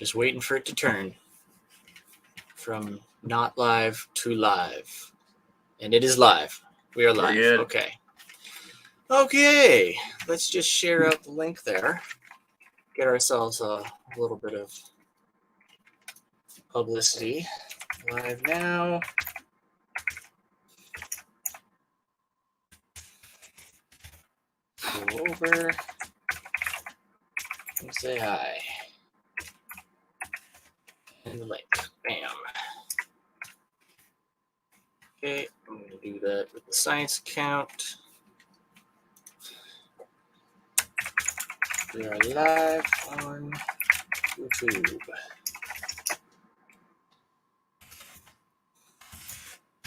Just waiting for it to turn from not live to live. And it is live. We are live. Okay. Okay. Let's just share out the link there. Get ourselves a little bit of publicity. Live now. Go over and say hi. And the link. Bam. Okay, I'm going to do that with the science account. We are live on YouTube.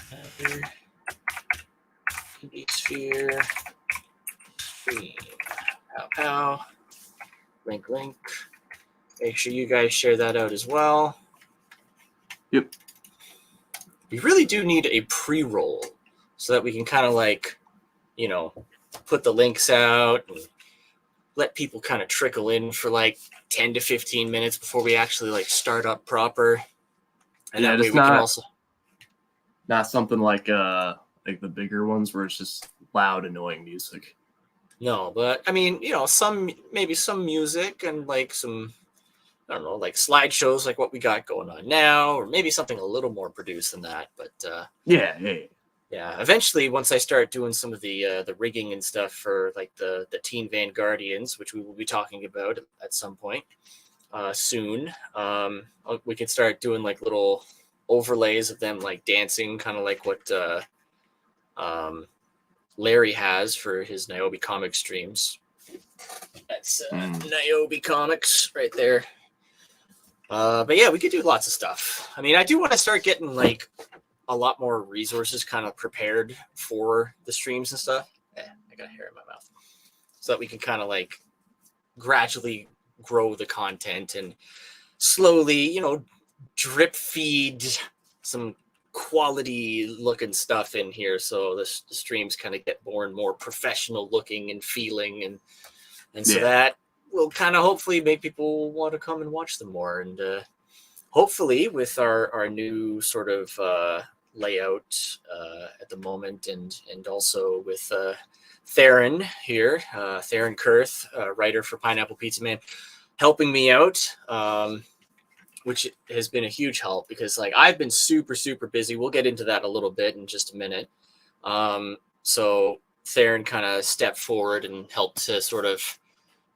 Another indiesphere stream. Pow pow. Link. Make sure you guys share that out as well. Yep. We really do need a pre-roll so that we can kind of like, you know, put the links out and let people kind of trickle in for like 10 to 15 minutes before we actually like start up proper. And yeah, that way it's we can also not something like the bigger ones where it's just loud, annoying music. No, but I mean, you know, maybe some music and like some, I don't know, like slideshows like what we got going on now, or maybe something a little more produced than that. But yeah. Eventually, once I start doing some of the rigging and stuff for like the Teen Vanguardians, which we will be talking about at some point soon, we can start doing like little overlays of them like dancing, kind of like what Larry has for his Niobe comic streams. That's Niobe Comics right there. But yeah, we could do lots of stuff. I mean, I do want to start getting like a lot more resources kind of prepared for the streams and stuff. I got hair in my mouth. So that we can kind of like gradually grow the content and slowly, you know, drip feed some quality looking stuff in here. So the streams kind of get more and more professional looking and feeling. And so that will kind of hopefully make people want to come and watch them more. And hopefully with our new sort of layout at the moment, and also with Theron here, Theron Kurth, writer for Pineapple Pizza Man, helping me out, which has been a huge help because like I've been super, super busy. We'll get into that a little bit in just a minute. So Theron kind of stepped forward and helped to sort of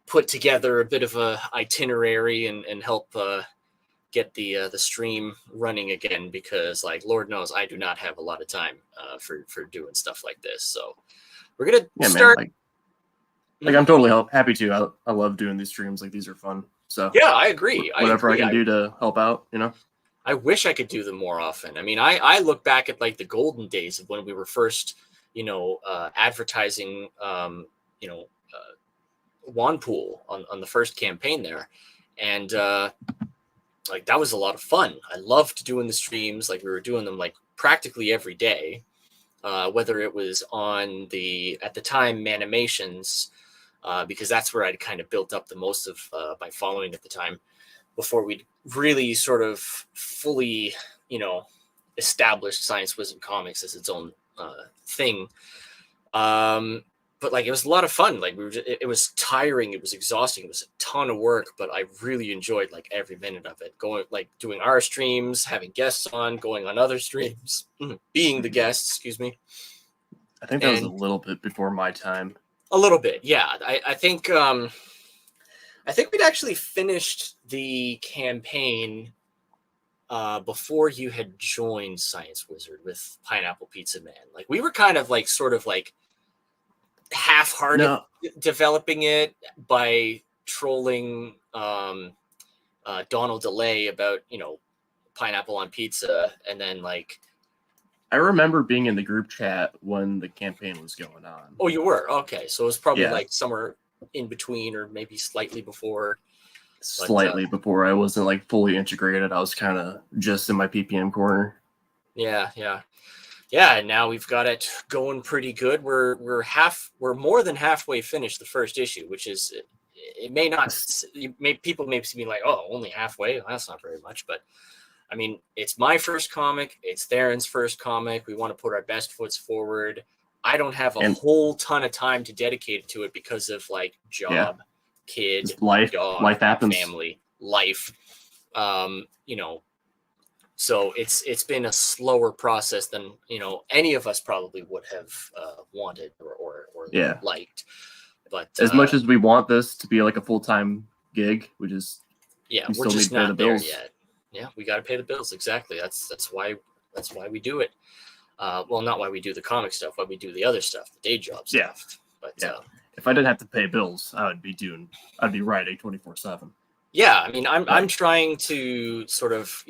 put together a bit of a itinerary and help get the stream running again, because like Lord knows I do not have a lot of time for doing stuff like this. So we're gonna start. Man, like I'm totally happy to. I love doing these streams. Like these are fun. So yeah, I agree. Whatever I can do to help out, you know. I wish I could do them more often. I mean, I look back at like the golden days of when we were first, you know, advertising, Wanpool on the first campaign there, and like that was a lot of fun. I loved doing the streams. Like we were doing them like practically every day, whether it was on at the time Manimations, because that's where I'd kind of built up the most of my following at the time, before we'd really sort of fully, you know, established Science Wizard Comics as its own thing. But like it was a lot of fun. Like it was tiring, it was exhausting, it was a ton of work, but I really enjoyed like every minute of it. Going like doing our streams, having guests on, going on other streams, being the guest. Excuse me. I think that was a little bit before my time. A little bit, yeah. I think we'd actually finished the campaign before you had joined Science Wizard with Pineapple Pizza Man. Like we were kind of like sort of like half-hearted developing it by trolling Donald DeLay about, you know, pineapple on pizza, and then like I remember being in the group chat when the campaign was going on. Oh, you were? Okay, so it was probably like somewhere in between, or maybe slightly before. Slightly before. I wasn't like fully integrated. I was kind of just in my PPM corner. Yeah. And now we've got it going pretty good. We're more than halfway finished the first issue, which is it may not. People may be like, oh, only halfway. Well, that's not very much, but I mean, it's my first comic. It's Theron's first comic. We want to put our best foots forward. I don't have a whole ton of time to dedicate to it because of like job, kid, life, dog, life happens, family, life. You know, so it's been a slower process than any of us probably would have wanted or liked. But as much as we want this to be like a full-time gig, we're just not there yet. Yeah, we got to pay the bills. Exactly. That's why we do it. Well, not why we do the comic stuff, why we do the other stuff, the day job stuff. But if I didn't have to pay bills, I'd be writing 24/7. Yeah, I mean, I'm trying to sort of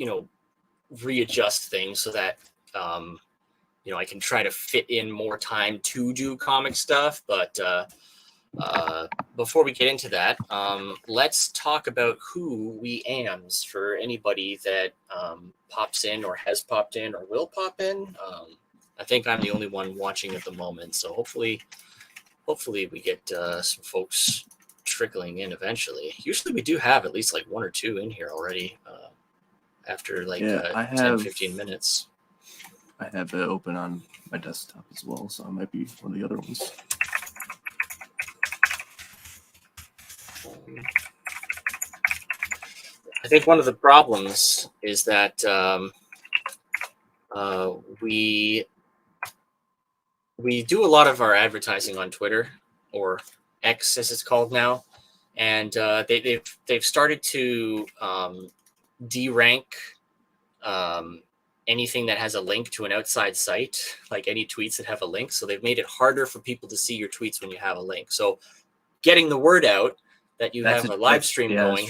readjust things so that I can try to fit in more time to do comic stuff. But before we get into that, let's talk about who we ams for anybody that pops in or has popped in or will pop in. I think I'm the only one watching at the moment, so hopefully we get some folks trickling in eventually. Usually we do have at least like one or two in here already after like 10-15 minutes. I have it open on my desktop as well, so I might be one of the other ones. I think one of the problems is that we do a lot of our advertising on Twitter, or X as it's called now, and they've started to derank anything that has a link to an outside site, like any tweets that have a link. So they've made it harder for people to see your tweets when you have a link. So getting the word out that you have a live stream going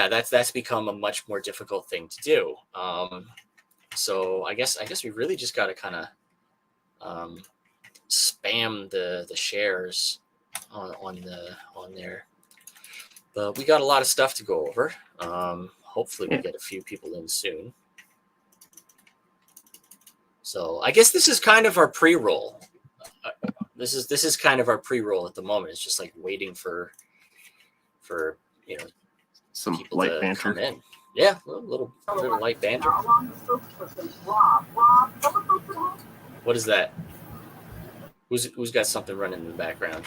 that's become a much more difficult thing to do. So I guess we really just got to kind of spam the shares on there. But we got a lot of stuff to go over. Hopefully we get a few people in soon. So I guess this is kind of our pre-roll. This is kind of our pre-roll at the moment. It's just like waiting for some people light to banter. come in. Yeah, a little light banter. What is that? Who's got something running in the background?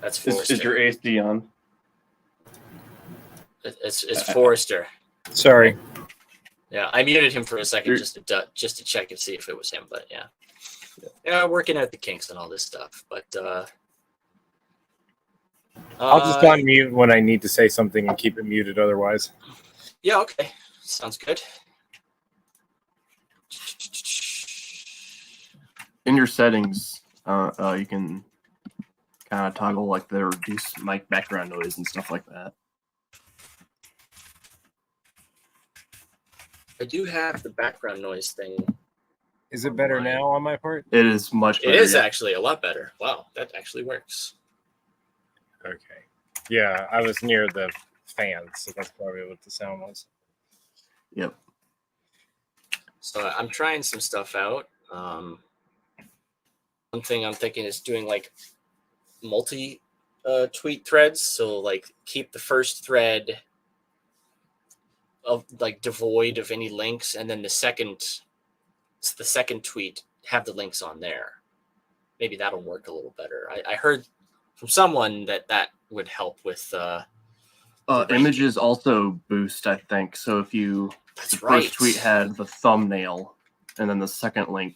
That's Forrester. Is your AC on? It's Forrester. Sorry. Yeah, I muted him for a second just to check and see if it was him. But yeah, working out the kinks and all this stuff. But I'll just unmute when I need to say something and keep it muted otherwise. Yeah, okay. Sounds good. In your settings, you can kind of toggle like the reduce mic background noise and stuff like that. I do have the background noise thing. Is it better now on my part? It is much better. It is actually a lot better. Wow, that actually works. Okay. Yeah, I was near the fan, so that's probably what the sound was. Yep. So I'm trying some stuff out. One thing I'm thinking is doing like multi tweet threads. So like keep the first thread of like devoid of any links, and then the second tweet have the links on there. Maybe that'll work a little better. I heard from someone that would help with images also boost, I think. So if the first tweet had the thumbnail, and then the second link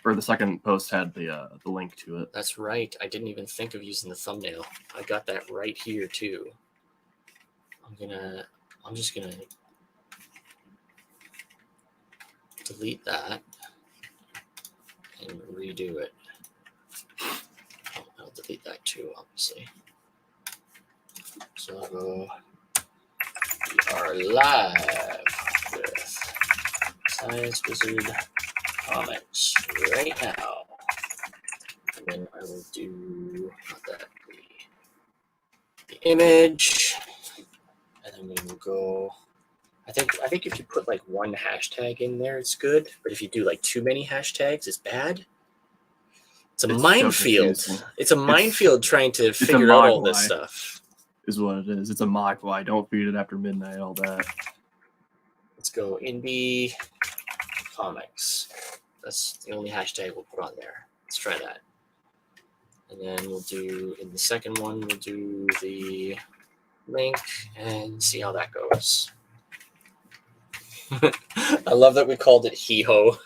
or the second post had the link to it. That's right. I didn't even think of using the thumbnail. I got that right here too. I'm just gonna delete that and redo it. I'll delete that too, obviously. So we are live with Science Wizard Comics right now. And then I will do the image, and then we will go. I think if you put like one hashtag in there, it's good. But if you do like too many hashtags, it's bad. It's a It's so minefield. confusing. It's a minefield trying to a figure out all this mogwai. stuff. Is what it is. It's a mogwai. Don't feed it after midnight. All that. Let's go indie comics. That's the only hashtag we'll put on there. Let's try that. And then we'll do, in the second one, we'll do the link and see how that goes. I love that we called it Hee-Ho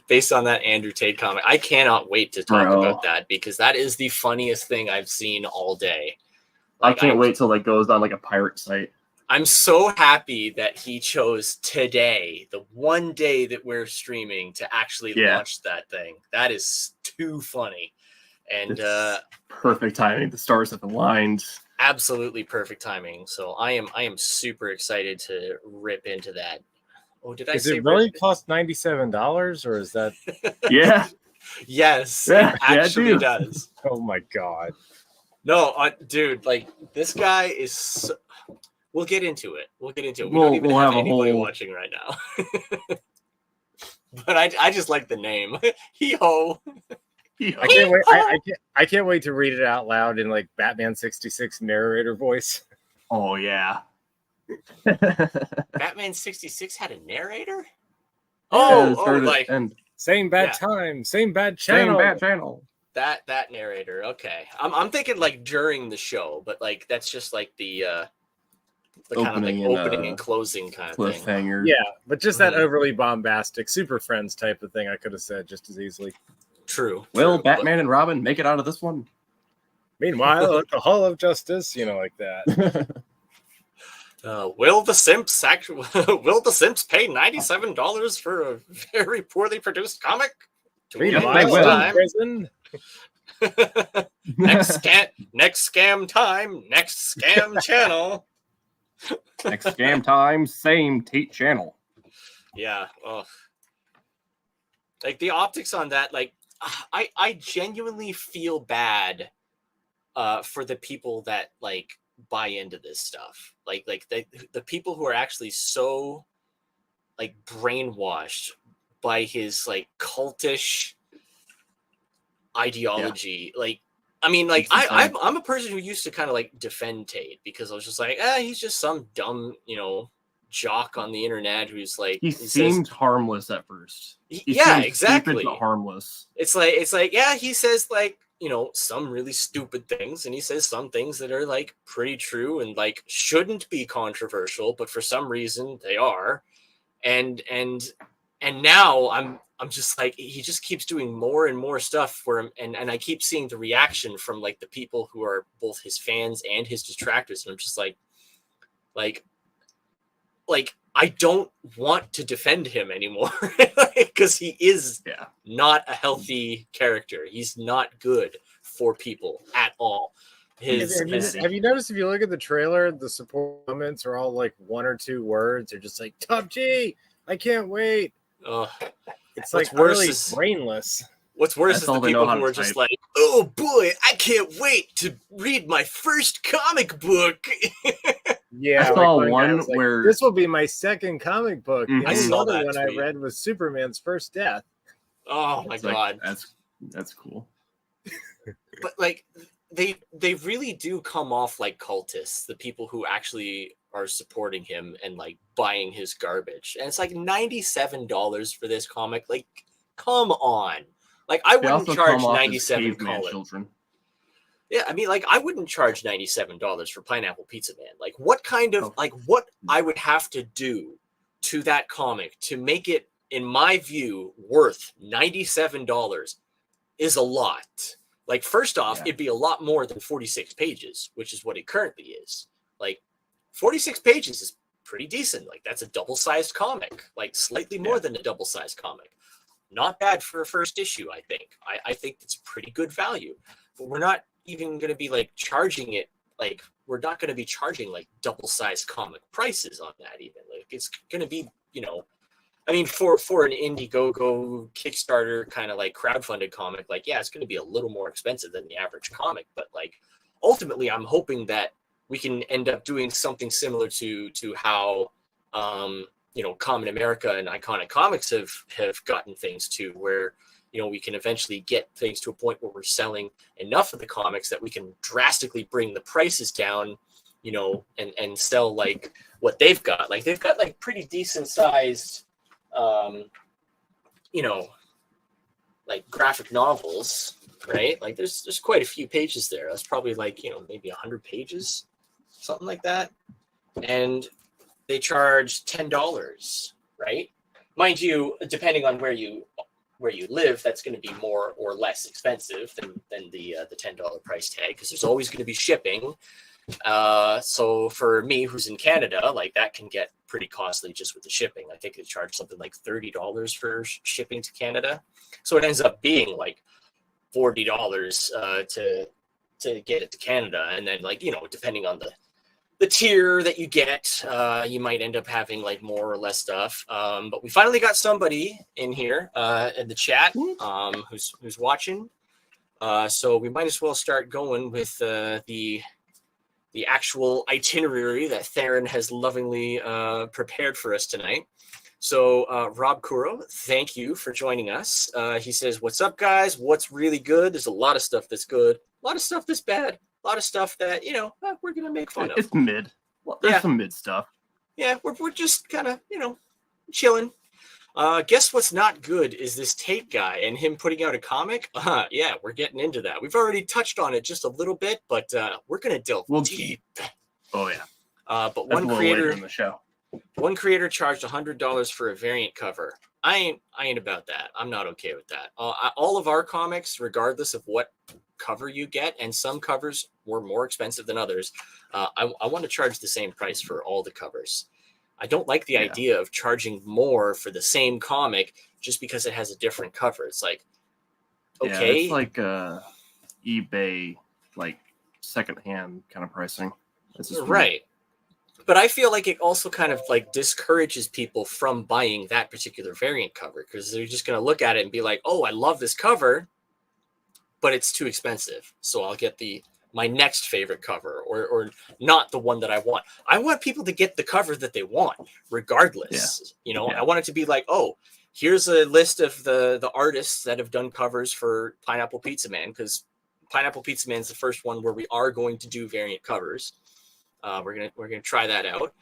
based on that Andrew Tate comic. I cannot wait to talk about that because that is the funniest thing I've seen all day. Like, I can't wait till it goes on like a pirate site. I'm so happy that he chose today, the one day that we're streaming, to actually launch that thing. That is too funny. And perfect timing. The stars have aligned. Absolutely perfect timing. So I am super excited to rip into that. Oh, did I say it really cost $97 or is that? Yeah. Yes, yeah, it actually does. Oh my God. No, dude, like this guy is. So... We'll get into it. We don't even have anybody watching right now. But I just like the name. Hee-ho. I can't wait. I can't wait to read it out loud in like Batman 66 narrator voice. Oh yeah. Batman 66 had a narrator? Like same bad time, same bad channel. Same bad channel. That narrator. Okay. I'm thinking like during the show, but like that's just like the opening kind of like opening and closing kind of cliffhanger. thing. Yeah, but just that overly bombastic Super Friends type of thing I could have said just as easily. True. Will Batman and Robin make it out of this one? Meanwhile, at the Hall of Justice, like that. Will the Simps pay $97 for a very poorly produced comic? Meanwhile, prison. Next scam time, next scam channel. Next scam time, same Tate channel. Yeah. Oh. Like the optics on that, like I genuinely feel bad for the people that like buy into this stuff. Like the people who are actually so like brainwashed by his like cultish ideology. Yeah. Like I mean, like I'm a person who used to kind of like defend Tate because I was just like, he's just some dumb, jock on the internet who's like he seemed harmless at first. Yeah, exactly. Stupid, but harmless. It's like yeah, he says like some really stupid things, and he says some things that are like pretty true and like shouldn't be controversial, but for some reason they are. And now I'm just like he just keeps doing more and more stuff for him, and I keep seeing the reaction from like the people who are both his fans and his detractors, and I'm just like I don't want to defend him anymore because he is not a healthy character. He's not good for people at all. Have you noticed if you look at the trailer, the support comments are all like one or two words. They're just like Top G, I can't wait. It's like really brainless. What's worse is the people who are just like, oh boy, I can't wait to read my first comic book. Yeah, I saw one where this will be my second comic book. Mm-hmm. The only other one I read was Superman's first death. Oh my god, that's cool. But like they really do come off like cultists, the people who actually are supporting him and like buying his garbage. And it's like $97 for this comic. Like, come on. Like I wouldn't charge $97. Children. Yeah, I mean, like I wouldn't charge $97 for Pineapple Pizza Man. Like, what kind of what I would have to do to that comic to make it, in my view, worth $97 is a lot. Like, first off, it'd be a lot more than 46 pages, which is what it currently is. Like, 46 pages is pretty decent. Like, that's a double-sized comic, like slightly more than a double-sized comic. Not bad for a first issue, I think. I think it's pretty good value. But we're not even going to be like charging it. Like, we're not going to be charging like double-sized comic prices on that even. Like, it's going to be, I mean, for an Indiegogo Kickstarter kind of like crowdfunded comic, like, yeah, it's going to be a little more expensive than the average comic. But like, ultimately, I'm hoping that we can end up doing something similar to how, Common America and Iconic Comics have gotten things to, where, we can eventually get things to a point where we're selling enough of the comics that we can drastically bring the prices down, and sell like what they've got. Like they've got like pretty decent sized, like graphic novels, right? Like there's quite a few pages there. That's probably like, maybe 100 pages, something like that. And they charge $10, right? Mind you, depending on where you live, that's going to be more or less expensive than the $10 price tag, because there's always going to be shipping. So for me, who's in Canada, like that can get pretty costly just with the shipping. I think they charge something like $30 for shipping to Canada. So it ends up being like $40 to get it to Canada. And then like, depending on the tier that you get, you might end up having like more or less stuff. But we finally got somebody in here in the chat who's watching. So we might as well start going with the actual itinerary that Theron has lovingly prepared for us tonight. So Rob Kuro, thank you for joining us. He says, "What's up, guys? What's really good? There's a lot of stuff that's good, a lot of stuff that's bad, a lot of stuff that we're gonna make fun of. It's mid. Well, there's some mid stuff. Yeah, we're just kind of chilling. Guess what's not good is this Tate guy and him putting out a comic. Yeah, we're getting into that. We've already touched on it just a little bit, but we're gonna delve deep. Oh yeah. But one creator in the show. One creator charged $100 for a variant cover. I ain't about that. I'm not okay with that. All of our comics, regardless of what cover you get, and some covers were more expensive than others, I want to charge the same price for all the covers. I don't like the idea of charging more for the same comic just because it has a different cover. It's like, okay. It's like eBay, like secondhand kind of pricing. Right. But I feel like it also kind of like discourages people from buying that particular variant cover, because they're just going to look at it and be like, oh, I love this cover, but it's too expensive. So I'll get my next favorite cover, or not the one that I want. I want people to get the cover that they want, regardless. I want it to be like, oh, here's a list of the artists that have done covers for Pineapple Pizza Man, because Pineapple Pizza Man is the first one where we are going to do variant covers. We're gonna try that out,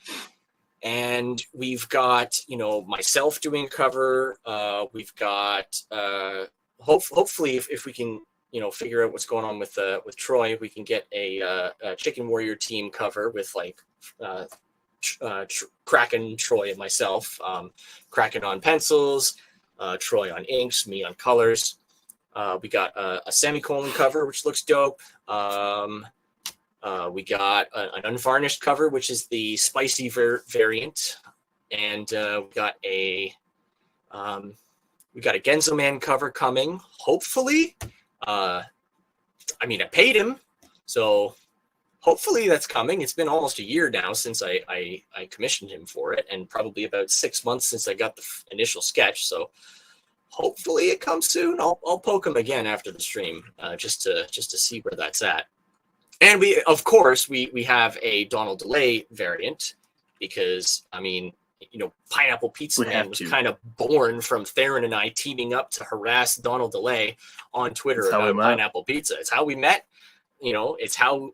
and we've got myself doing a cover. We've got hopefully if we can figure out what's going on with Troy, we can get a Chicken Warrior team cover with like Kraken, Troy, and myself. Kraken on pencils, Troy on inks, me on colors. We got a semicolon cover which looks dope. We got an unvarnished cover, which is the spicy variant, and we got a Genzo Man cover coming. Hopefully, I paid him, so hopefully that's coming. It's been almost a year now since I commissioned him for it, and probably about 6 months since I got the initial sketch. So hopefully it comes soon. I'll poke him again after the stream, just to see where that's at. And we, of course, we have a Donald DeLay variant, because Pineapple Pizza Man was kind of born from Theron and I teaming up to harass Donald DeLay on Twitter about Pineapple Pizza. It's how we met. It's how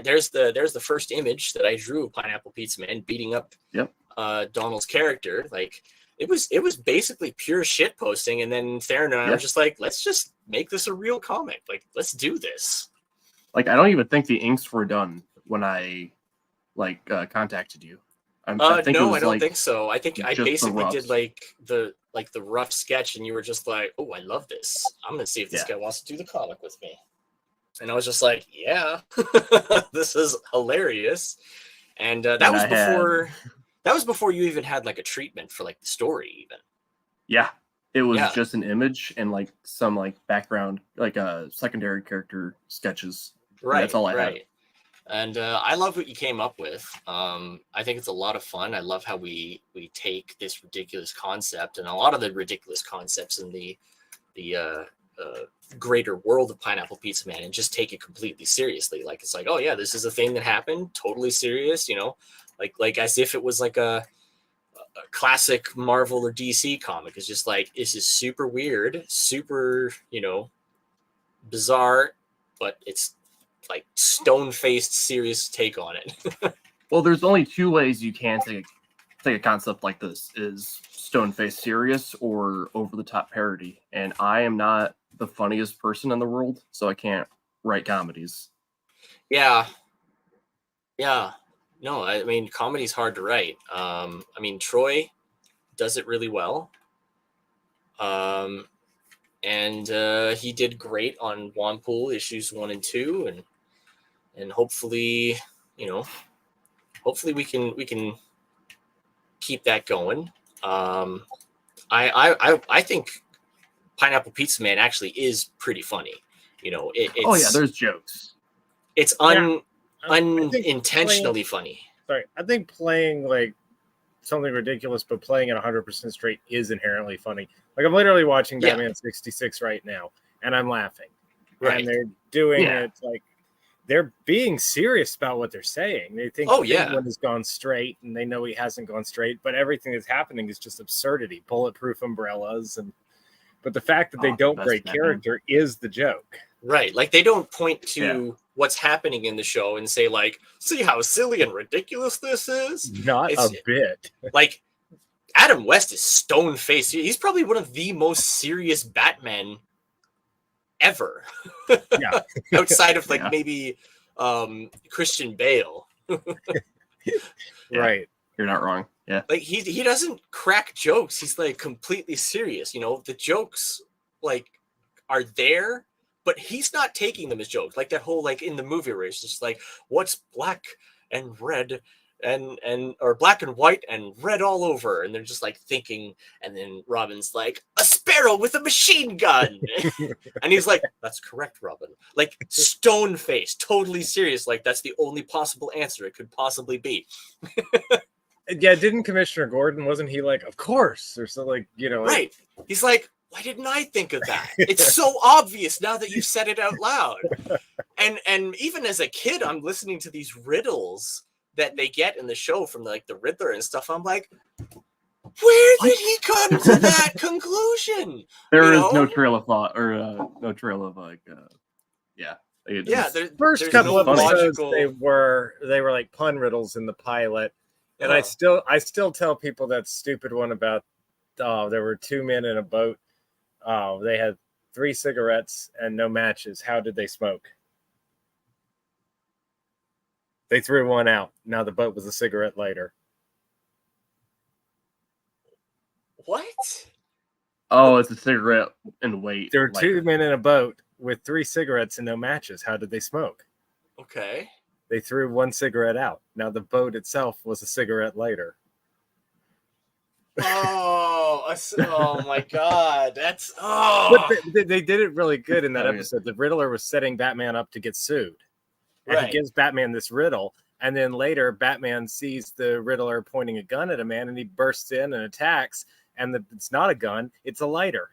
there's the first image that I drew of Pineapple Pizza Man beating up Donald's character. Like it was basically pure shit posting, and then Theron and I were just like, let's just make this a real comic. Like, let's do this. Like, I don't even think the inks were done when I contacted you. I don't think so. I think I basically did the rough sketch, and you were just like, "Oh, I love this. I'm gonna see if this guy wants to do the comic with me." And I was just like, "Yeah, this is hilarious." And that was before you even had like a treatment for like the story, even. Yeah, it was just an image and like some like background, like secondary character sketches. Right, that's all I had. And I love what you came up with. I think it's a lot of fun. I love how we take this ridiculous concept, and a lot of the ridiculous concepts in the greater world of Pineapple Pizza Man, and just take it completely seriously. Like, it's like, oh yeah, this is a thing that happened, totally serious, like as if it was like a classic Marvel or DC comic. It's just like, this is super weird, super, bizarre, but it's like stone-faced serious take on it. Well, there's only two ways you can take a concept like this: is stone-faced serious or over-the-top parody. And I am not the funniest person in the world, so I can't write comedies. Yeah. No, I mean, comedy's hard to write. I mean, Troy does it really well. And he did great on Wanpool issues 1 and 2, and hopefully, hopefully we can keep that going. I think Pineapple Pizza Man actually is pretty funny. It's, there's jokes. It's unintentionally funny. Sorry, I think playing like something ridiculous, but playing it 100% straight is inherently funny. Like, I'm literally watching Batman 66 right now, and I'm laughing. Right. And they're doing it like they're being serious about what they're saying. They think Penguin has gone straight, and they know he hasn't gone straight, but everything that's happening is just absurdity. Bulletproof umbrellas, but the fact that they don't break character is the joke. Right. Like, they don't point to what's happening in the show and say, like, see how silly and ridiculous this is? Not a bit. Like, Adam West is stone-faced. He's probably one of the most serious Batmen ever. Yeah. Outside of, like, maybe Christian Bale. Right. You're not wrong. Yeah. Like, he doesn't crack jokes. He's, like, completely serious. The jokes, like, are there, but he's not taking them as jokes. Like that whole, like, in the movie where it's just like, what's black and red or black and white and red all over. And they're just like thinking. And then Robin's like, a sparrow with a machine gun. And he's like, that's correct, Robin. Like, stone face, totally serious. Like, that's the only possible answer it could possibly be. Yeah. Didn't Commissioner Gordon, wasn't he like, of course, or so, like, right. He's like, why didn't I think of that? It's so obvious now that you said it out loud. And even as a kid, I'm listening to these riddles that they get in the show from, like, the Riddler and stuff. I'm like, where did he come to that conclusion? There is no trail of thought, or no trail of, like, the first couple of episodes they were like pun riddles in the pilot, and I still tell people that stupid one about there were two men in a boat. They had 3 cigarettes and no matches. How did they smoke? They threw one out. Now the boat was a cigarette lighter. What? Oh, it's a cigarette and wait. There were 2 men in a boat with 3 cigarettes and no matches. How did they smoke? Okay. They threw 1 cigarette out. Now the boat itself was a cigarette lighter. Oh my God. That's But they did it really good in that episode. The Riddler was setting Batman up to get sued. And he gives Batman this riddle, and then later Batman sees the Riddler pointing a gun at a man, and he bursts in and attacks, and it's not a gun, it's a lighter.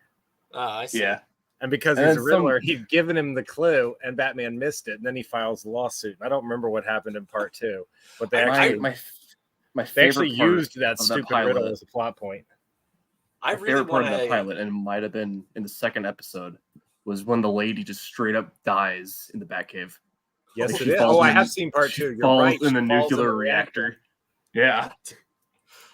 Oh, I see. Yeah. And because he's a Riddler, he'd given him the clue, and Batman missed it, and then he files a lawsuit. I don't remember what happened in part 2, but they actually used that stupid riddle as a plot point. My favorite part of the pilot, and it might have been in the second episode, was when the lady just straight up dies in the Batcave. Yes, it is. I have seen part 2. You're right. In the nuclear reactor. Yeah.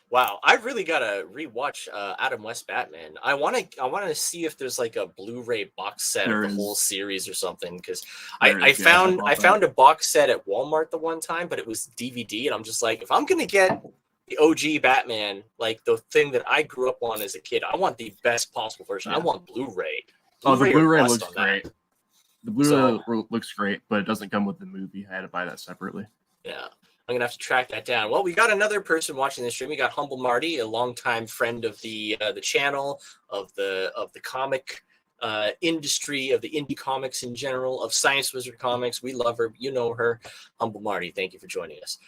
Wow, I really gotta rewatch Adam West Batman. I want to see if there's like a Blu-ray box set of the whole series or something, because I found a box set at Walmart the one time, but it was DVD, and I'm just like, if I'm gonna get the OG Batman, like the thing that I grew up on as a kid, I want the best possible version. I want Blu-ray. The Blu-ray looks great. The Blu-ray looks great, but it doesn't come with the movie. I had to buy that separately. Yeah. I'm gonna have to track that down. Well, we got another person watching this stream. We got Humble Marty, a longtime friend of the channel, of the comic industry, of the indie comics in general, of Science Wizard Comics. We love her. You know her, Humble Marty. Thank you for joining us.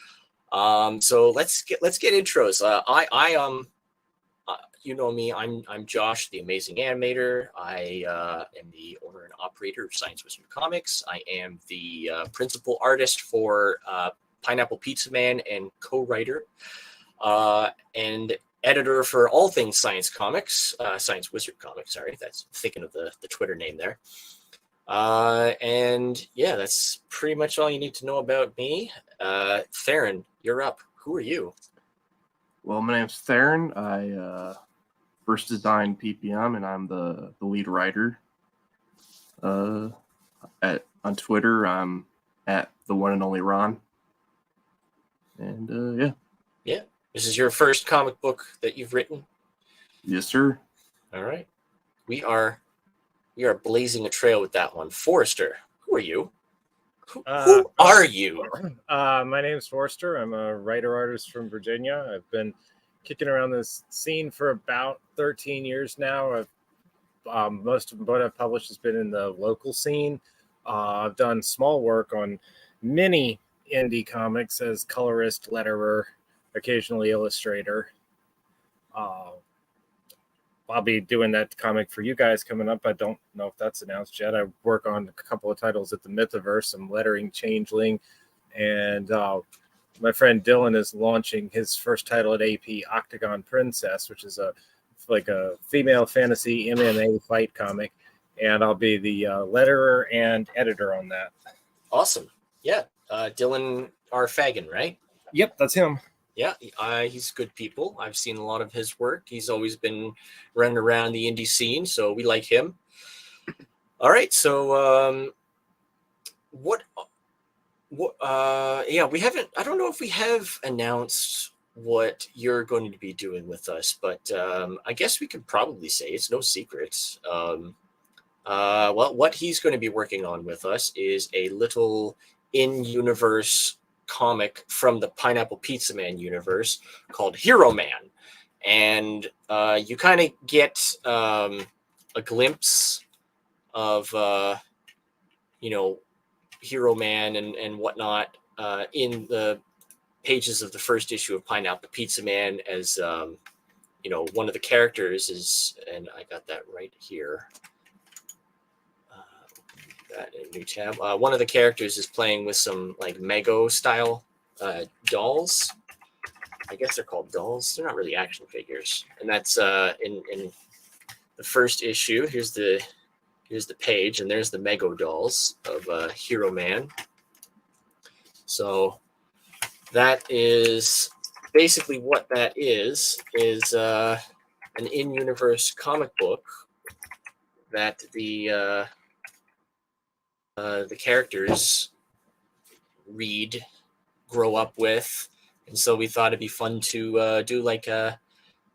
So let's get intros. You know me. I'm Josh, the amazing animator. I am the owner and operator of Science Wizard Comics. I am the principal artist for Pineapple Pizza Man and co-writer. And editor for all things Science Comics, Science Wizard Comics. Sorry, that's thinking of the Twitter name there. And yeah, that's pretty much all you need to know about me. Theron, you're up. Who are you? Well, my name's Theron. I first designed PPM, and I'm the lead writer. On Twitter, I'm at the one and only Ron. And yeah, this is your first comic book that you've written. Yes, sir. All right, we are blazing a trail with that one. Forrester, who are you? Who are you? My name's Forrester. I'm a writer-artist from Virginia. I've been kicking around this scene for about 13 years now. Most of what I've published has been in the local scene. I've done small work on many indie comics as colorist, letterer, occasionally illustrator. I'll be doing that comic for you guys coming up. I don't know if that's announced yet. I work on a couple of titles at the Mythiverse, some lettering Changeling, and my friend Dylan is launching his first title at AP, Octagon Princess, which is like a female fantasy MMA fight comic, and I'll be the letterer and editor on that. Awesome. Yeah. Dylan R. Fagan, right? Yep, that's him. Yeah, he's good people. I've seen a lot of his work. He's always been running around the indie scene, so we like him. All right, so yeah, we haven't, I don't know if we have announced what you're going to be doing with us, but I guess we could probably say it's no secret. Well, what he's going to be working on with us is a little in-universe comic from the Pineapple Pizza Man universe called Hero Man. And you kind of get a glimpse of, Hero Man and whatnot in the pages of the first issue of Pineapple Pizza Man, as one of the characters is, and I got that right here. That in a new tab. One of the characters is playing with some like Mego style dolls. I guess they're called dolls. They're not really action figures. And that's in the first issue. Here's the page, and there's the Mego dolls of Hero Man. So that is basically what that is an in-universe comic book that the characters read, grow up with, and so we thought it'd be fun to do like a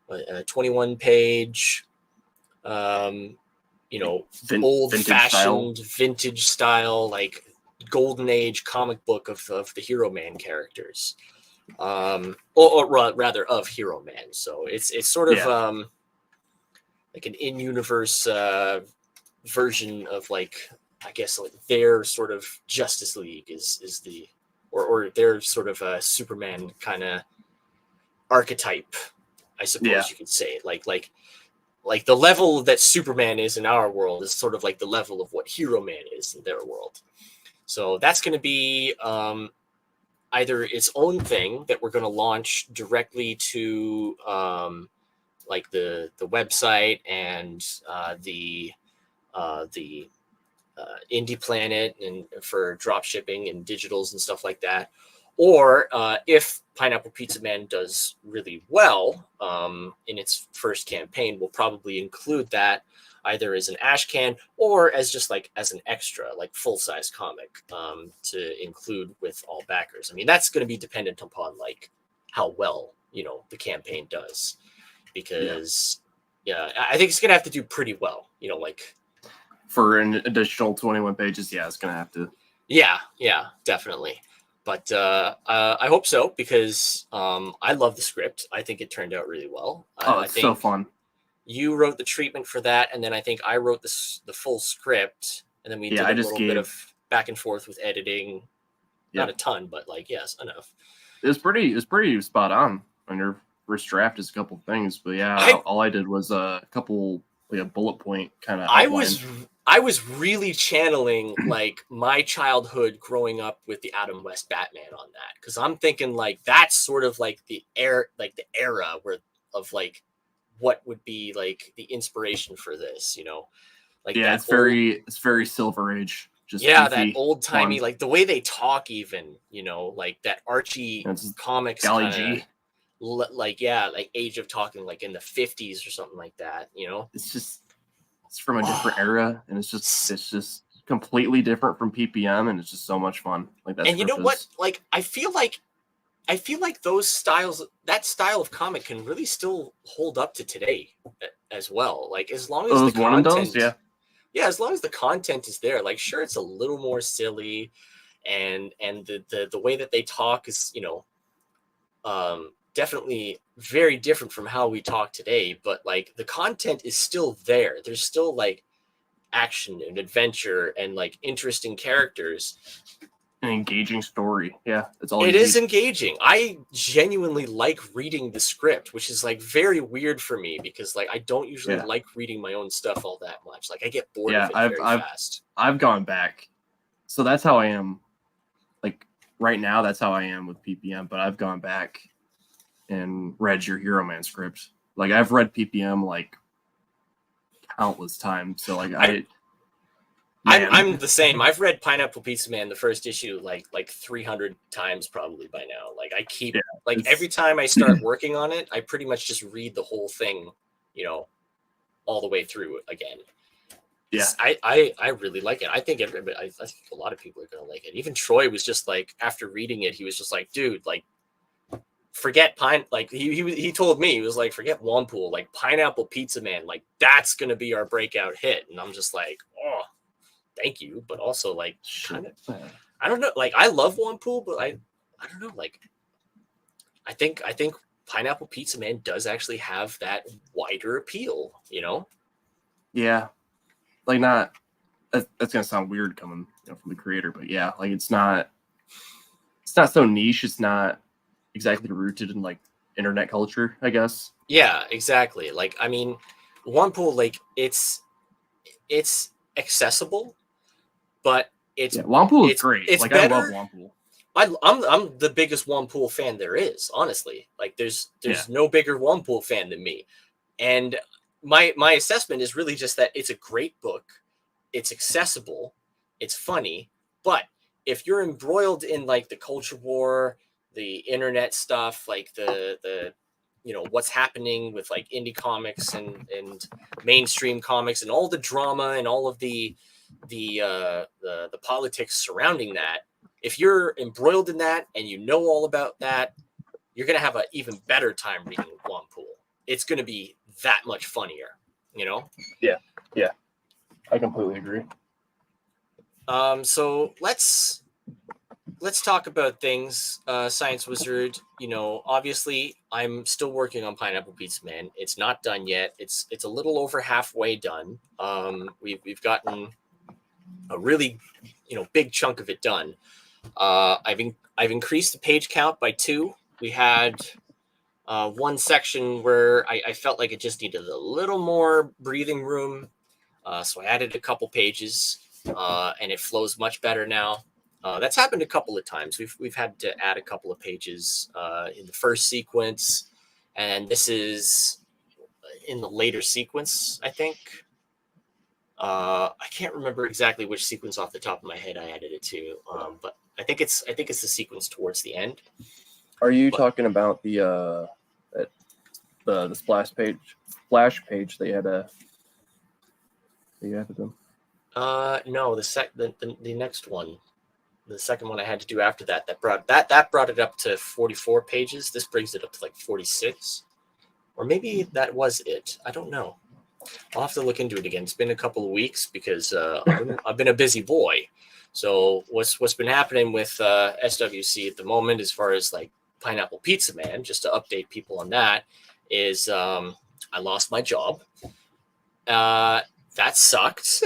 21-page, old-fashioned vintage style, like golden age comic book of the Hero Man characters, or rather of Hero Man. So it's sort of like an in-universe version of, like, I guess, like their sort of Justice League is the, or their sort of a Superman kind of archetype, I suppose you could say. Like the level that Superman is in our world is sort of like the level of what Hero Man is in their world. So that's going to be either its own thing that we're going to launch directly to like the website and the Indie Planet and for drop shipping and digitals and stuff like that. Or if Pineapple Pizza Man does really well in its first campaign, we'll probably include that either as an ash can or as just like as an extra, like full-size comic to include with all backers. I mean, that's going to be dependent upon like how well, the campaign does, because I think it's going to have to do pretty well, like for an additional 21 pages. Yeah, it's going to have to. Yeah, definitely. But I hope so, because I love the script. I think it turned out really well. It's so fun. You wrote the treatment for that, and then I think I wrote the full script, and then we did a little bit of back and forth with editing. Not a ton, but like, yes, enough. It was pretty spot on your first draft. Is a couple things, but all I did was a couple a bullet point kind of. I was really channeling like my childhood growing up with the Adam West Batman on that, because I'm thinking like that's sort of like the era where of like what would be like the inspiration for this, you know, like Yeah, that it's very Silver Age. Just that goofy, old timey, fun. like the way they talk, even, you know, like that Archie It's comics Golly kind of G. like, yeah, like Age of Talking, like in the 50s or something like that, you know. It's from a different era, and it's just completely different from PPM, and it's just so much fun. Like that And you know script what, is. like I feel like those styles, that style of comic can really still hold up to today as well, like as long as the Those one and dones, content, yeah. as long as the content is there. Like sure, it's a little more silly, and the way that they talk is, you know, definitely very different from how we talk today, but like the content is still there. There's still like action and adventure and like interesting characters. An engaging story. Yeah, it's all It you is need. engaging. I genuinely like reading the script, which is like very weird for me because like I don't usually Yeah. like reading my own stuff all that much. Like I get bored Yeah, of it very fast. I've gone back. So that's how I am. Like right now, that's how I am with PPM. But I've gone back and read your Hero Man script. Like I've read PPM like countless times. So like I'm the same. I've read Pineapple Pizza Man, the first issue, like 300 times probably by now. Like I keep like every time I start working on it, I pretty much just read the whole thing, you know, all the way through again. Yeah, I really like it. I think everybody, I think a lot of people are gonna like it. Even Troy was just like, after reading it, he was just like, dude, like forget like he told me, he was like, forget Wampool, like Pineapple Pizza Man, like that's gonna be our breakout hit. And I'm just like, oh, thank you, but also like kind of, I don't know, like I love Wampool, but I don't know, like I think Pineapple Pizza Man does actually have that wider appeal, you know? Yeah, like not. That's gonna sound weird coming, you know, from the creator, but yeah, like it's not so niche. It's not exactly rooted in like internet culture, I guess. Yeah, exactly. Like I mean, Wampool, like it's accessible, but Wampool is great. it's Like better. I love Wampool. I'm the biggest Wampool fan there is, honestly. Like there's no bigger Wampool fan than me. And my assessment is really just that it's a great book. It's accessible, it's funny, but if you're embroiled in like the culture war, the internet stuff, like the you know what's happening with like indie comics and mainstream comics and all the drama and all of the politics surrounding that, if you're embroiled in that and you know all about that, you're gonna have an even better time reading Wampool. It's gonna be that much funnier, you know? Yeah, I completely agree. So let's talk about things. Science Wizard, you know, obviously I'm still working on Pineapple Pizza Man. It's not done yet. It's a little over halfway done. We've gotten a really, you know, big chunk of it done. I've increased the page count by 2. We had one section where I felt like it just needed a little more breathing room. So I added a couple pages, and it flows much better now. That's happened a couple of times. We've had to add a couple of pages in the first sequence, and this is in the later sequence, I think. I can't remember exactly which sequence off the top of my head I added it to, but I think it's the sequence towards the end. Are you talking about the splash page they had added them? No, the next one, the second one I had to do after that brought it up to 44 pages. This brings it up to like 46, or maybe that was it. I don't know. I'll have to look into it again. It's been a couple of weeks because I've been a busy boy. So what's been happening with SWC at the moment, as far as like Pineapple Pizza Man, just to update people on that, is I lost my job. That sucked.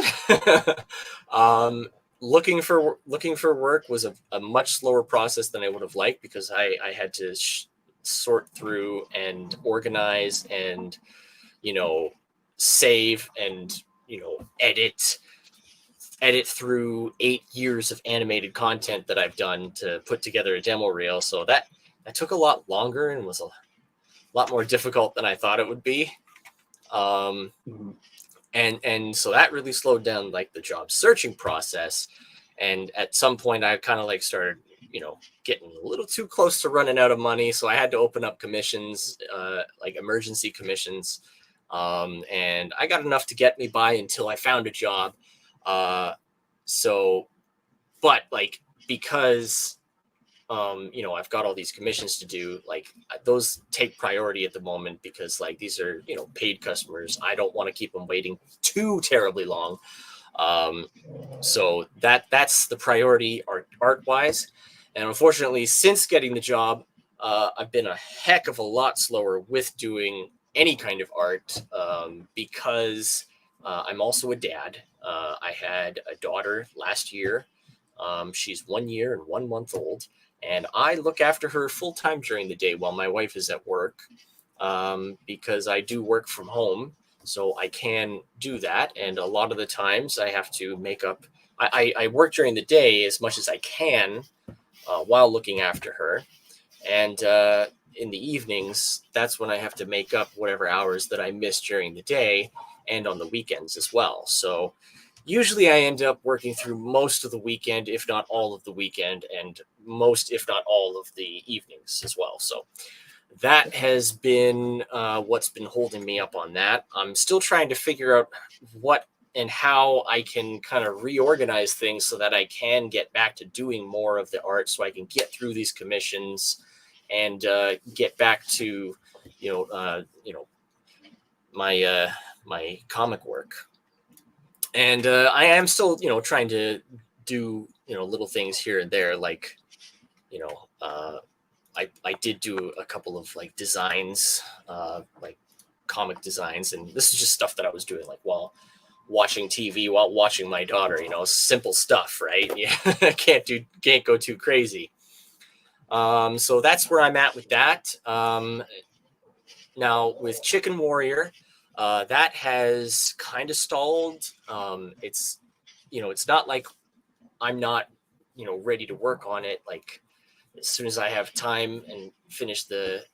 Looking for work was a much slower process than I would have liked, because I had to sort through and organize and, you know, save and, you know, edit through 8 years of animated content that I've done to put together a demo reel. So that took a lot longer and was a lot more difficult than I thought it would be. And so that really slowed down like the job searching process. And at some point I kind of like started, getting a little too close to running out of money. So I had to open up commissions, like emergency commissions. And I got enough to get me by until I found a job. But like, because, I've got all these commissions to do, like those take priority at the moment because like these are, paid customers. I don't want to keep them waiting too terribly long. So that's the priority art wise. And unfortunately, since getting the job, I've been a heck of a lot slower with doing any kind of art, because I'm also a dad. I had a daughter last year. She's 1 year and 1 month old. And I look after her full time during the day while my wife is at work, because I do work from home. So I can do that. And a lot of the times I have to make up. I work during the day as much as I can while looking after her. And in the evenings, that's when I have to make up whatever hours that I missed during the day and on the weekends as well. So usually I end up working through most of the weekend, if not all of the weekend, and most, if not all of the evenings as well. So that has been what's been holding me up on that. I'm still trying to figure out what and how I can kind of reorganize things so that I can get back to doing more of the art, so I can get through these commissions and get back to, my comic work. And I am still, trying to do, little things here and there. Like, I did do a couple of like designs, like comic designs. And this is just stuff that I was doing like while watching TV, while watching my daughter, simple stuff, right? Yeah, can't go too crazy. So that's where I'm at with that. Now with Chicken Warrior, that has kind of stalled. It's not like I'm not, ready to work on it. Like as soon as I have time and finish the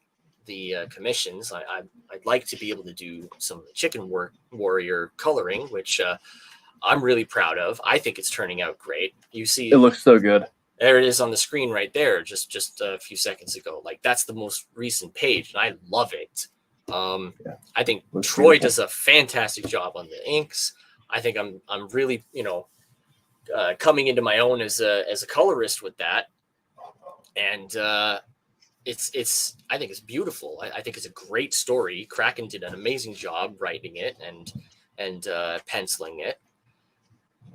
commissions, I'd like to be able to do some Chicken Warrior coloring, which I'm really proud of. I think it's turning out great. You see, it looks so good. There it is on the screen right there, just a few seconds ago. Like that's the most recent page, and I love it. I think Troy does a fantastic job on the inks. I think I'm really, coming into my own as a colorist with that. And it's I think it's beautiful. I think it's a great story. Kraken did an amazing job writing it and penciling it.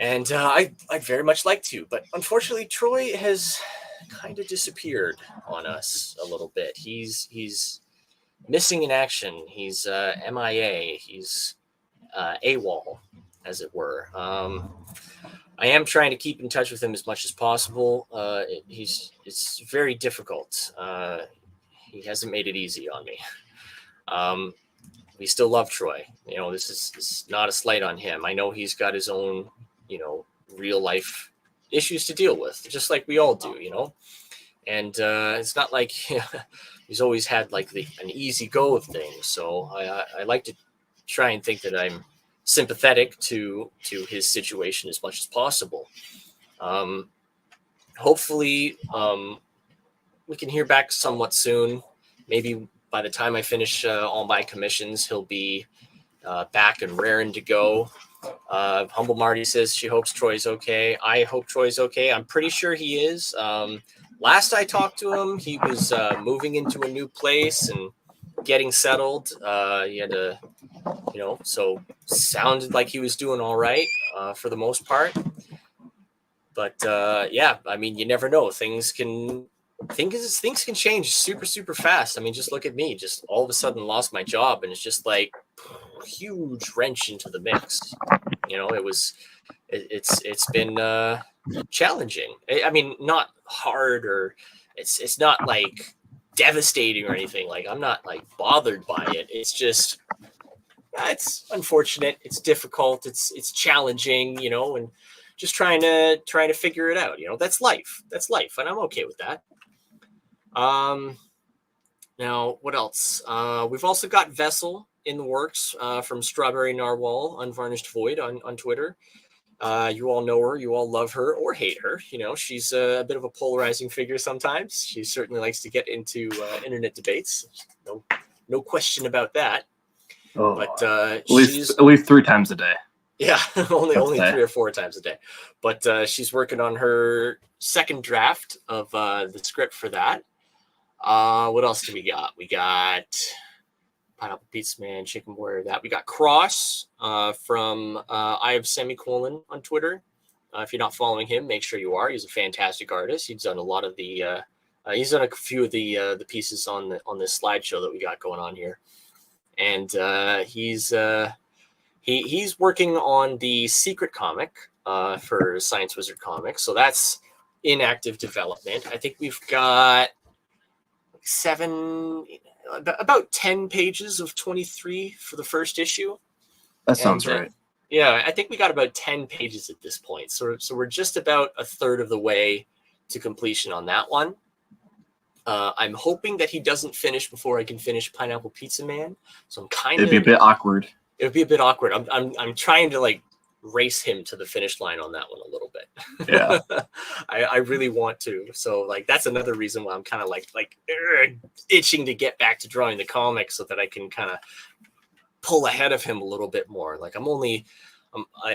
And I'd very much like to, but unfortunately Troy has kind of disappeared on us a little bit. He's missing in action. He's MIA. He's AWOL, as it were. I am trying to keep in touch with him as much as possible. It's very difficult. He hasn't made it easy on me. We still love Troy. This is not a slight on him. I know he's got his own, real life issues to deal with, just like we all do, And it's not like he's always had like an easy go of things. So I like to try and think that I'm sympathetic to his situation as much as possible. Hopefully we can hear back somewhat soon. Maybe by the time I finish all my commissions, he'll be back and raring to go. Humble Marty says she hopes Troy's okay. I hope Troy's okay. I'm pretty sure he is. Last I talked to him, he was moving into a new place and getting settled. He had to, so sounded like he was doing all right for the most part. But yeah, I mean, you never know. Things can change super, super fast. I mean, just look at me. Just all of a sudden lost my job, and it's just like huge wrench into the mix. It's been challenging. I mean, not hard, or it's not like devastating or anything. Like I'm not like bothered by it. It's just it's unfortunate. It's difficult. It's challenging. And just trying to figure it out. That's life. And I'm okay with that. Now, what else? We've also got Vessel in the works from Strawberry Narwhal, Unvarnished Void on Twitter. You all know her, you all love her or hate her. You know, she's a bit of a polarizing figure sometimes. She certainly likes to get into internet debates. No question about that. Oh, but at least 3 times a day. Yeah, only 3 or 4 times a day. But she's working on her second draft of the script for that. What else do we got? We got Pineapple Pizza Man, Chicken Warrior. That we got Cross from I have semicolon on Twitter. If you're not following him, make sure you are. He's a fantastic artist. He's done a lot of the. He's done a few of the pieces on this slideshow that we got going on here, and he's working on the secret comic for Science Wizard Comics. So that's in active development. I think we've got about 10 pages of 23 for the first issue. That sounds right. Yeah, I think we got about 10 pages at this point. So we're just about a third of the way to completion on that one. I'm hoping that he doesn't finish before I can finish Pineapple Pizza Man. So I'm kind of. It'd be a bit awkward. It would be a bit awkward. I'm trying to like race him to the finish line on that one a little bit. Yeah. I really want to. So like that's another reason why I'm kind of like itching to get back to drawing the comics so that I can kind of pull ahead of him a little bit more. Like I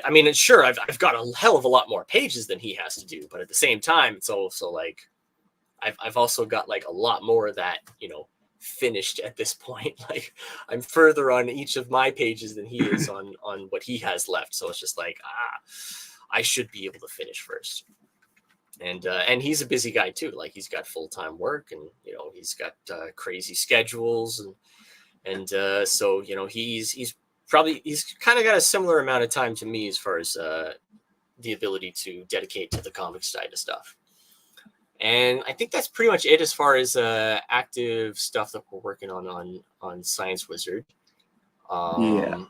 mean, sure, I've got a hell of a lot more pages than he has to do, but at the same time, it's also like I've also got like a lot more of that, you know, finished at this point. Like I'm further on each of my pages than he is on what he has left. So it's just like, I should be able to finish first. And he's a busy guy too. Like he's got full-time work and, you know, he's got crazy schedules and so, you know, he's kind of got a similar amount of time to me as far as the ability to dedicate to the comic side of stuff. And I think that's pretty much it as far as active stuff that we're working on Science Wizard. Yeah.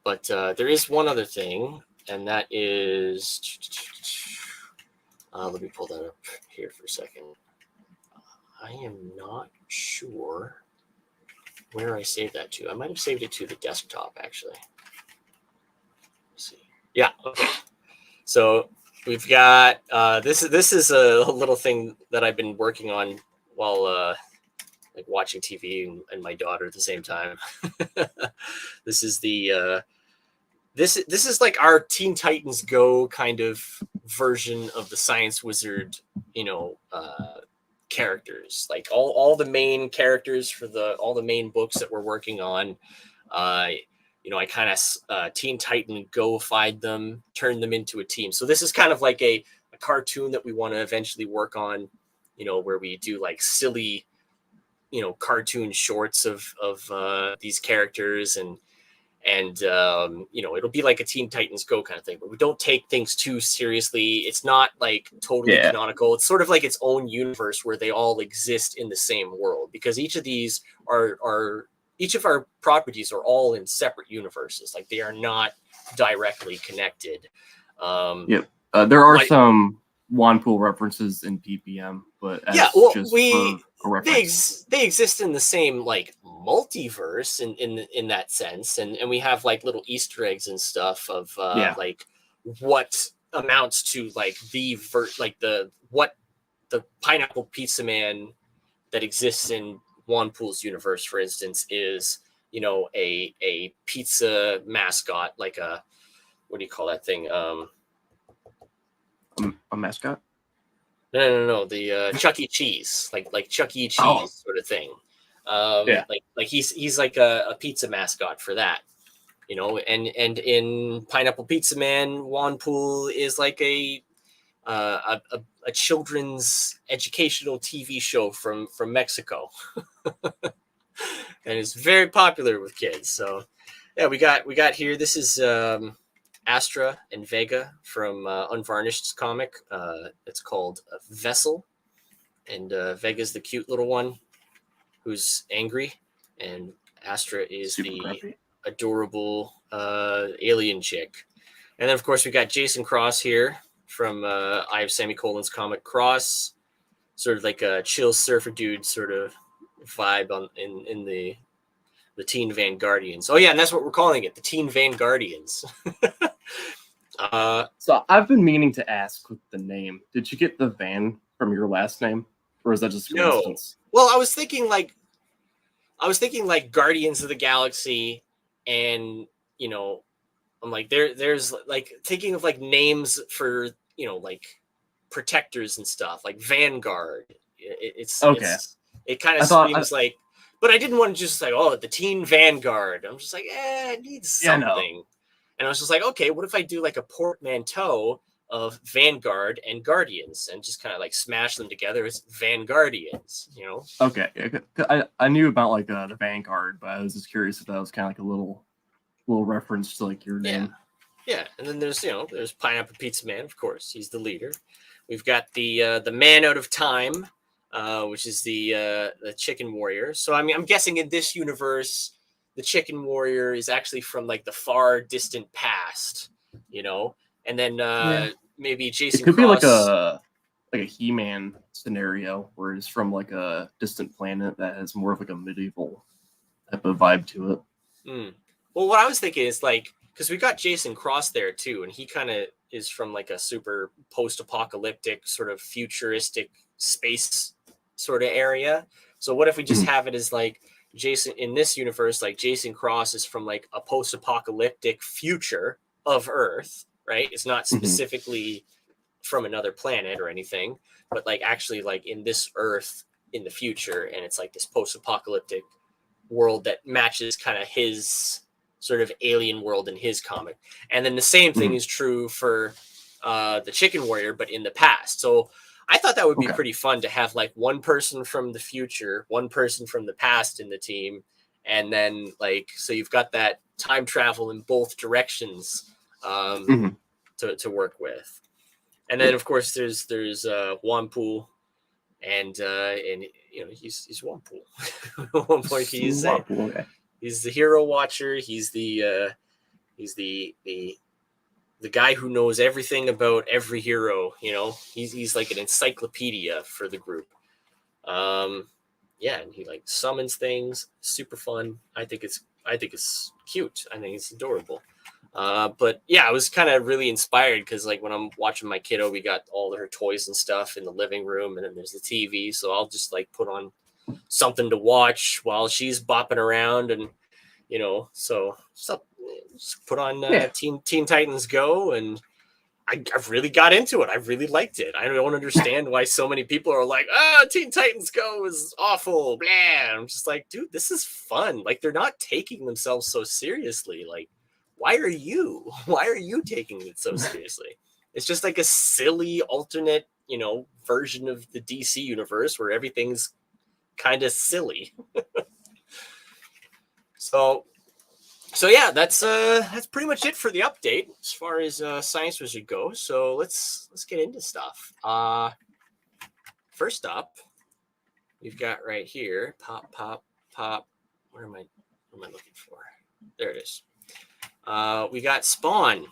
But there is one other thing, and that is, let me pull that up here for a second. I am not sure where I saved that to. I might have saved it to the desktop, actually. Let's see. Yeah, okay. So we've got this is a little thing that I've been working on while like watching TV and my daughter at the same time. This is the this is like our Teen Titans Go kind of version of the Science Wizard, you know, characters. Like all the main characters for all the main books that we're working on. You know, I kind of Teen Titan Go-fied them, turned them into a team. So this is kind of like a cartoon that we want to eventually work on, you know, where we do like silly, you know, cartoon shorts of these characters and you know, it'll be like a Teen Titans Go kind of thing, but we don't take things too seriously. It's not like totally canonical. It's sort of like its own universe where they all exist in the same world, because each of these each of our properties are all in separate universes. Like they are not directly connected. Yep. There are some Wanpool references in PPM, but they exist in the same like multiverse in that sense, and we have like little Easter eggs and stuff of like what amounts to like the Pineapple Pizza Man that exists in Wanpool's universe, for instance, is, you know, a pizza mascot, like what do you call that thing? A mascot? No. The Chuck E. Cheese, like Chuck E. Cheese sort of thing. Like he's like a pizza mascot for that, you know. And in Pineapple Pizza Man, Wanpool is like a children's educational TV show from Mexico. And it's very popular with kids. So yeah, we got here. This is Astra and Vega from Unvarnished's comic. It's called Vessel, and Vega's the cute little one who's angry, and Astra is Super the grumpy. Adorable alien chick. And then of course we got Jason Cross here from I have semicolon's comic. Cross, sort of like a chill surfer dude, sort of vibe in the Teen Vanguardians. Oh yeah, and that's what we're calling it, the Teen Vanguardians. So I've been meaning to ask with the name. Did you get the Van from your last name, or is that just a coincidence? No. Well, I was thinking like Guardians of the Galaxy, and you know, I'm like there's like thinking of like names for, you know, like protectors and stuff, like Vanguard. It kind of seems like, but I didn't want to just like, oh, the Teen Vanguard. I'm just like, it needs something. And I was just like, okay, what if I do like a portmanteau of Vanguard and Guardians and just kind of like smash them together as Vanguardians, you know? Okay. I knew about like the Vanguard, but I was just curious if that was kind of like a little reference to like your name. Yeah. And then there's Pineapple Pizza Man, of course. He's the leader. We've got the Man Out of Time, which is the Chicken Warrior. So I mean, I'm guessing in this universe, the Chicken Warrior is actually from like the far distant past, you know, and then maybe Jason. It could Cross... be like a He-Man scenario where it's from like a distant planet that has more of like a medieval type of vibe to it. Well, what I was thinking is like, because we got Jason Cross there too, and he kind of is from like a super post-apocalyptic sort of futuristic space sort of area. So what if we just have it as like Jason in this universe, like Jason Cross is from like a post-apocalyptic future of Earth, right? It's not specifically from another planet or anything, but like actually like in this Earth in the future, and it's like this post-apocalyptic world that matches kind of his sort of alien world in his comic. And then the same thing is true for the Chicken Warrior, but in the past. So I thought that would be pretty fun to have like one person from the future, one person from the past in the team. And then like, so you've got that time travel in both directions to work with. And then of course there's Wampu and you know, he's Wampu. At one point he's the hero watcher. He's the guy who knows everything about every hero, you know. He's like an encyclopedia for the group. And he like summons things. Super fun. I think it's cute. I think it's adorable. But yeah, I was kind of really inspired because like when I'm watching my kiddo, we got all her toys and stuff in the living room, and then there's the TV. So I'll just like put on something to watch while she's bopping around, and you know, so just put on Teen Titans Go, and I really got into it. I really liked it. I don't understand why so many people are like, Teen Titans Go is awful, blah. I'm just like, dude, this is fun. Like, they're not taking themselves so seriously. Like, why are you taking it so seriously? It's just like a silly alternate, you know, version of the DC universe where everything's kind of silly. So yeah, that's pretty much it for the update as far as Science Wizard goes. So let's get into stuff. First up, we've got right here, pop. Where am I looking for? There it is. We got Spawn.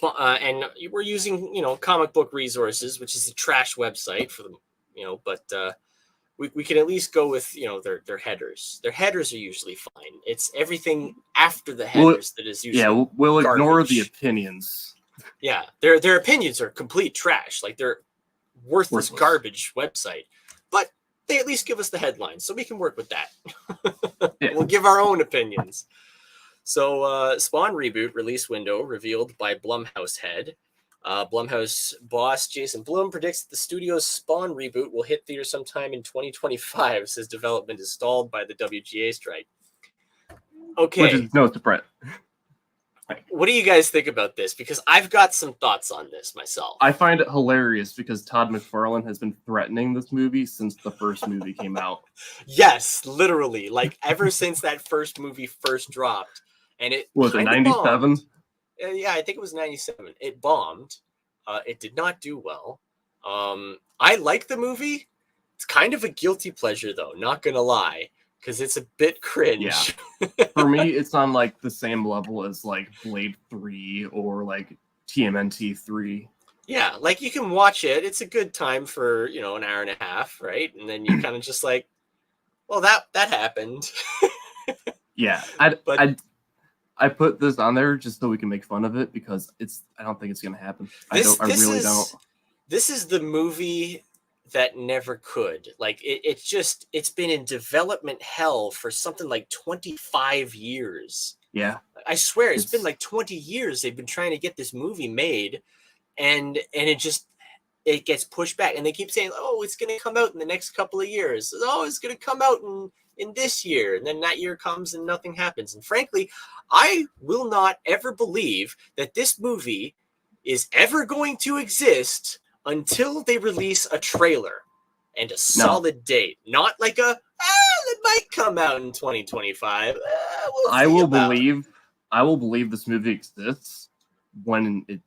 And we're using, you know, Comic Book Resources, which is a trash website for them, you know, but we can at least go with, you know, their headers. Their headers are usually fine. It's everything after the headers that is usually we'll garbage. Ignore the opinions. Yeah, their opinions are complete trash. Like they're worthless garbage website. But they at least give us the headlines, so we can work with that. We'll give our own opinions. So Spawn reboot release window revealed by Blumhouse head. Blumhouse boss Jason Blum predicts that the studio's Spawn reboot will hit theaters sometime in 2025, says development is stalled by the WGA strike. Okay. Which is no surprise. What do you guys think about this? Because I've got some thoughts on this myself. I find it hilarious because Todd McFarlane has been threatening this movie since the first movie came out. Yes, literally. Like ever since that first movie first dropped. And it was it 97? Yeah, I think it was 97. It bombed. It did not do well. I like the movie. It's kind of a guilty pleasure, though. Not gonna lie, because it's a bit cringe. Yeah. For me, it's on like the same level as like Blade 3 or like TMNT 3. Yeah, like you can watch it. It's a good time for, you know, an hour and a half, right? And then you kind of just like, Well, that happened. Yeah, But I put this on there just so we can make fun of it because I don't think it's gonna happen. I really don't. This is the movie that never could. Like it's been in development hell for something like 25 years. Yeah. I swear it's been like 20 years they've been trying to get this movie made, and it gets pushed back, and they keep saying, oh, it's going to come out in the next couple of years. Oh, it's going to come out in this year. And then that year comes and nothing happens. And frankly, I will not ever believe that this movie is ever going to exist until they release a trailer and a solid date. Not like it might come out in 2025. I will believe this movie exists when it,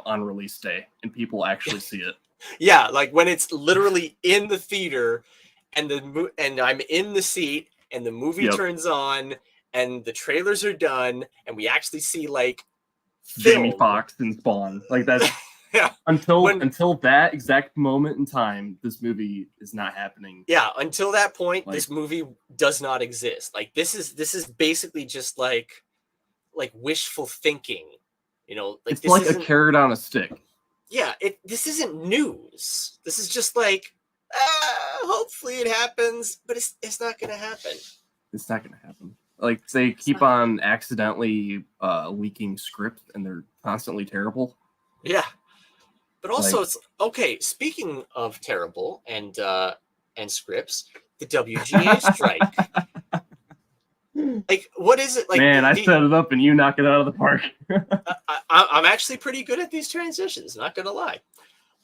on release day and people actually see it. Yeah, like when it's literally in the theater and I'm in the seat and the movie turns on and the trailers are done and we actually see like Jamie Foxx and Spawn. Like that's yeah. Until that exact moment in time, this movie is not happening. Yeah, until that point, this movie does not exist. Like this is basically just like wishful thinking. Like it's like a carrot on a stick. Yeah, this isn't news. This is just like, hopefully it happens, but it's not going to happen. It's not going to happen. Like they keep on accidentally leaking scripts, and they're constantly terrible. Yeah, but also it's okay. Speaking of terrible and scripts, the WGA strike. Like, what is it like? Man, I set it up and you knock it out of the park. I'm actually pretty good at these transitions, not gonna lie.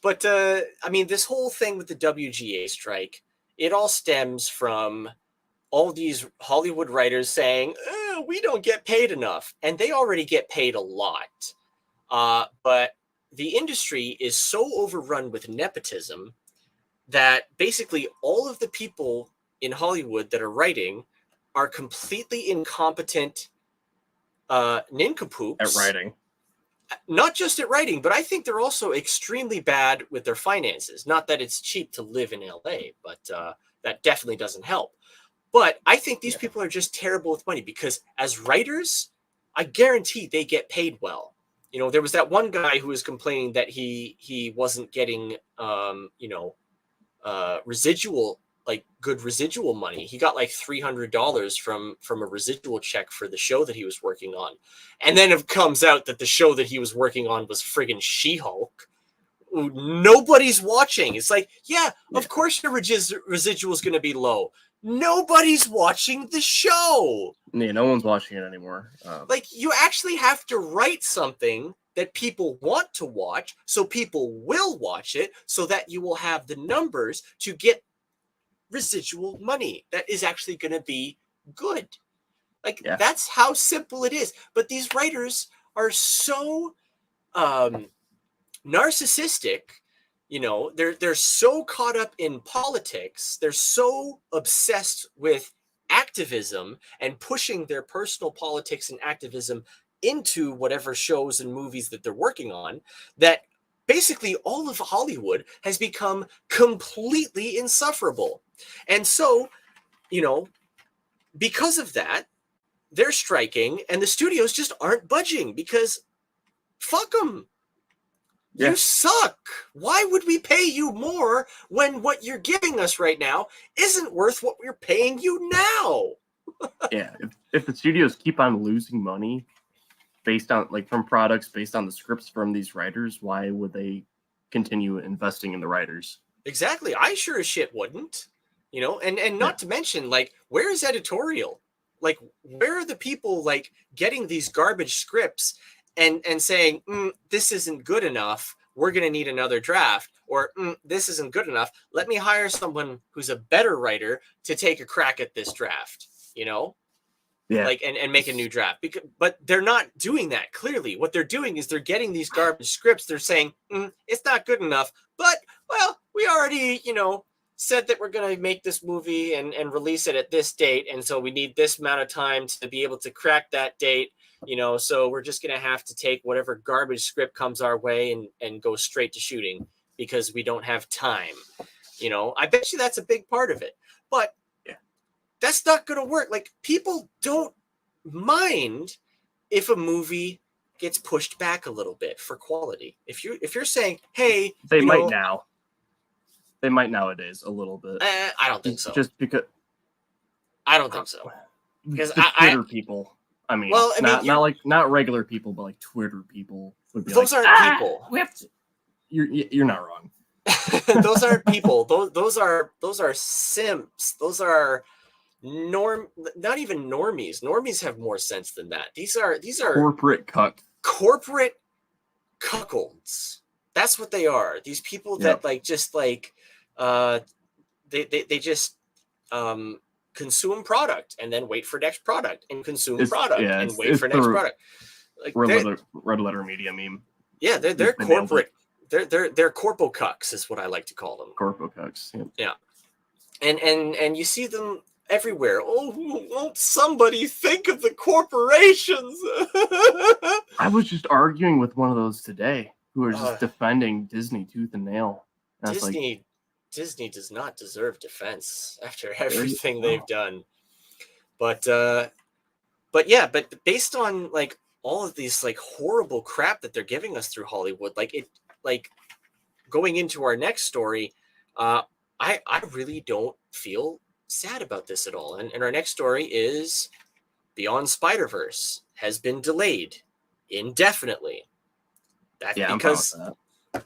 But I mean, this whole thing with the WGA strike, it all stems from all these Hollywood writers saying, we don't get paid enough. And they already get paid a lot. But the industry is so overrun with nepotism that basically all of the people in Hollywood that are writing are completely incompetent nincompoops. At writing. Not just at writing, but I think they're also extremely bad with their finances. Not that it's cheap to live in LA, but that definitely doesn't help. But I think these people are just terrible with money because as writers, I guarantee they get paid well. There was that one guy who was complaining that he wasn't getting, residual, like good residual money. He got like $300 from a residual check for the show that he was working on. And then it comes out that the show that he was working on was friggin' She-Hulk. Nobody's watching. It's like, of course your residual is going to be low. Nobody's watching the show. Yeah, no one's watching it anymore. Like, you actually have to write something that people want to watch, so people will watch it, so that you will have the numbers to get residual money that is actually going to be good. Like, that's how simple it is. But these writers are so narcissistic. They're so caught up in politics. They're so obsessed with activism and pushing their personal politics and activism into whatever shows and movies that they're working on, that basically all of Hollywood has become completely insufferable. And so, because of that, they're striking and the studios just aren't budging because fuck them. Yeah. You suck. Why would we pay you more when what you're giving us right now isn't worth what we're paying you now? Yeah. If the studios keep on losing money based on from products based on the scripts from these writers, why would they continue investing in the writers? Exactly. I sure as shit wouldn't, and not to mention, where is editorial? Where are the people getting these garbage scripts and saying, this isn't good enough, we're going to need another draft, or this isn't good enough, let me hire someone who's a better writer to take a crack at this draft, Yeah. And make a new draft. But they're not doing that. Clearly, what they're doing is they're getting these garbage scripts. They're saying, it's not good enough, but, well, we already, said that we're going to make this movie and release it at this date. And so we need this amount of time to be able to crack that date, so we're just going to have to take whatever garbage script comes our way and go straight to shooting because we don't have time. I bet you that's a big part of it. But that's not going to work. Like, people don't mind if a movie gets pushed back a little bit for quality. If you're saying, hey, they might now. They might nowadays a little bit. I don't think so. Just because I don't think so. Because Twitter people. I mean, well, I mean, not regular people, but like Twitter people would be those like, aren't people. We have to. You're not wrong. Those aren't people. Those are simps. Those are not even normies. Normies have more sense than that. These are corporate cuckolds. That's what they are. These people that they just consume product and then wait for next product and consume product and wait for next product. Like red letter media meme. Yeah, they're corporate. They're corpo cucks is what I like to call them. Corpo cucks. Yeah. And you see them everywhere. Oh, won't somebody think of the corporations? I was just arguing with one of those today who was just defending Disney tooth and nail. And Disney does not deserve defense after everything they've done. But based on like all of these like horrible crap that they're giving us through Hollywood, like going into our next story, I really don't feel sad about this at all. And our next story is Beyond Spider-Verse has been delayed indefinitely. Because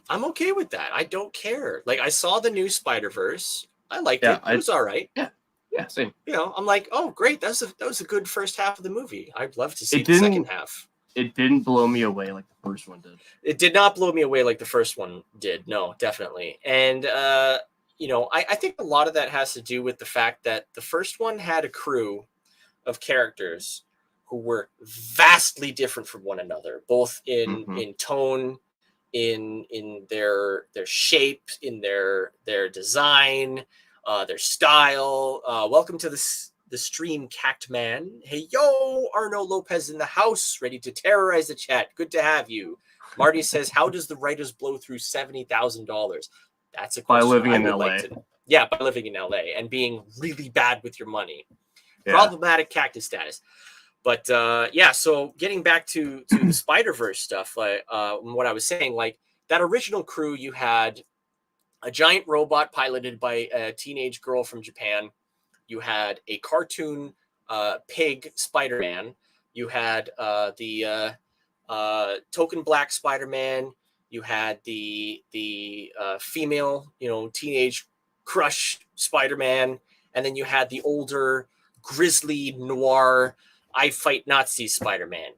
I'm okay with that. I don't care. Like, I saw the new Spider-Verse. I liked it. It was all right. Yeah, same. You know, I'm like, oh, great. That was a good first half of the movie. I'd love to see the second half. It didn't blow me away like the first one did. It did not blow me away like the first one did. No, definitely. And, you know, I think a lot of that has to do with the fact that the first one had a crew of characters who were vastly different from one another, both in tone, in their shape, in their design, their style. Welcome to the stream, Cactman. Hey, yo, Arno Lopez in the house, ready to terrorize the chat. Good to have you. Marty says, how does the writers blow through $70,000? That's a question. By living in LA. By living in LA and being really bad with your money. Yeah. Problematic cactus status. But so getting back to the Spider-Verse stuff, what I was saying, like that original crew, you had a giant robot piloted by a teenage girl from Japan. You had a cartoon pig Spider-Man. You had the token black Spider-Man. You had the female, teenage crush Spider-Man. And then you had the older, grisly, noir, I fight Nazis Spider-Man.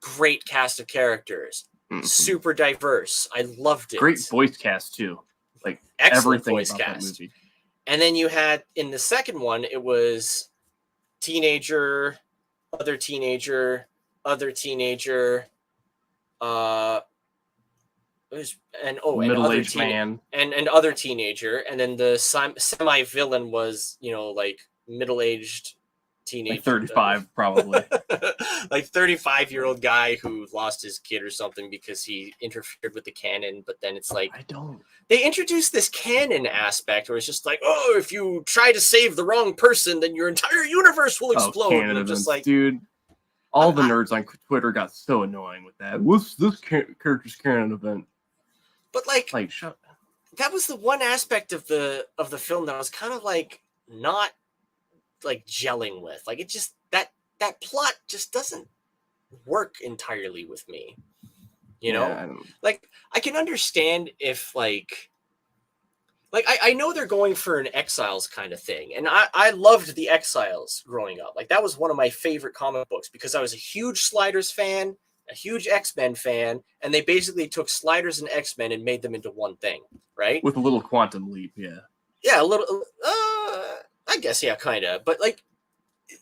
Great cast of characters. Super diverse. I loved it. Great voice cast, too. Like, excellent everything voice about cast. That movie. And then you had, in the second one, it was teenager, other teenager, middle-aged man, and other teenager, and then the semi-villain was like middle-aged teenager, like 35 probably, like 35-year-old guy who lost his kid or something because he interfered with the canon. But then it's like they introduced this canon aspect where it's just like, oh, if you try to save the wrong person, then your entire universe will explode. Canon events, just like, dude. All the nerds on Twitter got so annoying with that. What's this character's canon event? But like shut. That was the one aspect of the film that I was kind of like not like gelling with. Like it just that plot just doesn't work entirely with me. Like I can understand if like I know they're going for an Exiles kind of thing. And I loved the Exiles growing up. Like that was one of my favorite comic books because I was a huge Sliders fan, a huge X-Men fan, and they basically took Sliders and X-Men and made them into one thing, right? With a little quantum leap, yeah. Yeah, a little, I guess, yeah, kind of. But like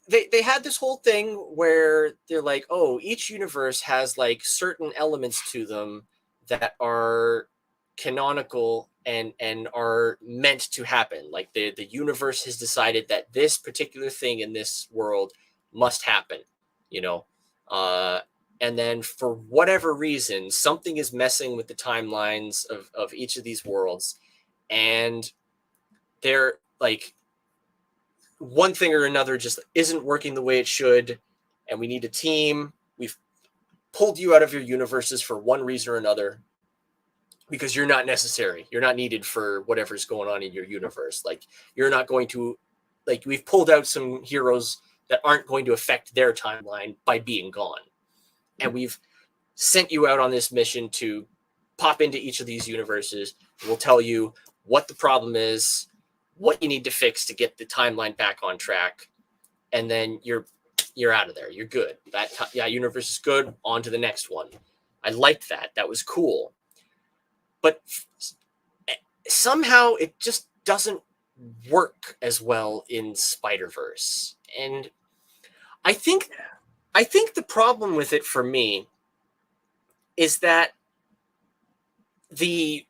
they had this whole thing where they're like, oh, each universe has like certain elements to them that are canonical and are meant to happen. Like the universe has decided that this particular thing in this world must happen, and then for whatever reason, something is messing with the timelines of each of these worlds. And they're like, one thing or another just isn't working the way it should, and we need a team. We've pulled you out of your universes for one reason or another because you're not necessary. You're not needed for whatever's going on in your universe. Like, you're not going to, like, we've pulled out some heroes that aren't going to affect their timeline by being gone. And we've sent you out on this mission to pop into each of these universes. We'll tell you what the problem is, what you need to fix to get the timeline back on track, and then you're out of there. You're good. That universe is good. On to the next one. I liked that. That was cool. But somehow it just doesn't work as well in Spider-Verse. And I think the problem with it for me is that the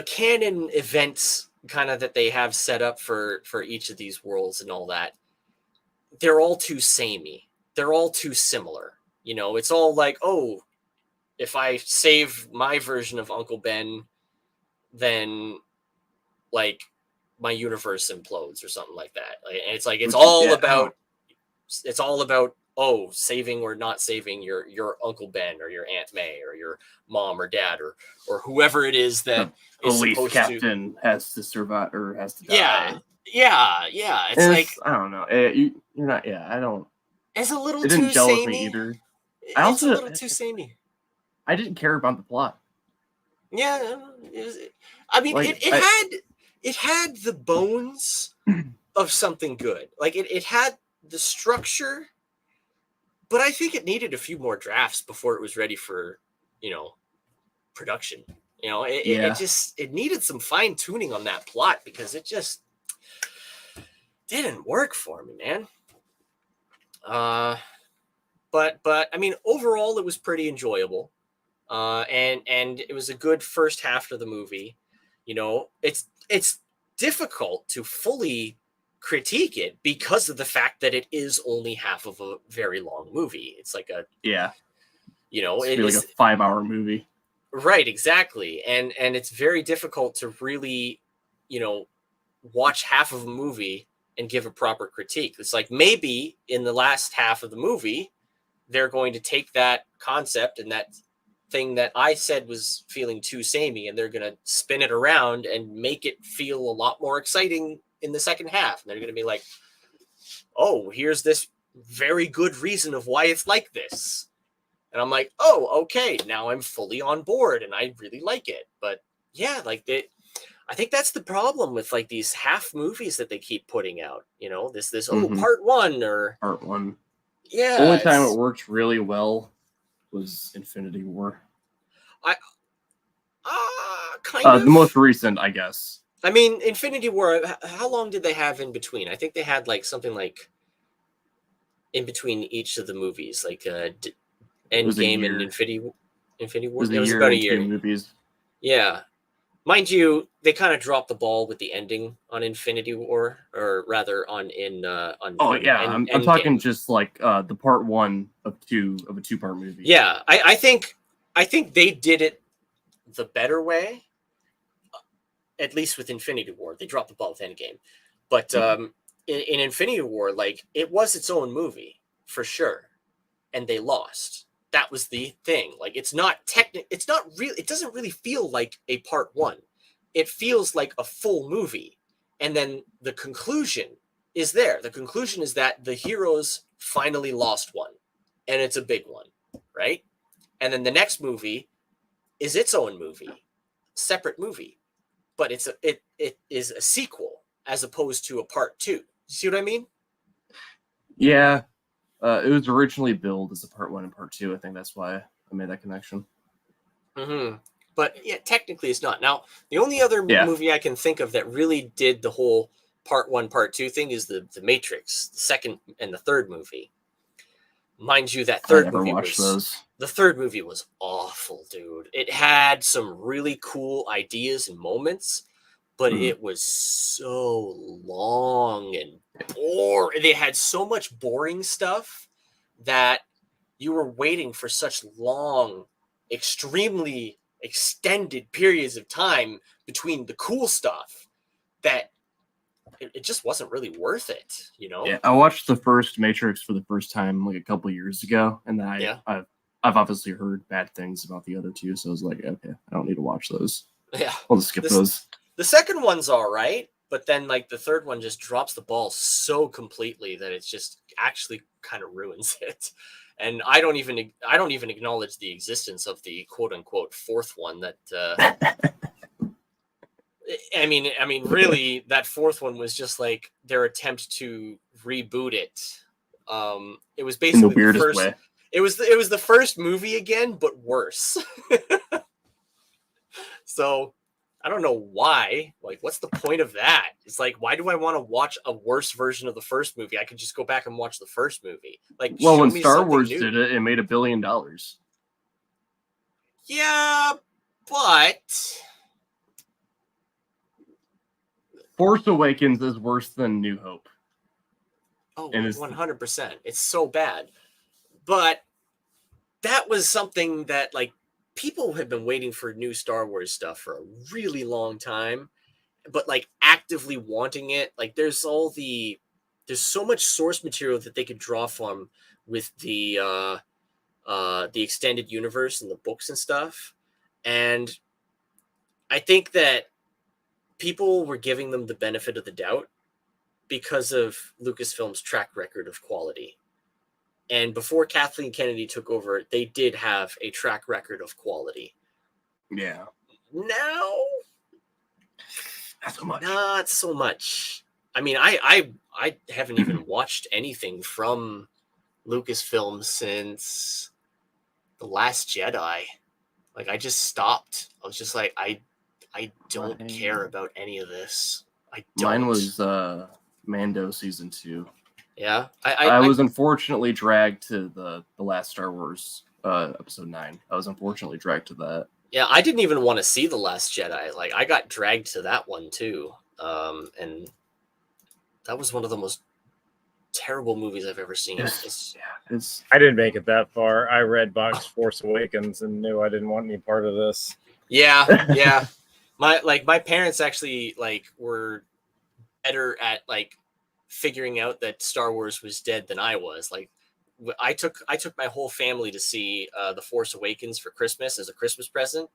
canon events kind of that they have set up for each of these worlds and all that, they're all too samey. They're all too similar. You know, it's all like, oh, if I save my version of Uncle Ben, then like my universe implodes or something like that. And it's like, it's all about, oh, saving or not saving your Uncle Ben or your Aunt May or your mom or dad or whoever it is that is police supposed captain has to survive or has to die. Yeah. It's like, I don't know. You're not. Yeah, I don't. It's a little It too didn't gel with me samey. either. It's also- a little too samey. I didn't care about the plot. Yeah, I mean, Like, it had the bones of something good. Like it had the structure, but I think it needed a few more drafts before it was ready for, production. It needed some fine tuning on that plot because it just didn't work for me, man. But I mean, overall, it was pretty enjoyable. And it was a good first half of the movie. It's difficult to fully critique it because of the fact that it is only half of a very long movie. It's like It's it like is a 5-hour movie. right, exactly. And it's very difficult to really, watch half of a movie and give a proper critique. It's like maybe in the last half of the movie, they're going to take that concept and that thing that I said was feeling too samey, and they're going to spin it around and make it feel a lot more exciting in the second half. And they're going to be like, oh, here's this very good reason of why it's like this. And I'm like, oh, okay, now I'm fully on board and I really like it. But yeah, like I think that's the problem with like these half movies that they keep putting out, this part one or Part one. Yeah. The only time it worked really well was Infinity War. Kind of. The most recent, I guess. I mean, Infinity War, how long did they have in between? I think they had like something like in between each of the movies, like Endgame and Infinity War. It was about a year. Movies. Yeah. Mind you, they kind of dropped the ball with the ending on Infinity War, or rather on. Oh yeah, I'm talking just like the part one of a 2-part movie. Yeah, I think they did it the better way. At least with Infinity War, they dropped the ball with Endgame, but in Infinity War, like it was its own movie for sure, and they lost. That was the thing. Like it's not real. It doesn't really feel like a part one. It feels like a full movie. And then the conclusion is there. The conclusion is that the heroes finally lost one, and it's a big one, right? And then the next movie is its own movie, separate movie, but it is a sequel as opposed to a part two. You see what I mean? Yeah. It was originally billed as a part one and part two. I think that's why I made that connection. Mm-hmm. But yeah, technically it's not. Now, the only other movie I can think of that really did the whole part one, part two thing is the Matrix, the second and the third movie. Mind you, that third movie the third movie was awful, dude. It had some really cool ideas and moments, but it was so long and boring. They had so much boring stuff that you were waiting for such long, extremely extended periods of time between the cool stuff that it just wasn't really worth it, you know? Yeah, I watched the first Matrix for the first time like a couple years ago, and then I've obviously heard bad things about the other two, so I was like, okay, I don't need to watch those. Yeah, I'll just skip those. The second one's all right, but then like the third one just drops the ball so completely that it's just actually kind of ruins it. And I don't even acknowledge the existence of the quote unquote fourth one that I mean, really, that fourth one was just like their attempt to reboot it. It was basically in the weirdest first way. It was the first movie again, but worse. So I don't know why. Like, what's the point of that? It's like, why do I want to watch a worse version of the first movie? I could just go back and watch the first movie. Like, well, when show me Star Wars new. did it, it made $1 billion. Yeah, but Force Awakens is worse than New Hope. oh, And it's 100%. It's so bad. But that was something that, like, people have been waiting for new Star Wars stuff for a really long time, but like actively wanting it. Like, there's so much source material that they could draw from with the extended universe and the books and stuff. And I think that people were giving them the benefit of the doubt because of Lucasfilm's track record of quality. And before Kathleen Kennedy took over, they did have a track record of quality. Yeah. Now, not so much. Not so much. I mean, I haven't even watched anything from Lucasfilm since The Last Jedi. Like, I just stopped. I was just like, I don't care about any of this. I don't. Mine was Mando season 2. Yeah, I was unfortunately dragged to the last Star Wars episode 9. I was unfortunately dragged to that. Yeah, I didn't even want to see The Last Jedi. Like, I got dragged to that one too, and that was one of the most terrible movies I've ever seen. I didn't make it that far. I read Box Force Awakens and knew I didn't want any part of this. Yeah. My parents actually were better at figuring out that Star Wars was dead than I was. Like, I took my whole family to see The Force Awakens for Christmas as a Christmas present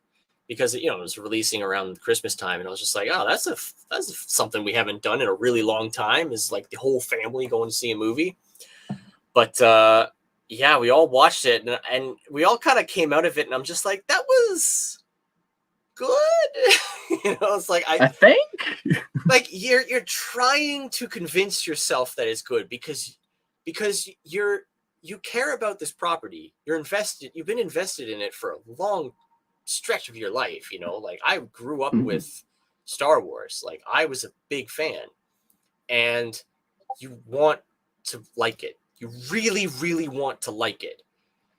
because it was releasing around Christmas time, and I was just like, oh, that's something we haven't done in a really long time, is like the whole family going to see a movie. But yeah, we all watched it, and we all kind of came out of it, and I'm just like, that was good. It's like I think like you're trying to convince yourself that it's good because you care about this property. You've been invested in it for a long stretch of your life. Like, I grew up with Star Wars. Like, I was a big fan, and you want to like it. You really, really want to like it.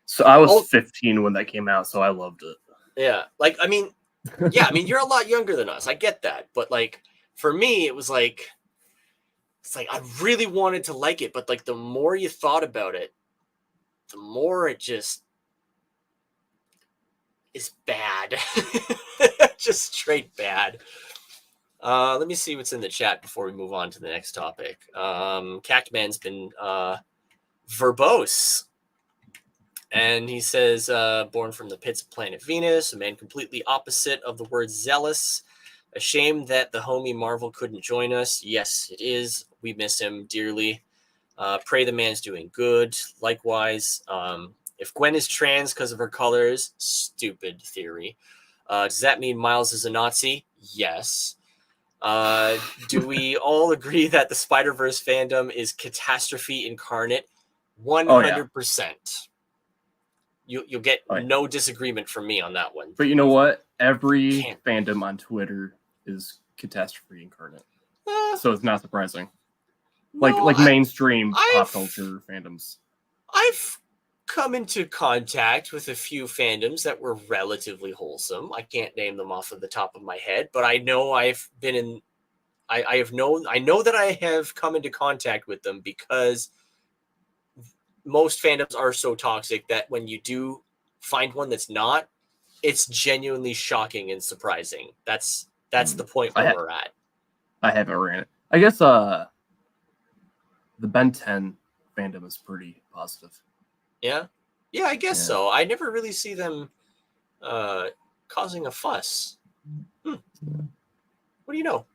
So I was 15 when that came out, so I loved it. Yeah. Like, I mean, you're a lot younger than us. I get that. But like, for me, it was like, it's like, I really wanted to like it, but like, the more you thought about it, the more it just is bad. Just straight bad. Let me see what's in the chat before we move on to the next topic. Cactman's been verbose. And he says, born from the pits of planet Venus, a man completely opposite of the word zealous. A shame that the homie Marvel couldn't join us. Yes, it is. We miss him dearly. Pray the man's doing good. Likewise, if Gwen is trans because of her colors, stupid theory. Does that mean Miles is a Nazi? Yes. Do we all agree that the Spider-Verse fandom is catastrophe incarnate? 100%. You'll get no disagreement from me on that one. But you know what? Every fandom on Twitter is catastrophe incarnate. So it's not surprising. Like mainstream pop culture fandoms. I've come into contact with a few fandoms that were relatively wholesome. I can't name them off of the top of my head, but I know I've been in. I know that I have come into contact with them because most fandoms are so toxic that when you do find one that's not, it's genuinely shocking and surprising. That's the point where we're at. I haven't ran I guess the Ben 10 fandom is pretty positive. Yeah, I guess Yeah. so. I never really see them causing a fuss. What do you know?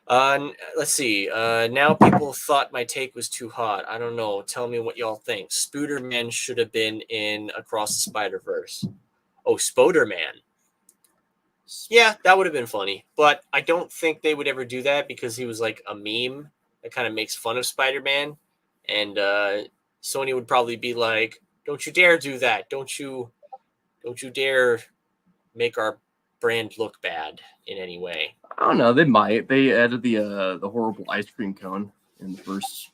Let's see. Now people thought my take was too hot. I don't know. Tell me what y'all think. Spooderman should have been in Across the Spider-Verse. Oh, Spoderman. Yeah, that would have been funny. But I don't think they would ever do that because he was like a meme that kind of makes fun of Spider-Man. And Sony would probably be like, don't you dare do that. Don't you dare make our brand look bad in any way. I don't know. They might. They added the horrible ice cream cone in the first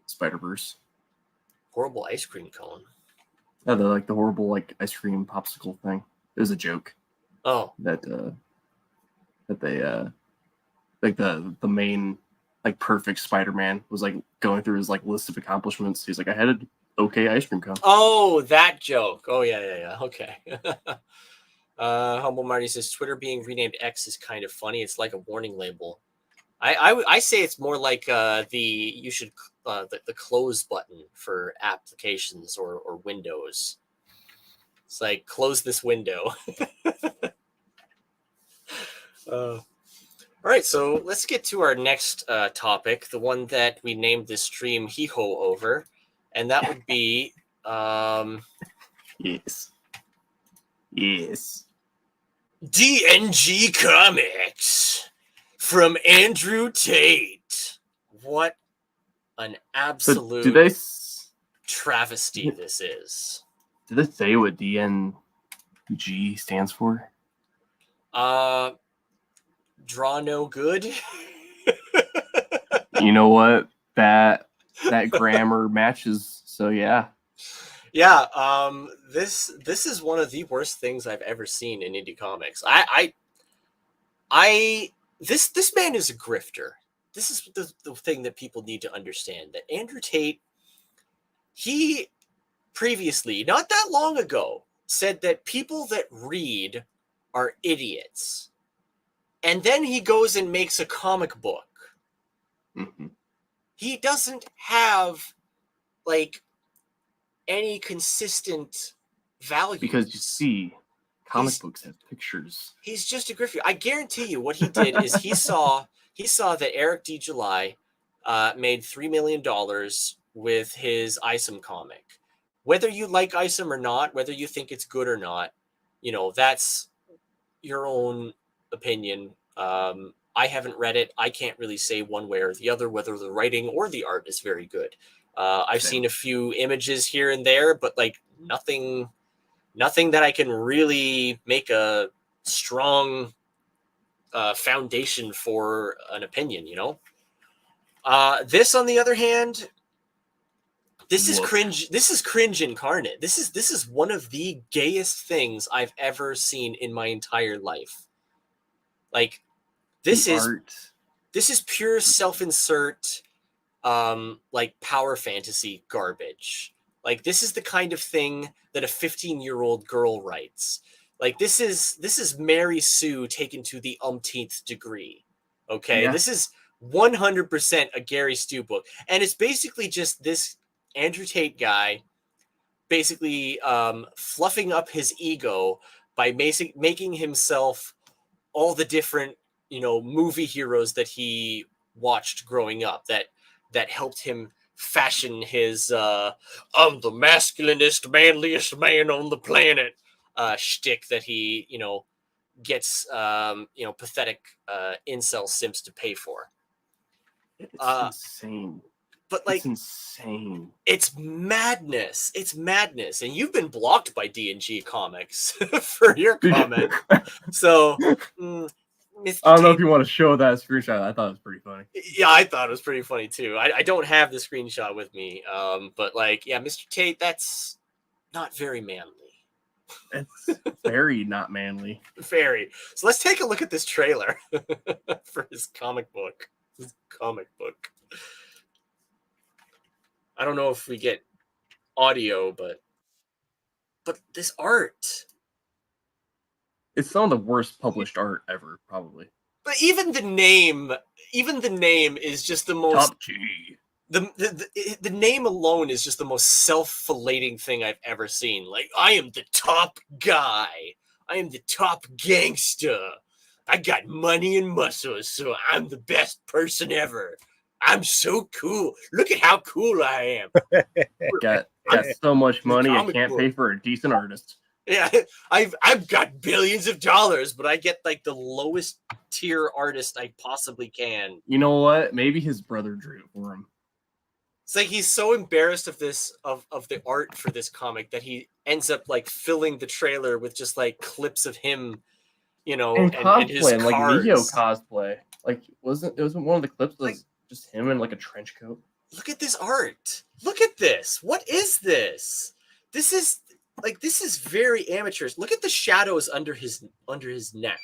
Spider-Verse. Horrible ice cream cone. Yeah, the horrible like ice cream popsicle thing. It was a joke. Oh, that they like the main like perfect Spider-Man was like going through his like list of accomplishments. He's like, I had an okay ice cream cone. Oh, that joke. Oh yeah. Okay. Humble Marty says Twitter being renamed X is kind of funny. It's like a warning label. I say it's more like the close button for applications or Windows. It's like close this window. All right, so let's get to our next topic, the one that we named this stream Hee Ho over, and that would be Yes. DNG Comics from Andrew Tate. What an absolute travesty this is. Do they say what DNG stands for? Draw no good. You know what? That grammar matches. So yeah. Yeah, this is one of the worst things I've ever seen in indie comics. This man is a grifter. This is the thing that people need to understand, that Andrew Tate, he previously, not that long ago, said that people that read are idiots. And then he goes and makes a comic book. Mm-hmm. He doesn't have like any consistent value. Because you see, comic books have pictures. He's just a grifter. I guarantee you what he did is he saw that Eric D. July made $3 million with his Isom comic. Whether you like Isom or not, whether you think it's good or not, that's your own opinion. I haven't read it. I can't really say one way or the other whether the writing or the art is very good. I've seen a few images here and there, but like nothing that I can really make a strong foundation for an opinion. This, on the other hand, this is cringe. This is cringe incarnate. This is one of the gayest things I've ever seen in my entire life. Like, this is pure self-insert, like power fantasy garbage. Like, this is the kind of thing that a 15-year-old girl writes. Like, this is Mary Sue taken to the umpteenth degree. Okay, yeah. This is 100% a Gary Stu book, and it's basically just this Andrew Tate guy basically fluffing up his ego by making himself all the different movie heroes that he watched growing up that helped him fashion his I'm the masculinist, manliest man on the planet shtick that he gets pathetic incel simps to pay for. It's insane. But like, it's insane. It's madness. It's madness. And you've been blocked by D&G Comics for your comment. So I don't know if you want to show that screenshot. I thought it was pretty funny. Yeah, I thought it was pretty funny too. I don't have the screenshot with me. But like, yeah, Mr. Tate, that's not very manly. It's very not manly. Very. So let's take a look at this trailer for his comic book. I don't know if we get audio, but this art. It's some of the worst published art ever, probably. But even the name is just the most Top G. The name alone is just the most self-flating thing I've ever seen. Like, I am the top guy. I am the top gangster. I got money and muscles, so I'm the best person ever. I'm so cool. Look at how cool I am. Got so much money I comic can't book. pay for a decent artist. Yeah, I've got billions of dollars, but I get like the lowest tier artist I possibly can. You know what? Maybe his brother drew it for him. It's like he's so embarrassed of this of the art for this comic that he ends up like filling the trailer with just like clips of him, you know, And and his cosplay, like cars. Neo cosplay. Like wasn't one of the clips was Like- just him in like a trench coat? Look at this art. Look at this. What is this? This is very amateurish. Look at the shadows under his neck.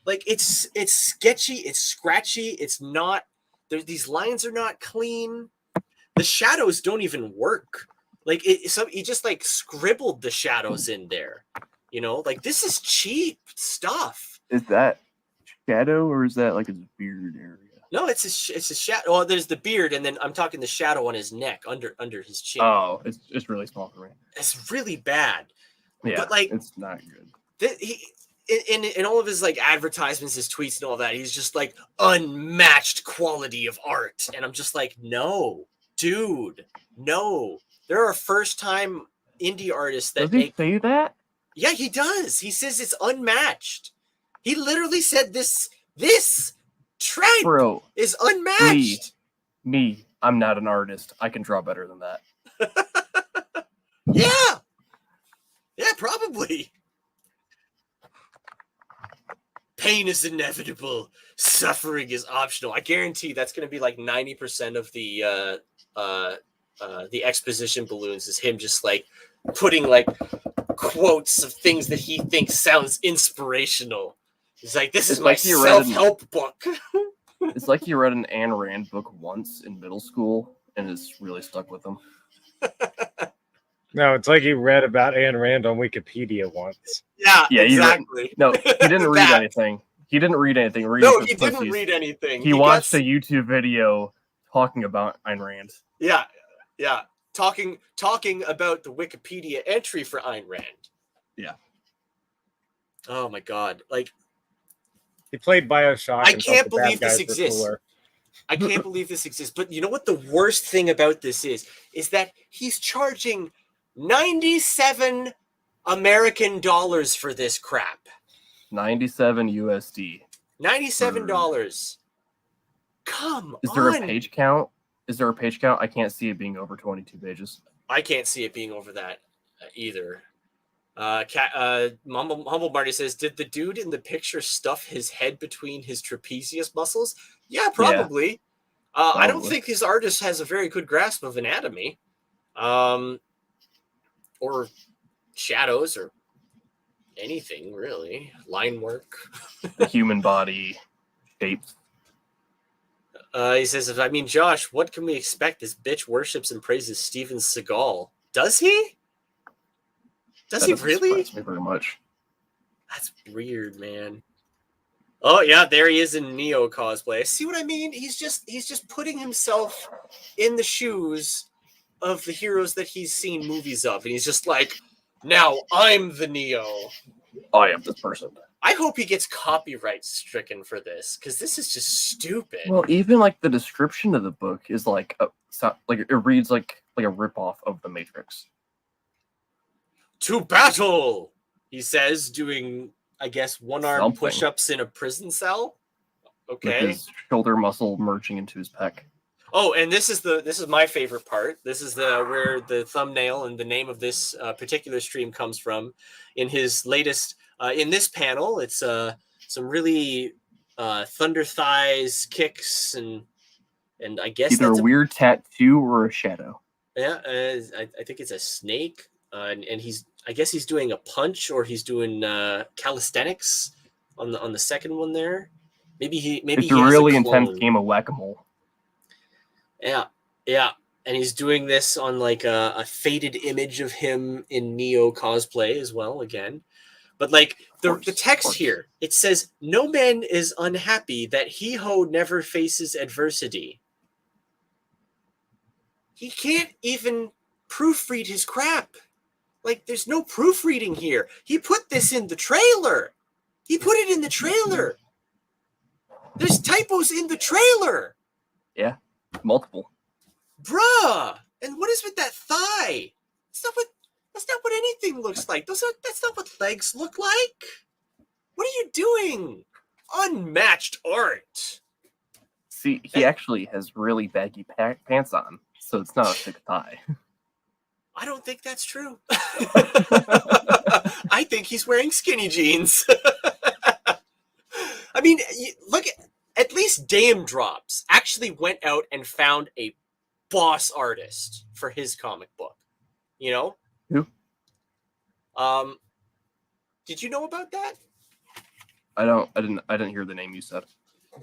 Like it's sketchy, it's scratchy, it's not these lines are not clean. The shadows don't even work. Like he just like scribbled the shadows in there. You know, like this is cheap stuff. Is that shadow or is that like his beard area? No, it's a shadow. Well, there's the beard, and then I'm talking the shadow on his neck under his chin. Oh, it's really small for me. It's really bad. Yeah, but like it's not good. In all of his like advertisements, his tweets, and all that, he's just like unmatched quality of art, and I'm just like, no, dude, no. There are first-time indie artists that Does he say that? Yeah, he does. He says it's unmatched. He literally said this tribe Bro, is unmatched. Me, I'm not an artist. I can draw better than that. Yeah, probably. Pain is inevitable. Suffering is optional. I guarantee that's going to be like 90% of the exposition balloons is him just like putting like quotes of things that he thinks sounds inspirational. He's like, this is my self-help book. It's like he read an Ayn Rand book once in middle school and it's really stuck with him. No, it's like he read about Ayn Rand on Wikipedia once. Yeah, He exactly. didn't read anything. He didn't read anything. He didn't read anything. He watched a YouTube video talking about Ayn Rand. Yeah. Talking about the Wikipedia entry for Ayn Rand. Yeah. Oh my God! Like, he played BioShock. I can't believe this exists. I can't believe this exists. But you know what the worst thing about this is that he's charging 97 American dollars for this crap. 97 USD. $97. Come on. Is there a page count? I can't see it being over 22 pages. I can't see it being over that either. Humble Marty says, did the dude in the picture stuff his head between his trapezius muscles? Yeah, probably. Yeah. I don't think his artist has a very good grasp of anatomy, or shadows, or anything really. Line work. The human body shapes. He says, Josh, what can we expect? This bitch worships and praises Steven Seagal. Does he? Does he really? Me very much. That's weird, man. Oh yeah, there he is in Neo cosplay. See what I mean? He's just putting himself in the shoes of the heroes that he's seen movies of, and he's just like, now I'm the Neo. I am this person. I hope he gets copyright stricken for this, because this is just stupid. Well, even like the description of the book is like it reads like a ripoff of The Matrix. To battle, he says, doing, I guess, one-arm push-ups in a prison cell. Okay. With his shoulder muscle merging into his pec. Oh, and this is my favorite part. This is where the thumbnail and the name of this particular stream comes from. In his latest, in this panel, it's some really thunder thighs kicks and I guess either a weird tattoo or a shadow. Yeah, I think it's a snake. And I guess he's doing a punch, or he's doing calisthenics on the second one there. Maybe it's a really intense game of whack-a-mole. Yeah, and he's doing this on like a faded image of him in Neo cosplay as well. Again, But like the text here, it says, "No man is unhappy that he-ho never faces adversity." He can't even proofread his crap. Like, there's no proofreading here. He put this in the trailer. He put it in the trailer. There's typos in the trailer. Yeah, multiple. Bruh. And what is with that thigh? That's not what anything looks like. That's not what legs look like. What are you doing? Unmatched art. See, he actually has really baggy pants on, so it's not a thick thigh. I don't think that's true. I think he's wearing skinny jeans. I mean, look at least Dame Drops actually went out and found a boss artist for his comic book. You know? Who? Did you know about that? I didn't hear the name you said.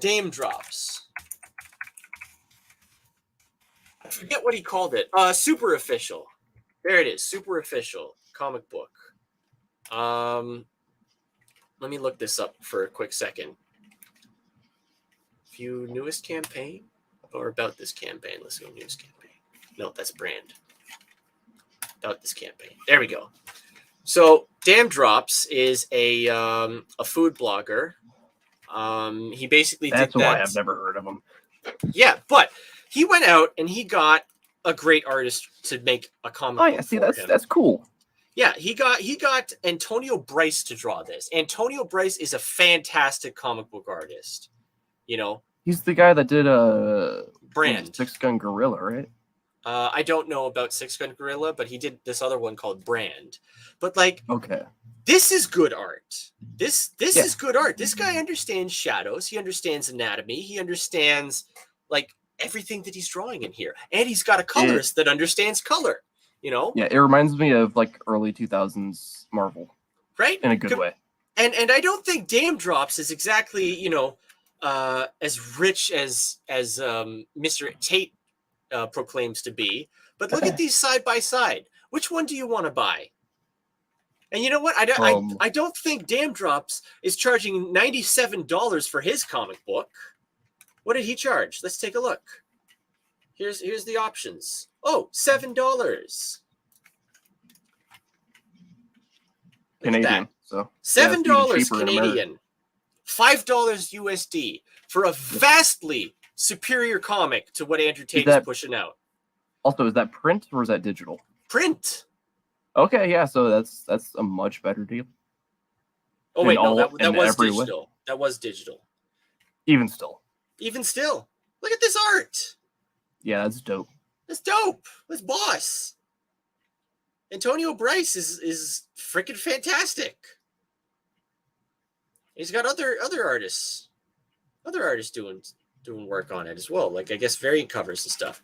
Dame Drops. I forget what he called it. Super Official. There it is. Super Official comic book. Let me look this up for a quick second. View newest campaign or about this campaign. Let's go newest campaign. No, that's brand. About this campaign. There we go. So Dame Drops is a food blogger. He basically That's did that. why I've never heard of him. Yeah, but he went out and he got a great artist to make a comic book. Oh yeah, see, that's cool. Yeah, he got Antonio Bryce to draw this. Antonio Bryce is a fantastic comic book artist. You know, he's the guy that did Brand. Six Gun Gorilla, right? I don't know about Six Gun Gorilla, but he did this other one called Brand. But like, okay, this is good art. This is good art. This guy understands shadows. He understands anatomy. He understands like everything that he's drawing in here, and he's got a colorist that understands color. You know? Yeah, it reminds me of like early 2000s Marvel, right? In a good way. And I don't think Dame Drops is exactly, you know, as rich as Mr. Tate proclaims to be. But look at these side by side. Which one do you want to buy? And you know what? I don't think Dame Drops is charging $97 for his comic book. What did he charge? Let's take a look. Here's the options. Oh, $7. Canadian. So $7 Canadian. $5 USD for a vastly superior comic to what Andrew Tate is pushing out. Also, is that print or is that digital? Print. Okay, yeah, so that's a much better deal. Oh wait, no, that was digital. Way. That was digital. Even still. Look at this art. Yeah, that's dope. That's dope. That's boss. Antonio Bryce is freaking fantastic. He's got other artists doing work on it as well. Like I guess variant covers and stuff.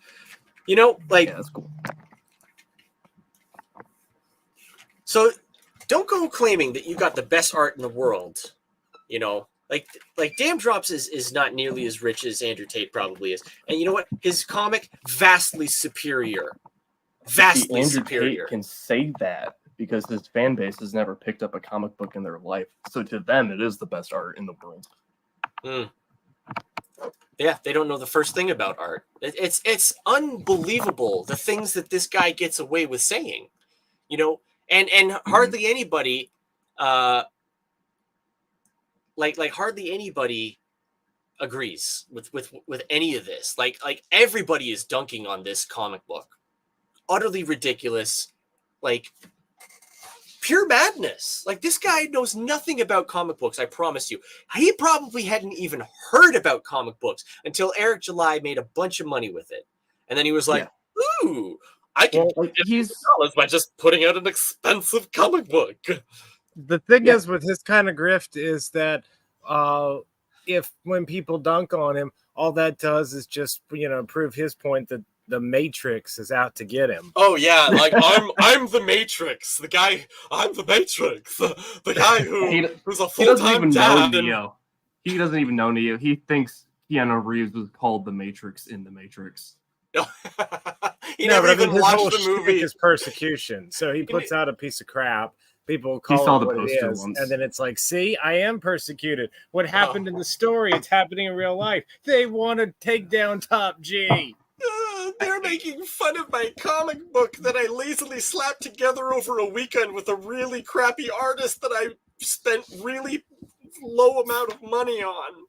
You know, like that's cool. So don't go claiming that you got the best art in the world. You know, like Dame Drops is not nearly as rich as Andrew Tate probably is. And you know what? His comic vastly superior. Vastly Andrew superior. Tate can say that because his fan base has never picked up a comic book in their life. So to them, it is the best art in the world. Yeah, they don't know the first thing about art. It's unbelievable the things that this guy gets away with saying. You know, and hardly anybody like hardly anybody agrees with any of this. Like everybody is dunking on this comic book. Utterly ridiculous, like pure madness. Like this guy knows nothing about comic books, I promise you. He probably hadn't even heard about comic books until Eric July made a bunch of money with it. And then he was like, ooh, I can get $50 by just putting out an expensive comic book. The thing is with his kind of grift is that if when people dunk on him, all that does is just, you know, prove his point that the Matrix is out to get him. Oh yeah, like I'm the Matrix. The guy, I'm the Matrix. The guy who's a full-time dad. He doesn't even know Neo. He thinks Keanu Reeves was called the Matrix in the Matrix. He never even watched the movie. His persecution. So he puts out a piece of crap people call saw it the what it poster is, once. and then it's like, see, I am persecuted. What happened in the story? It's happening in real life. They want to take down Top G. They're making fun of my comic book that I lazily slapped together over a weekend with a really crappy artist that I spent really low amount of money on.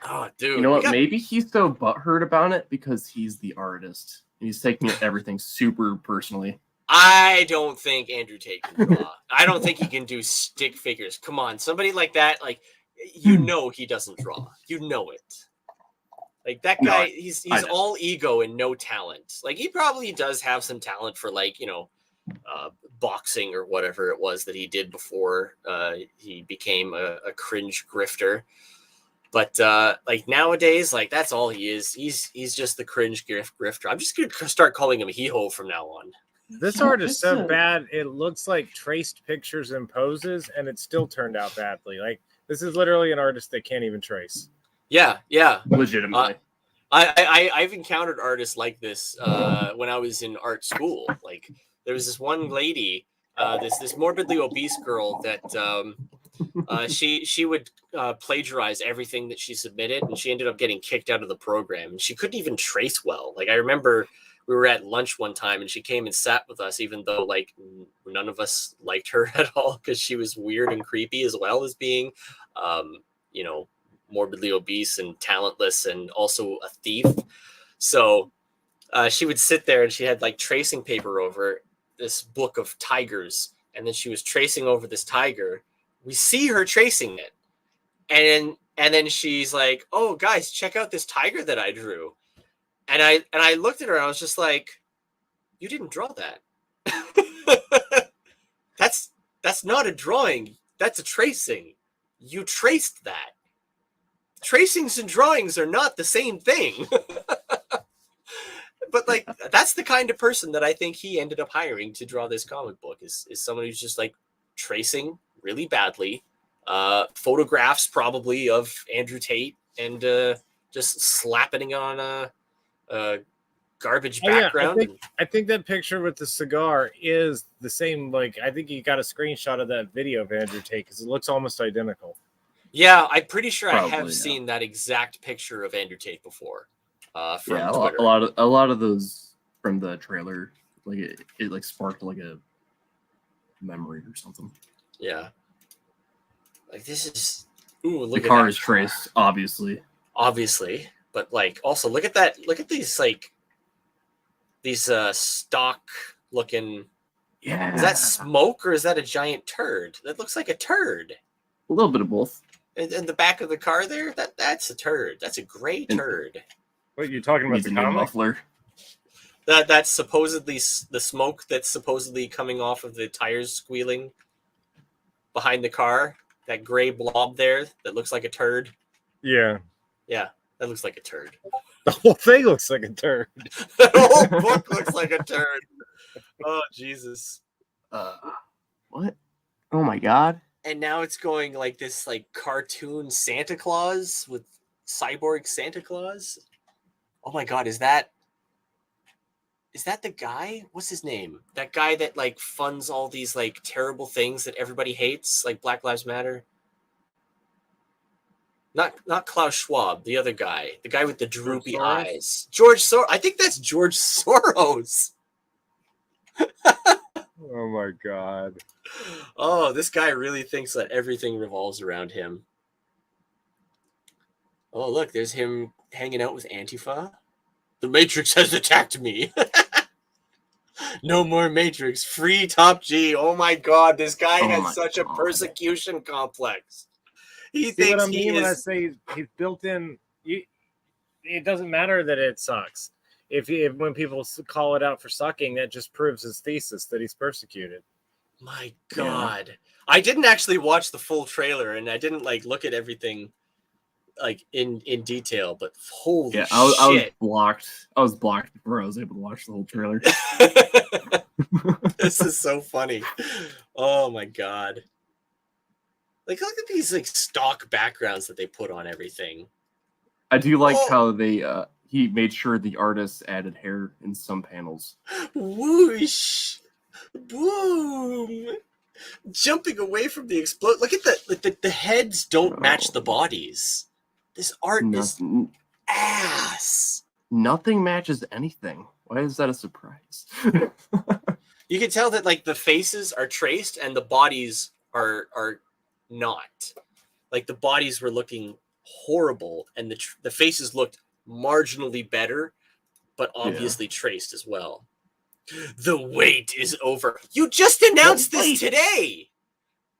Oh, dude. You know what? Maybe he's so butthurt about it because he's the artist. He's taking everything super personally. I don't think Andrew Tate can draw. I don't think he can do stick figures. Come on, somebody like that, like, you know he doesn't draw. You know it. Like, that guy, he's all ego and no talent. Like, he probably does have some talent for, like, you know, boxing or whatever it was that he did before he became a cringe grifter. But like nowadays, like that's all he is. He's just the cringe grifter. I'm just gonna start calling him Hee-Ho from now on. This art is so bad, it looks like traced pictures and poses, and it still turned out badly. Like, this is literally an artist that can't even trace. Yeah, legitimately. I've encountered artists like this when I was in art school. Like, there was this one lady, this morbidly obese girl that she would plagiarize everything that she submitted, and she ended up getting kicked out of the program. And she couldn't even trace well. Like, I remember we were at lunch one time, and she came and sat with us, even though like none of us liked her at all because she was weird and creepy, as well as being, you know, morbidly obese and talentless, and also a thief. So she would sit there, and she had like tracing paper over this book of tigers, and then she was tracing over this tiger. We see her tracing it, and then she's like, "Oh, guys, check out this tiger that I drew." And I looked at her, and I was just like, "You didn't draw that. That's not a drawing. That's a tracing. You traced that. Tracings and drawings are not the same thing." But like, that's the kind of person that I think he ended up hiring to draw this comic book is someone who's just like tracing really badly, photographs probably of Andrew Tate, and just slapping it on a garbage background. Yeah, I think that picture with the cigar is the same. Like, I think you got a screenshot of that video of Andrew Tate because it looks almost identical. Yeah, I'm pretty sure I have seen that exact picture of Andrew Tate before. From Twitter. a lot of those from the trailer, like it like sparked like a memory or something. Yeah, like this is. Ooh, look the at car that. Is traced, obviously, but like also look at that. Look at these like these stock looking. Yeah, is that smoke or is that a giant turd? That looks like a turd. A little bit of both. In the back of the car there, that's a turd. That's a gray turd. What, you talking about? The muffler. That's supposedly the smoke that's supposedly coming off of the tires squealing behind the car. That gray blob there that looks like a turd. Yeah, that looks like a turd. The whole thing looks like a turd. The whole book looks like a turd. Oh Jesus! What? Oh my God! And now it's going like this, like cartoon Santa Claus with cyborg Santa Claus. Oh my God, is that the guy? What's his name? That guy that like funds all these like terrible things that everybody hates, like Black Lives Matter. Not Klaus Schwab, the other guy, the guy with the droopy eyes. George Soros. I think that's George Soros. Oh my God. Oh, this guy really thinks that everything revolves around him. Oh, look, there's him hanging out with Antifa. The Matrix has attacked me. No more Matrix. Free Top G. Oh my God, this guy has such a persecution complex. He thinks what I mean when I say he's built in. It doesn't matter that it sucks. If when people call it out for sucking, that just proves his thesis that he's persecuted. My God, yeah. I didn't actually watch the full trailer, and I didn't like look at everything like in detail. But holy shit! I was blocked. I was blocked before I was able to watch the whole trailer. This is so funny. Oh my God! Like, look at these like stock backgrounds that they put on everything. I do like how they he made sure the artists added hair in some panels. Whoosh! Boom! jumping away from the explode. Look at the heads don't match the bodies. This art is ass. Nothing matches anything. Why is that a surprise? You can tell that like the faces are traced and the bodies are not. Like the bodies were looking horrible and the faces looked marginally better, but obviously traced as well. The wait is over. You just announced this today.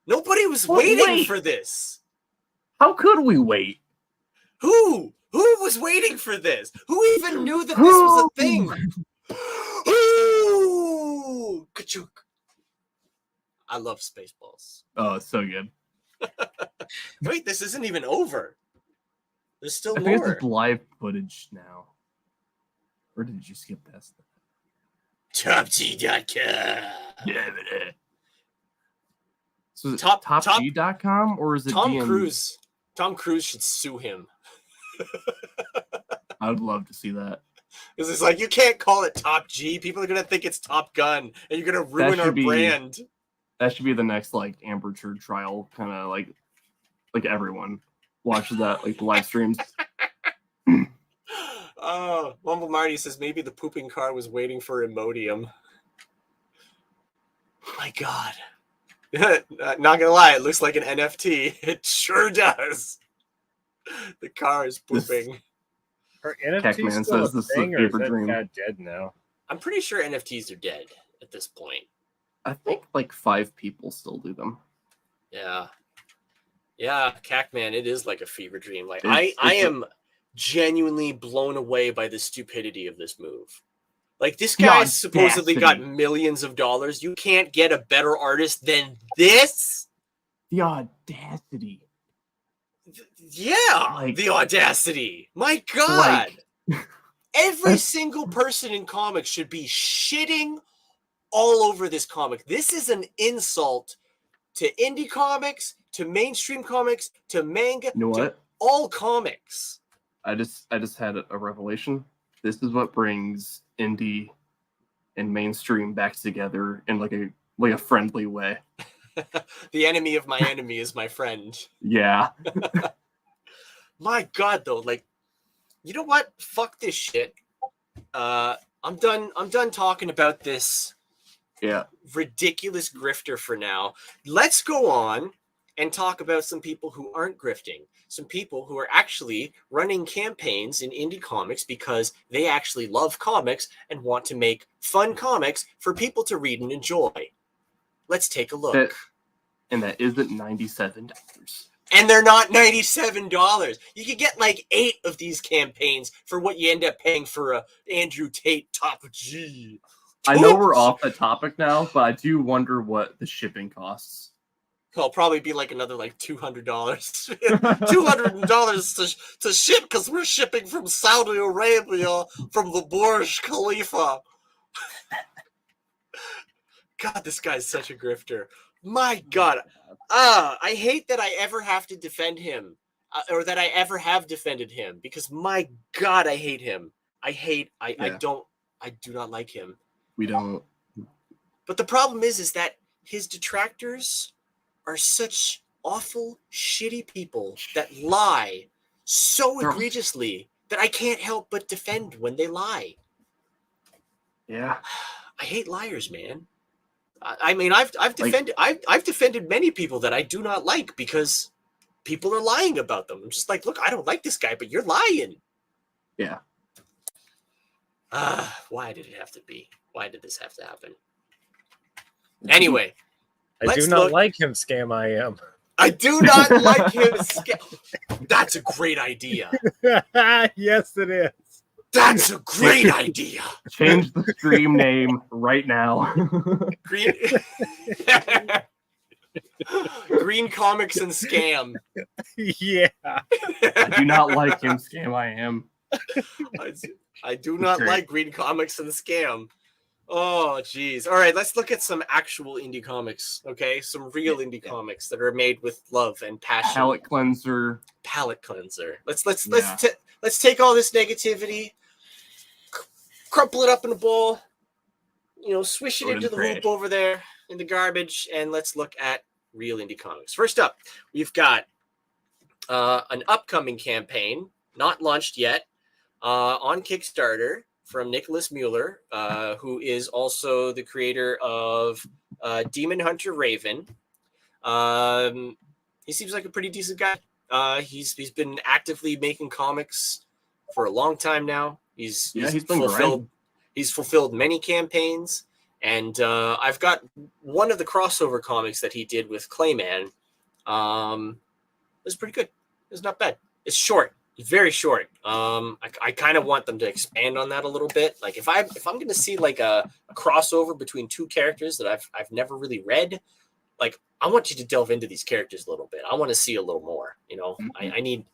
Nobody was waiting for this. How could we wait? Who was waiting for this? Who even knew that this was a thing? Ooh, ka-chunk. I love Spaceballs. Oh, it's so good. Wait, this isn't even over. There's still I more. think it's live footage now. Or did you skip past that? TopG.com. Yeah, so is it Top- TopG.com or is it Tom DM? Cruise. Tom Cruise should sue him. I would love to see that. Because it's like, you can't call it Top G. People are going to think it's Top Gun. And you're going to ruin our brand. That should be the next like Amber Heard trial, kind of like everyone watches that, like the live streams. Oh, Mumble Marty says maybe the pooping car was waiting for Imodium. My God. Not gonna lie, it looks like an NFT. It sure does. The car is pooping. Are Techman NFTs still says this is a thing, or is fever that dream. guy dead now? I'm pretty sure NFTs are dead at this point. I think like 5 people still do them. Yeah. Yeah, Cacman, it is like a fever dream. Like It's I am genuinely blown away by the stupidity of this move. Like this guy supposedly got millions of dollars. You can't get a better artist than this? The audacity. Yeah, the audacity. My God. Every single person in comics should be shitting all over this comic. This is an insult to indie comics, to mainstream comics, to manga, You know what? to all comics. I just had a revelation. This is what brings indie and mainstream back together in like a friendly way. The enemy of my enemy is my friend. Yeah. My God, though, like, you know what? Fuck this shit. I'm done talking about this ridiculous grifter for now. Let's go on and talk about some people who aren't grifting. Some people who are actually running campaigns in indie comics because they actually love comics and want to make fun comics for people to read and enjoy. Let's take a look. And that isn't $97. And they're not $97. You could get like 8 of these campaigns for what you end up paying for a Andrew Tate Top G. I know we're off the topic now, but I do wonder what the shipping costs. It'll probably be like another like $200. $200 to ship because we're shipping from Saudi Arabia from the Burj Khalifa. God, this guy's such a grifter. My God. I hate that I ever have to defend him or that I ever have defended him because my God, I hate him. I do not like him. We don't. But the problem is that his detractors are such awful, shitty people that lie so egregiously that I can't help but defend when they lie. Yeah. I hate liars, man. I mean, I've defended many people that I do not like because people are lying about them. I'm just like, look, I don't like this guy, but you're lying. Yeah. Why did it have to be? Why did this have to happen? Anyway, I do not like him, Scam I am. I do not like him. That's a great idea. Yes, it is. That's a great idea. Change the stream name right now. Green Comics and Scam. Yeah. I do not like him, Scam I am. I do not like Green Comics and Scam. Oh, geez. All right, let's look at some actual indie comics, okay? Some real indie comics that are made with love and passion. Palette cleanser. Let's take all this negativity, crumple it up in a bowl, swish it into the hoop over there. in the garbage, and let's look at real indie comics. First up, we've got an upcoming campaign, not launched yet, on Kickstarter from Nicholas Mueller, who is also the creator of Demon Hunter Raven. He seems like a pretty decent guy. He's been actively making comics for a long time now. He's been fulfilled. He's fulfilled many campaigns, and I've got one of the crossover comics that he did with Clayman. It was pretty good. It's not bad. It's short. It's very short. I kind of want them to expand on that a little bit. Like if I'm going to see like a crossover between two characters that I've never really read, like I want you to delve into these characters a little bit. I want to see a little more. You know, I need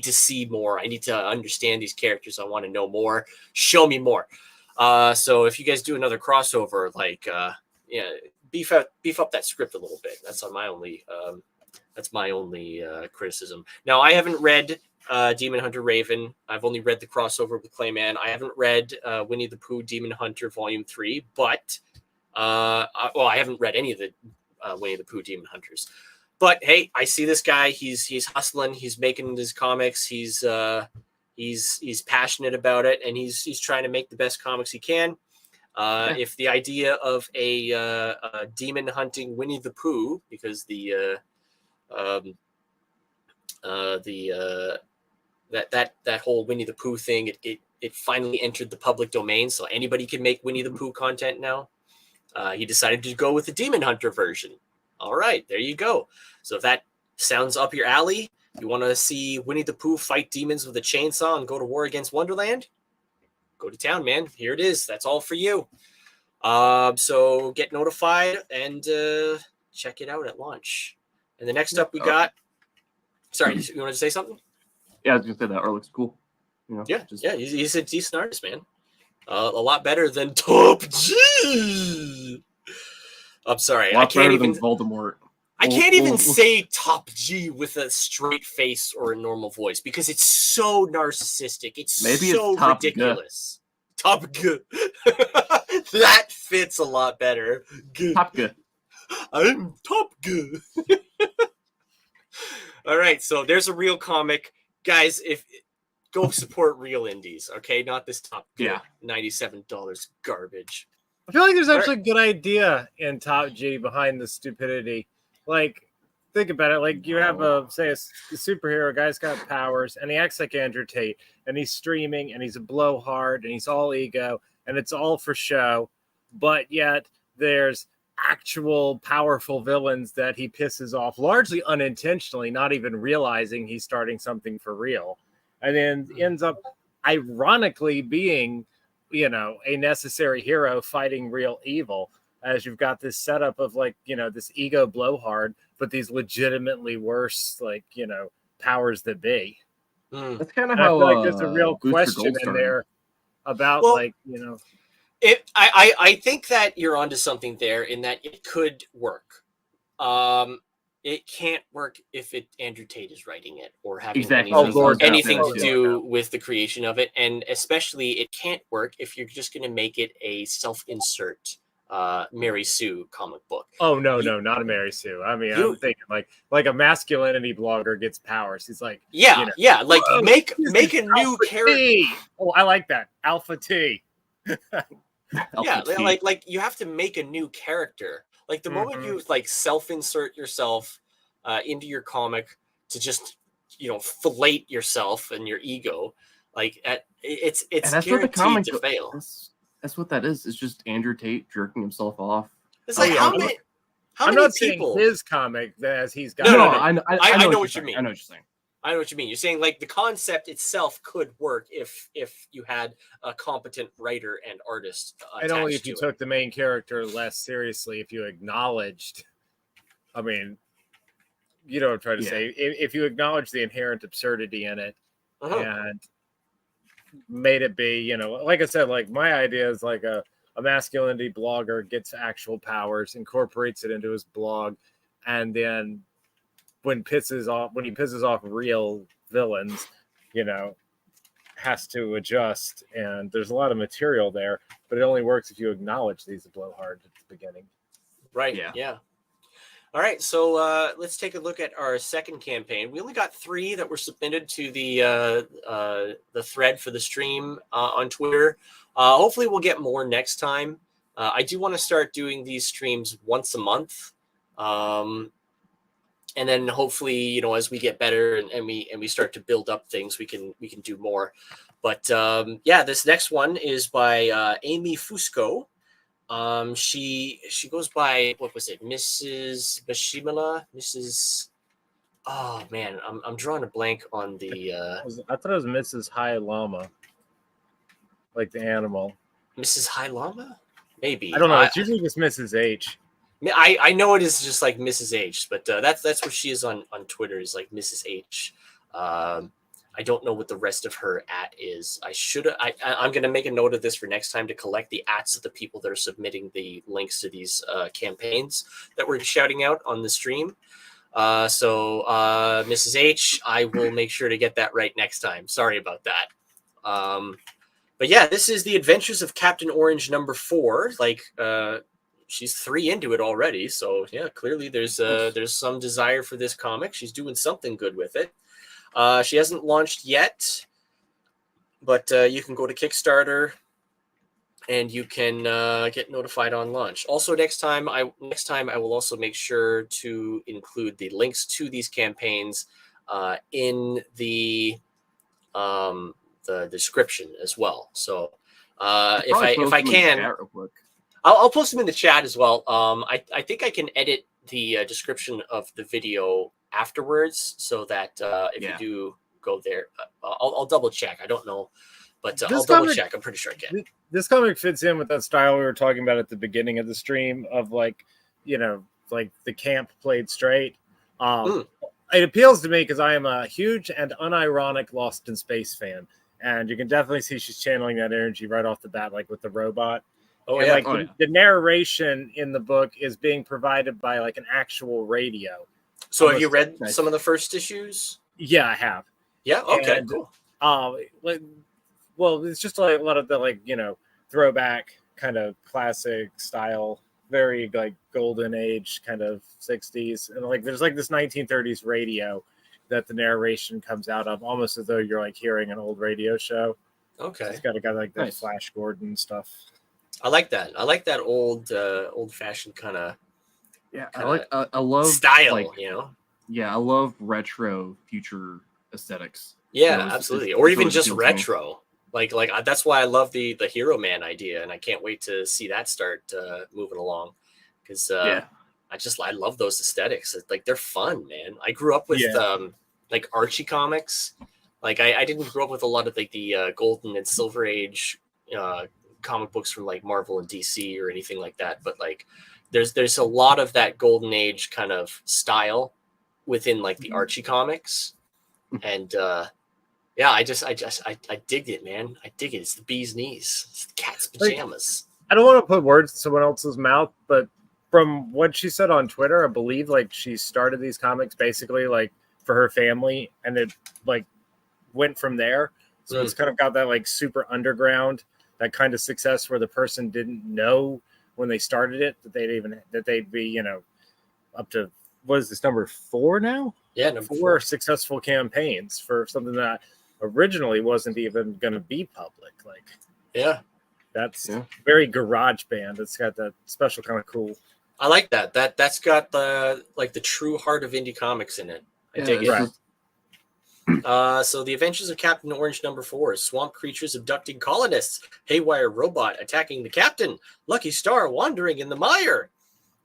to see more. I need to understand these characters. I want to know more. Show me more. So if you guys do another crossover, like beef up that script a little bit. That's my only criticism. Now I haven't read Demon Hunter Raven. I've only read the crossover with Clayman. I haven't read Winnie the Pooh Demon Hunter Volume 3, but I haven't read any of the Winnie the Pooh Demon Hunters. But hey, I see this guy. He's hustling. He's making his comics. He's passionate about it, and he's trying to make the best comics he can. If the idea of a demon hunting Winnie the Pooh, because that whole Winnie the Pooh thing, it finally entered the public domain, so anybody can make Winnie the Pooh content now. He decided to go with the Demon Hunter version. All right, there you go. So if that sounds up your alley, you want to see Winnie the Pooh fight demons with a chainsaw and go to war against Wonderland? Go to town, man. Here it is. That's all for you. So get notified and check it out at launch. And the next up we got... Sorry, you want to say something? Yeah, I was going to say that art looks cool. You know, he's a decent artist, man. A lot better than Top G. I'm sorry, I can't even Voldemort. I can't even say Top G with a straight face or a normal voice because it's so narcissistic. It's so ridiculous. Top G. That fits a lot better. Top G. I'm Top G. All right, so there's a real comic, guys. Go support real indies, okay? Not this Top G. Yeah. $97 garbage. I feel like there's actually a good idea in Top G behind the stupidity. Like, think about it. Like, you have a superhero, guy's got powers, and he acts like Andrew Tate, and he's streaming, and he's a blowhard, and he's all ego, and it's all for show. But yet, there's actual powerful villains that he pisses off, largely unintentionally, not even realizing he's starting something for real. And then ends up, ironically, being... a necessary hero fighting real evil, as you've got this setup of this ego blowhard, but these legitimately worse, powers that be. That's kind of how I feel like there's a real Booster question Gold in started. there about I think that you're onto something there in that it could work. It can't work if Andrew Tate is writing it or having anything to do with the creation of it. And especially it can't work if you're just going to make it a self-insert Mary Sue comic book. Oh, no, not a Mary Sue. I mean, I'm thinking like a masculinity blogger gets powers. He's like, make a new character. Oh, I like that. Alpha T. Like you have to make a new character. Like the moment you self-insert yourself into your comic to just fillet yourself and your ego, it's guaranteed to fail. That's what that is. It's just Andrew Tate jerking himself off. It's like how many people? His comic as he's got. No, I know what you mean. I know what you're saying. I know what you mean. You're saying like the concept itself could work if you had a competent writer and artist. And only if you took the main character less seriously, if you acknowledged, I mean, you know what I'm trying to say. If you acknowledge the inherent absurdity in it and made it be, like I said, like my idea is like a masculinity blogger gets actual powers, incorporates it into his blog, and then when he pisses off real villains, has to adjust. And there's a lot of material there, but it only works if you acknowledge these blowhards at the beginning. Right. Yeah. All right. So let's take a look at our second campaign. We only got 3 that were submitted to the thread for the stream on Twitter. Hopefully, we'll get more next time. I do want to start doing these streams once a month. And then hopefully, you know, as we get better and we start to build up things, we can do more. But yeah, this next one is by Amy Fusco. She goes by, what was it, Mrs. Bashimala, Mrs. Oh man, I'm drawing a blank on the. I thought it was Mrs. High Llama, like the animal. Mrs. High Llama, maybe. I don't know. It's usually just Mrs. H. I know it is just like Mrs. H, but that's what she is on Twitter, is like Mrs. H. I don't know what the rest of her @ is. I'm going to make a note of this for next time to collect the @ of the people that are submitting the links to these campaigns that we're shouting out on the stream. So Mrs. H, I will make sure to get that right next time. Sorry about that. But yeah, this is the Adventures of Captain Orange #4. Like, she's 3 into it already, so yeah, clearly there's some desire for this comic. She's doing something good with it. She hasn't launched yet, but you can go to Kickstarter and you can get notified on launch. Also, next time I will also make sure to include the links to these campaigns in the description as well. So if I can. I'll post them in the chat as well. I think I can edit the description of the video afterwards, so that if you do go there, I'll double check. I don't know, but I'll double check. I'm pretty sure I can. This comic fits in with that style we were talking about at the beginning of the stream of, like, you know, like the camp played straight. It appeals to me because I am a huge and unironic Lost in Space fan, and you can definitely see she's channeling that energy right off the bat, like with the robot. The narration in the book is being provided by like an actual radio. So have you read some of the first issues? Yeah, I have. Yeah. Okay. Cool. Well, it's just like a lot of the, like, you know, throwback kind of classic style, very like golden age kind of 60s, and like there's like this 1930s radio that the narration comes out of, almost as though you're like hearing an old radio show. Okay. So it's got a guy like that Flash Gordon stuff. I like that. I like that old fashioned kind of. Yeah, I love style, like, you know. Yeah, I love retro future aesthetics. Yeah, absolutely. Or even just retro. Like that's why I love the Hero Man idea, and I can't wait to see that start moving along, because I love those aesthetics. Like, they're fun, man. I grew up with like Archie comics. Like, I didn't grow up with a lot of like the Golden and Silver Age comic books from like Marvel and DC or anything like that, but like there's a lot of that Golden Age kind of style within like the Archie comics, and yeah, I dig it, man. I dig it. It's the bee's knees. It's the cat's pajamas. I don't want to put words in someone else's mouth, but from what she said on Twitter, I believe like she started these comics basically like for her family, and it like went from there. So it's kind of got that like super underground, that kind of success where the person didn't know when they started it that they'd be, you know, up to, what is this, number 4 now? Yeah, number 4 successful campaigns for something that originally wasn't even going to be public. Like, yeah, that's very garage band. It's got that special kind of cool. I like that. That's got the like the true heart of indie comics in it. I dig it. Right. So the Adventures of Captain Orange #4: swamp creatures abducting colonists, haywire robot attacking the captain, lucky star wandering in the mire.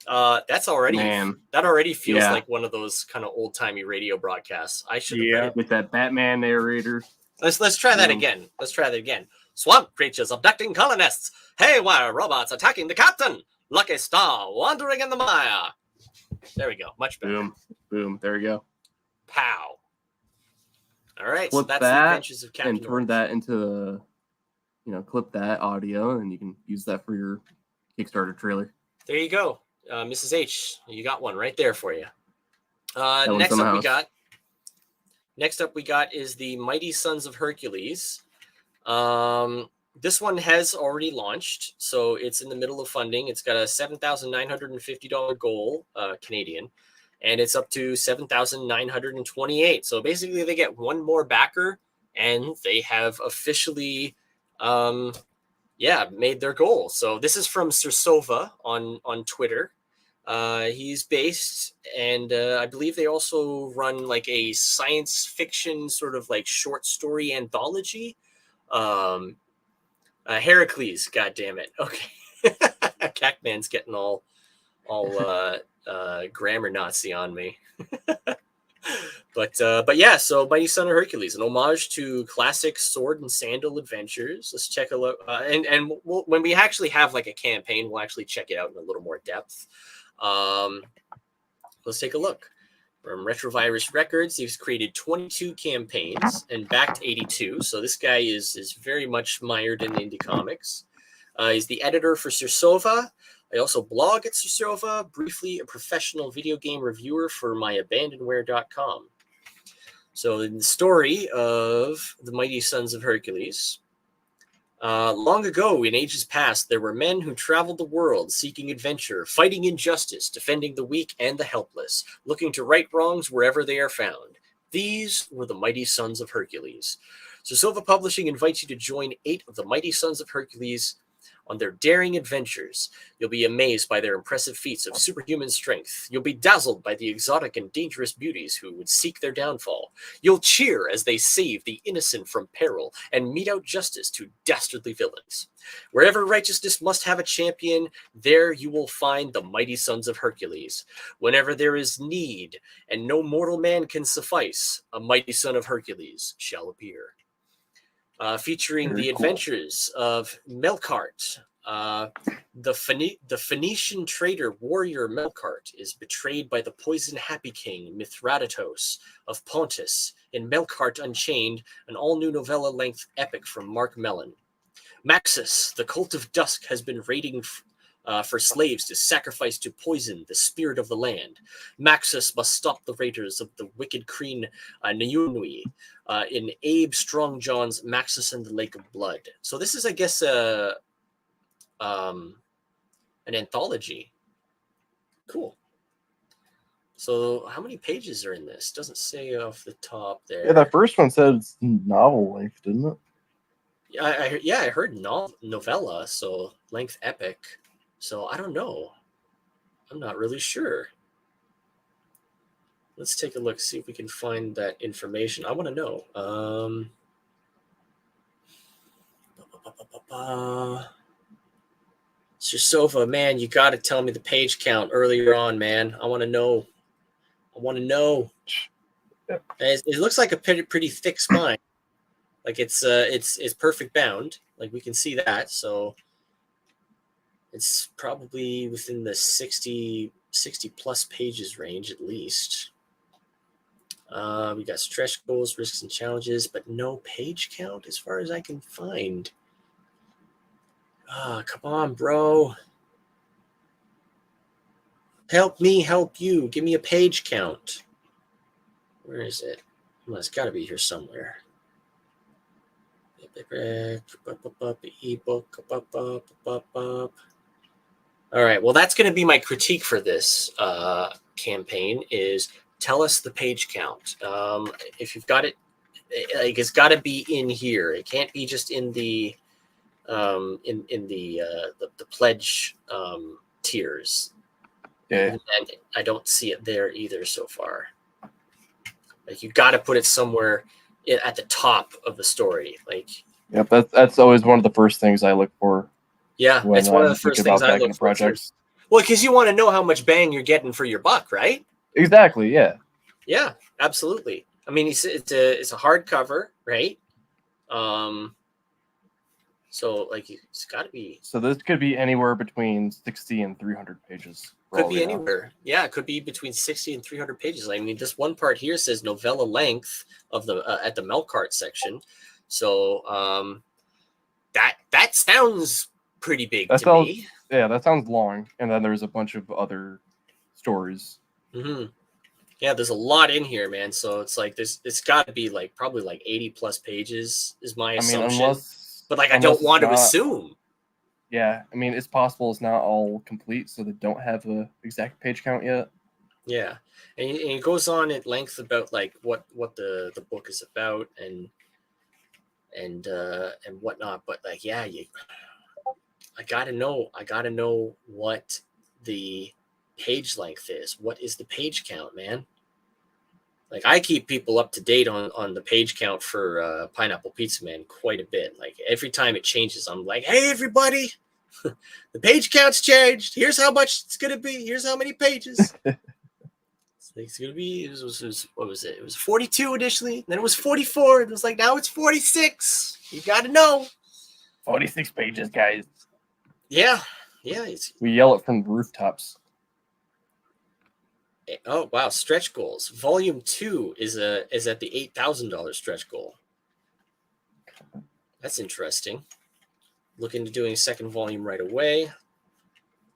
That already feels like one of those kind of old timey radio broadcasts. I should have read it with that Batman narrator. Let's try that again. Swamp creatures abducting colonists, haywire robots attacking the captain, lucky star wandering in the mire. There we go. Much better. Boom. There we go. Pow. All right. Clip so that's that the Adventures of Captain and turn that into, clip that audio, and you can use that for your Kickstarter trailer. There you go. Mrs. H, you got one right there for you. Next up we got is the Mighty Sons of Hercules. this one has already launched, so it's in the middle of funding. It's got a $7,950 goal, Canadian, and it's up to 7,928. So basically, they get one more backer, and they have officially, made their goal. So this is from Sirsova on Twitter. He's based, and I believe they also run like a science fiction sort of like short story anthology. Heracles, God damn it. Okay. Cacman's getting all grammar Nazi on me. But yeah, so Mighty Son of Hercules, an homage to classic sword and sandal adventures. Let's check a look, and when we actually have like a campaign, we'll actually check it out in a little more depth. Let's take a look. From Retrovirus Records, he's created 22 campaigns and backed 82. So this guy is very much mired in indie comics. He's the editor for Sirsova. I also blog at Sirsova, briefly a professional video game reviewer for myabandonware.com. So in the story of the Mighty Sons of Hercules, long ago, in ages past, there were men who traveled the world seeking adventure, fighting injustice, defending the weak and the helpless, looking to right wrongs wherever they are found. These were the Mighty Sons of Hercules. Sirsova Publishing invites you to join 8 of the Mighty Sons of Hercules on their daring adventures. You'll be amazed by their impressive feats of superhuman strength. You'll be dazzled by the exotic and dangerous beauties who would seek their downfall. You'll cheer as they save the innocent from peril and mete out justice to dastardly villains. Wherever righteousness must have a champion, there you will find the Mighty Sons of Hercules. Whenever there is need and no mortal man can suffice, a Mighty Son of Hercules shall appear. Featuring Very the cool. adventures of Melkart. The Phoenician trader warrior Melkart is betrayed by the poison-happy king Mithridates of Pontus in Melkart Unchained, an all-new novella-length epic from Mark Mellon. Maxus, the cult of dusk, has been raiding for slaves to sacrifice to poison the spirit of the land. Maxus must stop the raiders of the wicked queen Nyunui in Abe Strongjohn's Maxus and the Lake of Blood. So this is, I guess, an anthology. Cool. So how many pages are in this? Doesn't say off the top there. Yeah, that first one said it's novel length, didn't it? I heard novella, so length epic. So I don't know. I'm not really sure. Let's take a look, see if we can find that information. I want to know. Sirsova, man, you got to tell me the page count earlier on, man. I want to know. It looks like a pretty thick spine. Like it's perfect bound. Like we can see that. So it's probably within the 60 plus pages range at least. We got stretch goals, risks, and challenges, but no page count as far as I can find. Come on, bro. Help me help you. Give me a page count. Where is it? Well, it's got to be here somewhere. Ebook. All right. Well, that's going to be my critique for this campaign is tell us the page count. If you've got it, like it's got to be in here. It can't be just in the the pledge tiers. Yeah. And I don't see it there either so far. Like you got to put it somewhere at the top of the story. Like, Yep, that's always one of the first things I look for. yeah, it's one of the first things I look for. Projects. Well, because you want to know how much bang you're getting for your buck, right? Exactly. Yeah. Yeah, absolutely. I mean, it's a hardcover, right? So like it's got to be. So this could be anywhere between 60 and 300 pages. Could be anywhere. Yeah, it could be between 60 and 300 pages. I mean, this one part here says novella length of the at the Melkart section. So that sounds pretty big to me. Yeah, that sounds long. And then there's a bunch of other stories. Mm-hmm. Yeah, there's a lot in here, man. So it's like it's got to be like probably like 80 plus pages is my assumption. I mean, But like, I Unless don't want to it's not- assume. Yeah, I mean, it's possible it's not all complete, so they don't have a exact page count yet. Yeah, and it goes on at length about like what the book is about and whatnot. But like, yeah, I gotta know what the page length is. What is the page count, man? Like, I keep people up to date on the page count for Pineapple Pizza Man quite a bit. Like, every time it changes, I'm like, hey, everybody, the page count's changed. Here's how much it's going to be. Here's how many pages. It's going to be, what was it? It was 42 initially. Then it was 44. It was like, now it's 46. You got to know. 46 pages, guys. Yeah. We yell it from the rooftops. Oh, wow. Stretch goals. Volume 2 is at the $8,000 stretch goal. That's interesting. Look into doing a second volume right away.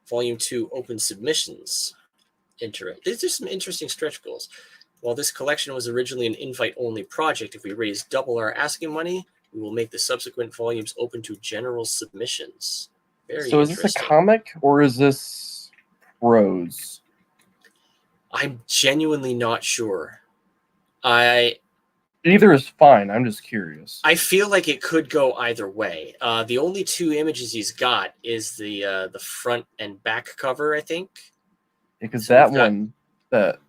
Volume 2 open submissions. There's some interesting stretch goals. While this collection was originally an invite-only project, if we raise double our asking money, we will make the subsequent volumes open to general submissions. Very So is this a comic or is this prose? I'm genuinely not sure. Either is fine. I'm just curious. I feel like it could go either way. The only two images he's got is the front and back cover, I think. Because So that we've got- one, that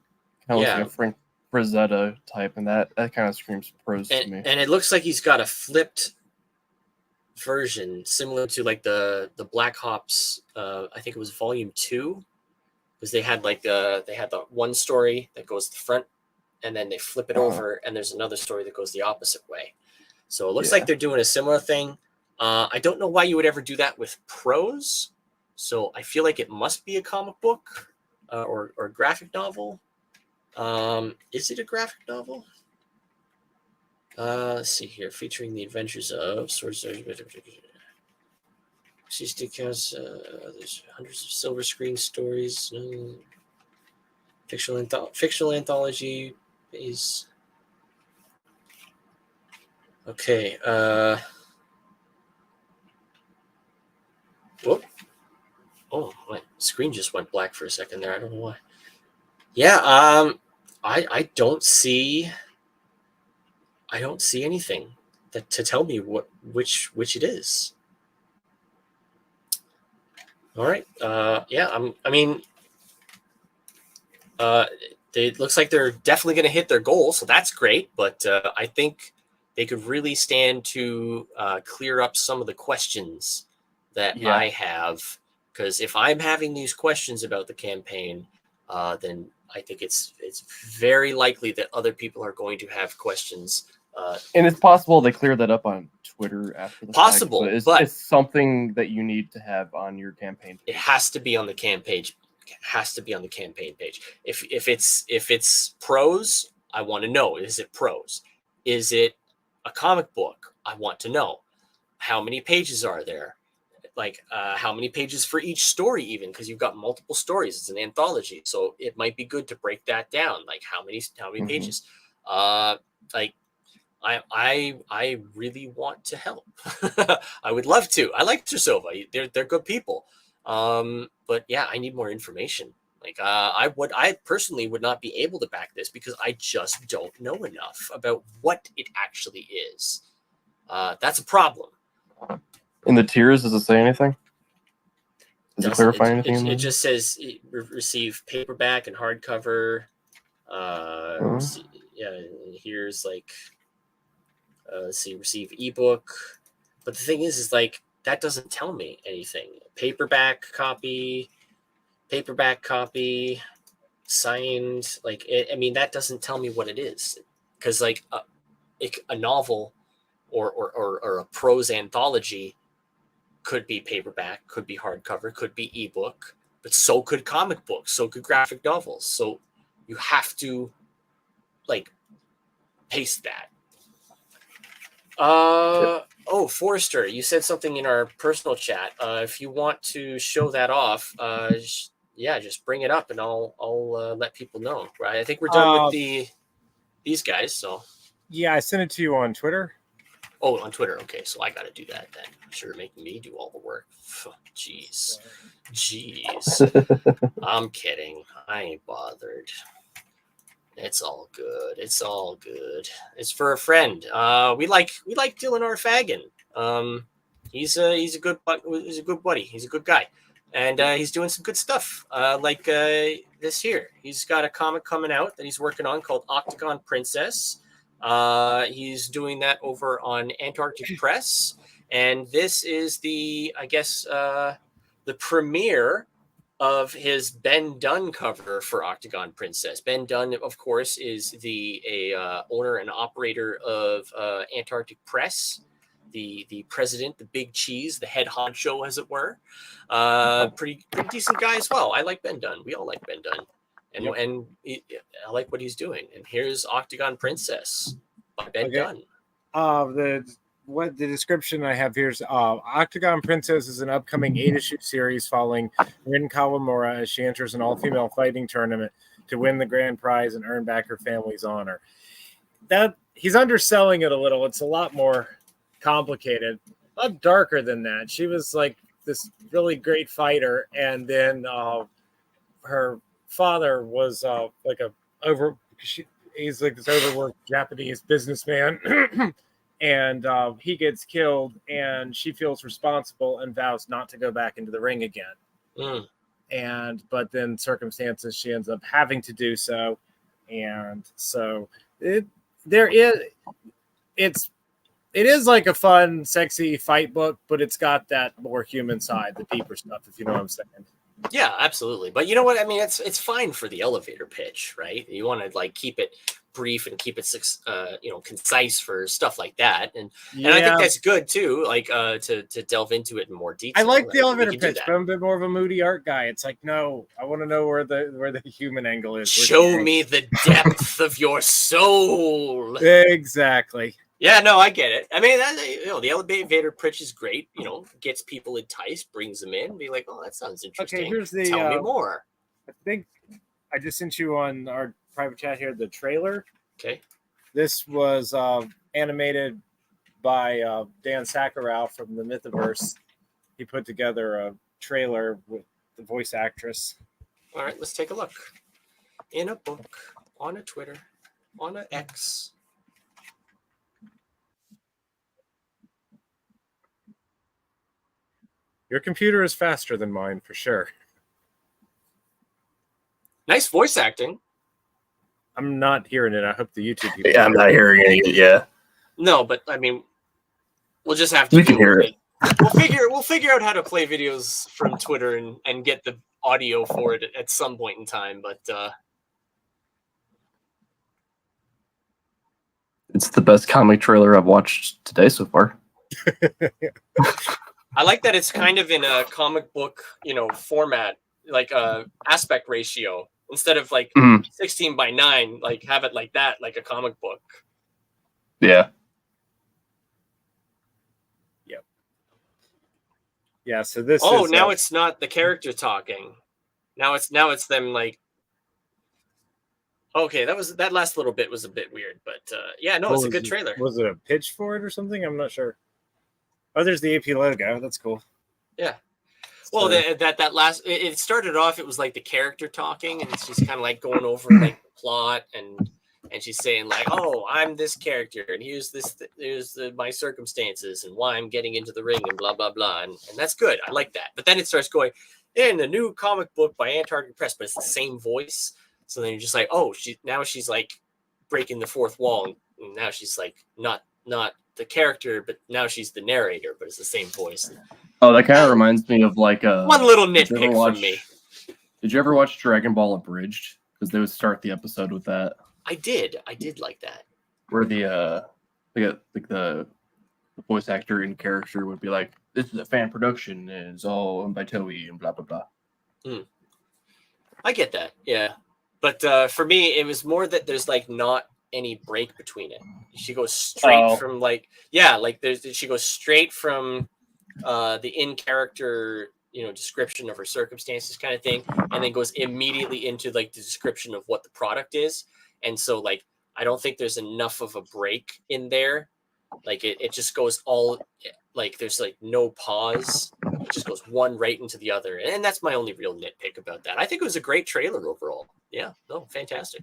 kind of Yeah. looks like a Frank Frazetta type, and that kind of screams prose to me. And it looks like he's got a flipped version similar to like the Black Hops. I think it was volume 2, because they had the one story that goes to the front, and then they flip it over, and there's another story that goes the opposite way. So it looks like they're doing a similar thing. I don't know why you would ever do that with prose. So I feel like it must be a comic book or a graphic novel. Is it a graphic novel? Let's see here. Featuring the adventures of sorcerers. There's hundreds of silver screen stories. Fictional anthology is okay. Whoop. Oh, my screen just went black for a second there. I don't know why. Yeah, I don't see anything to tell me which it is. All right. It looks like they're definitely going to hit their goal, so that's great. But I think they could really stand to clear up some of the questions that I have. Because if I'm having these questions about the campaign, then I think it's very likely that other people are going to have questions. And it's possible they clear that up on Twitter after the Possible, fact, but it's something that you need to have on your campaign page. It has to be on the campaign page. It has to be on the campaign page. If it's prose, I want to know. Is it prose? Is it a comic book? I want to know. How many pages are there? Like how many pages for each story, even, because you've got multiple stories. It's an anthology, so it might be good to break that down. Like how many pages? Like I really want to help. I would love to. I like Tresova. They're good people. But yeah, I need more information. Like I personally would not be able to back this because I just don't know enough about what it actually is. That's a problem. In the tiers, does it say anything? Does it clarify anything? It just says receive paperback and hardcover. Here's like let's see, receive ebook. But the thing is like that doesn't tell me anything. Paperback copy, signed. Like that doesn't tell me what it is. Because like a novel or a prose anthology could be paperback, could be hardcover, could be ebook, but so could comic books, so could graphic novels. So you have to like paste that. Oh, Forrester, you said something in our personal chat. If you want to show that off, just bring it up and I'll let people know. Right? I think we're done with these guys. So yeah, I sent it to you on Twitter. Oh, on Twitter. Okay, so I got to do that then. Sure, making me do all the work. Jeez. I'm kidding. I ain't bothered. It's all good. It's all good. It's for a friend. We like Dylan R. Fagan. He's a good buddy. He's a good guy, and he's doing some good stuff. Like this here. He's got a comic coming out that he's working on called Octagon Princess. He's doing that over on Antarctic Press, and this is the premiere of his Ben Dunn cover for Octagon Princess. Ben Dunn, of course, is the owner and operator of Antarctic Press, the president, the big cheese, the head honcho, as it were. Pretty decent guy as well. I like Ben Dunn. We all like Ben Dunn. And I like what he's doing. And here's Octagon Princess by Ben Dunn. The description I have here is Octagon Princess is an upcoming 8-issue series following Rin Kawamura as she enters an all-female fighting tournament to win the grand prize and earn back her family's honor. That he's underselling it a little. It's a lot more complicated, a lot darker than that. She was like this really great fighter, and then her father was he's like this overworked Japanese businessman. And he gets killed, and she feels responsible and vows not to go back into the ring again. But then circumstances, she ends up having to do so, and so it is like a fun, sexy fight book, but it's got that more human side, the deeper stuff, if you know what I'm saying. Yeah, absolutely. But you know what? I mean, it's fine for the elevator pitch, right? You want to like keep it brief and keep it concise for stuff like that, and I think that's good too, like to delve into it in more detail. I like the elevator pitch, but I'm a bit more of a moody art guy. It's like, no, I want to know where the human angle is. Show me the depth of your soul. Exactly. Yeah, no, I get it. I mean, the elevator pitch is great. Gets people enticed, brings them in, be like, oh, that sounds interesting. Okay, tell me more. I think I just sent you on our private chat here the trailer. Okay. This was animated by Dan Sakharov from the Mythiverse. He put together a trailer with the voice actress. All right, let's take a look. In a book, on a Twitter, on a X. Your computer is faster than mine, for sure. Nice voice acting. I'm not hearing it. I hope the YouTube people. Yeah, I'm not hearing it. Yeah. No, but I mean, we'll just have to. We can hear it. We'll figure out how to play videos from Twitter and get the audio for it at some point in time. But it's the best comic trailer I've watched today so far. I like that it's kind of in a comic book, format, like aspect ratio. Instead of like 16:9, like have it like that, like a comic book. Yeah. Yep. Yeah. So this. Oh, now it's not the character talking. Now it's them like. Okay, that last little bit was a bit weird, but yeah, no, it's a good trailer. Was it a pitch for it or something? I'm not sure. Oh, there's the AP logo. That's cool. Yeah. Well, that last it started off. It was like the character talking, and she's kind of like going over like the plot, and she's saying like, "Oh, I'm this character, and here's my circumstances, and why I'm getting into the ring, and blah blah blah." And that's good. I like that. But then it starts going in the new comic book by Antarctic Press, but it's the same voice. So then you're just like, "Oh, she's like breaking the fourth wall, and now she's like not the character, but now she's the narrator, but it's the same voice." Oh, that kind of reminds me of like one little nitpick from me. Did you ever watch Dragon Ball Abridged? Because they would start the episode with that. I did like that. Where the voice actor and character would be like, "This is a fan production, and it's all owned by Toei," and blah blah blah. I get that, yeah. But for me, it was more that there's like not any break between it. She goes straight from she goes straight from the in character description of her circumstances kind of thing, and then goes immediately into like the description of what the product is. And so like I don't think there's enough of a break in there Like it just goes all like there's like no pause. It just goes one right into the other, and that's my only real nitpick about that. I think it was a great trailer overall. Yeah, no, fantastic.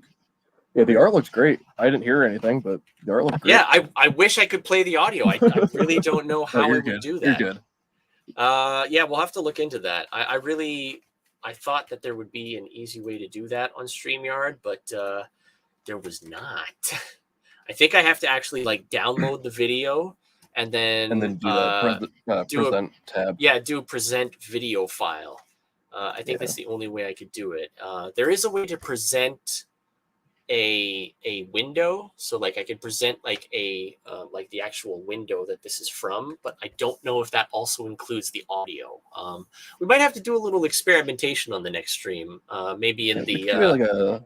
Yeah, the art looks great. I didn't hear anything, but the art looks great. Yeah, I wish I could play the audio. I really don't know how I would do that. You're good. Yeah, we'll have to look into that. I thought that there would be an easy way to do that on StreamYard, but there was not. I think I have to actually like download the video and then do the present tab. Yeah, do a present video file. I think that's the only way I could do it. There is a way to present a window, so like I could present like a like the actual window that this is from, but I don't know if that also includes the audio. We might have to do a little experimentation on the next stream, maybe in the like a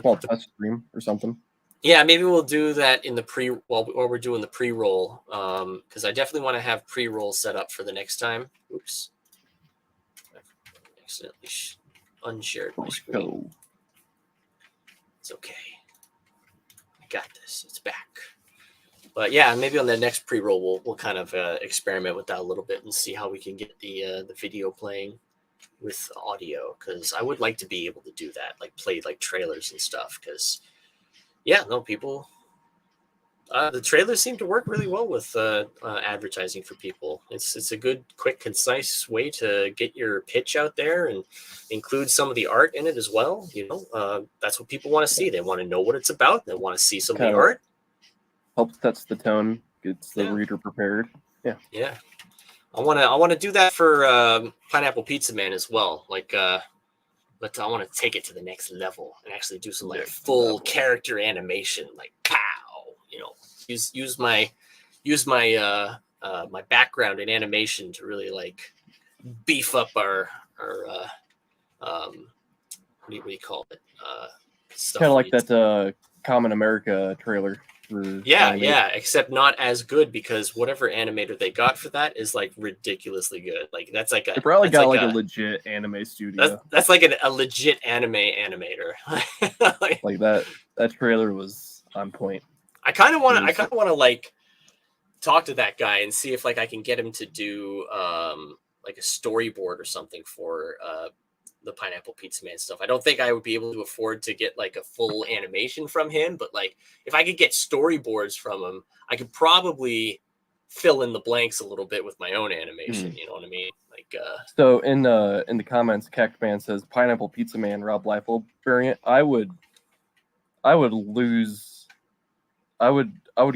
small test stream or something. Yeah, maybe we'll do that in the while we're doing the pre-roll, because I definitely want to have pre-roll set up for the next time. Oops, I accidentally unshared my screen. It's okay. I got this. It's back. But yeah, maybe on the next pre-roll we'll kind of experiment with that a little bit and see how we can get the video playing with audio, because I would like to be able to do that, like play like trailers and stuff. Because yeah, no, people. The trailers seem to work really well with advertising for people. It's a good, quick, concise way to get your pitch out there and include some of the art in it as well. You know, that's what people want to see. They want to know what it's about. They want to see some of the art. Helps sets the tone, gets the reader prepared. Yeah. Yeah. I want to do that for Pineapple Pizza Man as well. Like, but I want to take it to the next level and actually do some like full character animation, like pow. You know, use my my background in animation to really like beef up our what do you call it? Kind of like that Common America trailer. Yeah, except not as good, because whatever animator they got for that is like ridiculously good. Like that's like they probably got like a legit anime studio. That's like a legit anime animator. like that trailer was on point. I kind of want to like talk to that guy and see if like I can get him to do like a storyboard or something for the Pineapple Pizza Man stuff. I don't think I would be able to afford to get like a full animation from him, but like if I could get storyboards from him, I could probably fill in the blanks a little bit with my own animation. You know what I mean? Like so in the comments, Cactman says Pineapple Pizza Man Rob Liefeld variant. I would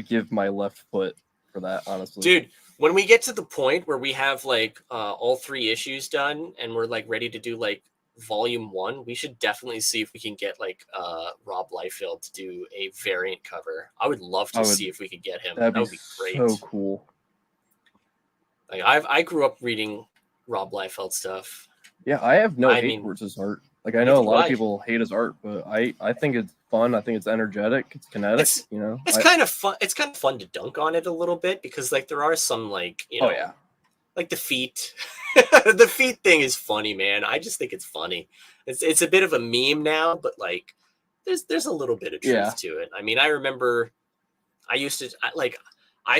give my left foot for that, honestly. Dude, when we get to the point where we have like all 3 issues done and we're like ready to do like volume 1, we should definitely see if we can get like Rob Liefeld to do a variant cover. I would love to see if we could get him. That would be great. So cool. Like I grew up reading Rob Liefeld stuff. Yeah, I have no hate towards his art. Like I know a lot of people hate his art, but I think it's fun. I think it's energetic. It's kinetic. You know, it's kind of fun. It's kind of fun to dunk on it a little bit, because like there are some like like the feet. The feet thing is funny, man. I just think it's funny. It's a bit of a meme now, but like there's a little bit of truth to it. I mean, I remember I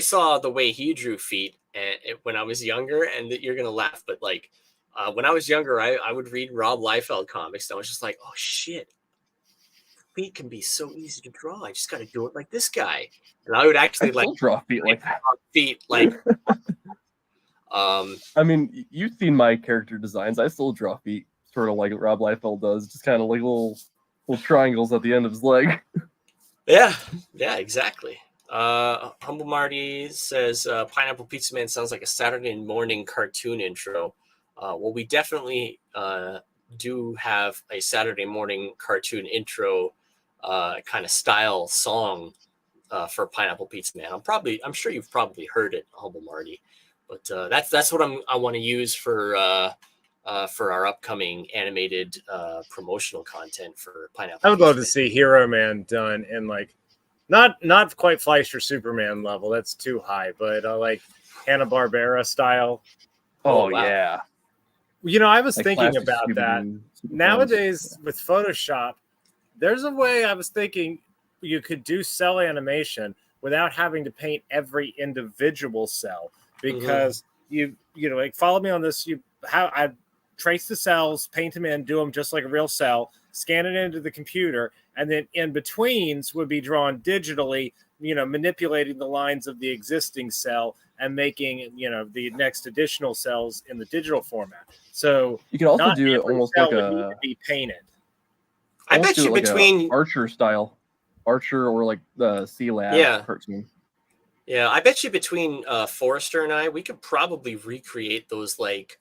saw the way he drew feet when I was younger, and you're gonna laugh, but like. When I was younger, I would read Rob Liefeld comics, and I was just like, oh, shit. Feet can be so easy to draw. I just got to do it like this guy. And I would actually draw feet like that. Feet like. I mean, you've seen my character designs. I still draw feet, sort of like Rob Liefeld does, just kind of like little triangles at the end of his leg. Yeah, exactly. Humble Marty says Pineapple Pizza Man sounds like a Saturday morning cartoon intro. Well, we definitely do have a Saturday morning cartoon intro kind of style song for Pineapple Pizza Man. I'm sure you've probably heard it, Humble Marty, but that's what I want to use for our upcoming animated promotional content for Pineapple. I would love to see Hero Man done in like not quite Fleischer Superman level. That's too high, but like Hanna-Barbera style. Oh wow. Yeah. You know, I was like thinking about that. Nowadays, with Photoshop, there's a way I was thinking you could do cell animation, without having to paint every individual cell, because you know, like, follow me on this. I trace the cells, paint them in, do them just like a real cell, scan it into the computer, and then in betweens would be drawn digitally, you know, manipulating the lines of the existing cell and making, you know, the next additional cells in the digital format. So You can also not do it every almost cell like would need a to be painted. I bet you like between Archer style, Archer or like the C Lab cartoon. Yeah, I bet you between Forrester and I, we could probably recreate those like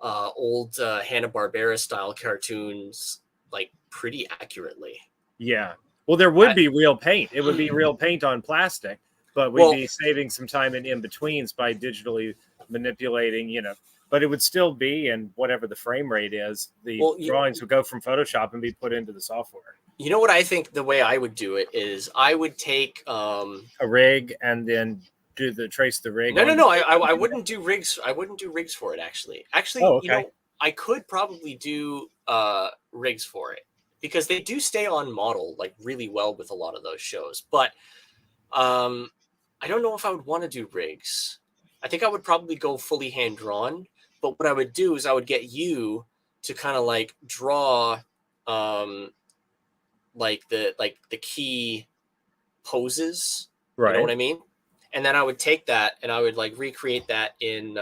old Hanna-Barbera style cartoons like pretty accurately. Yeah. Well, there would be real paint. It would be real paint on plastic, but we'd be saving some time in betweens by digitally manipulating, you know. But it would still be in whatever the frame rate is. The drawings would go from Photoshop and be put into the software. You know what I think the way I would do it is I would take a rig and then trace the rig. No. I wouldn't do rigs. I wouldn't do rigs for it actually. You know, I could probably do rigs for it because they do stay on model like really well with a lot of those shows. But I don't know if I would want to do rigs. I think I would probably go fully hand drawn. But what I would do is I would get you to kind of like draw like the key poses, right? You know what I mean? And then I would take that and I would like recreate that in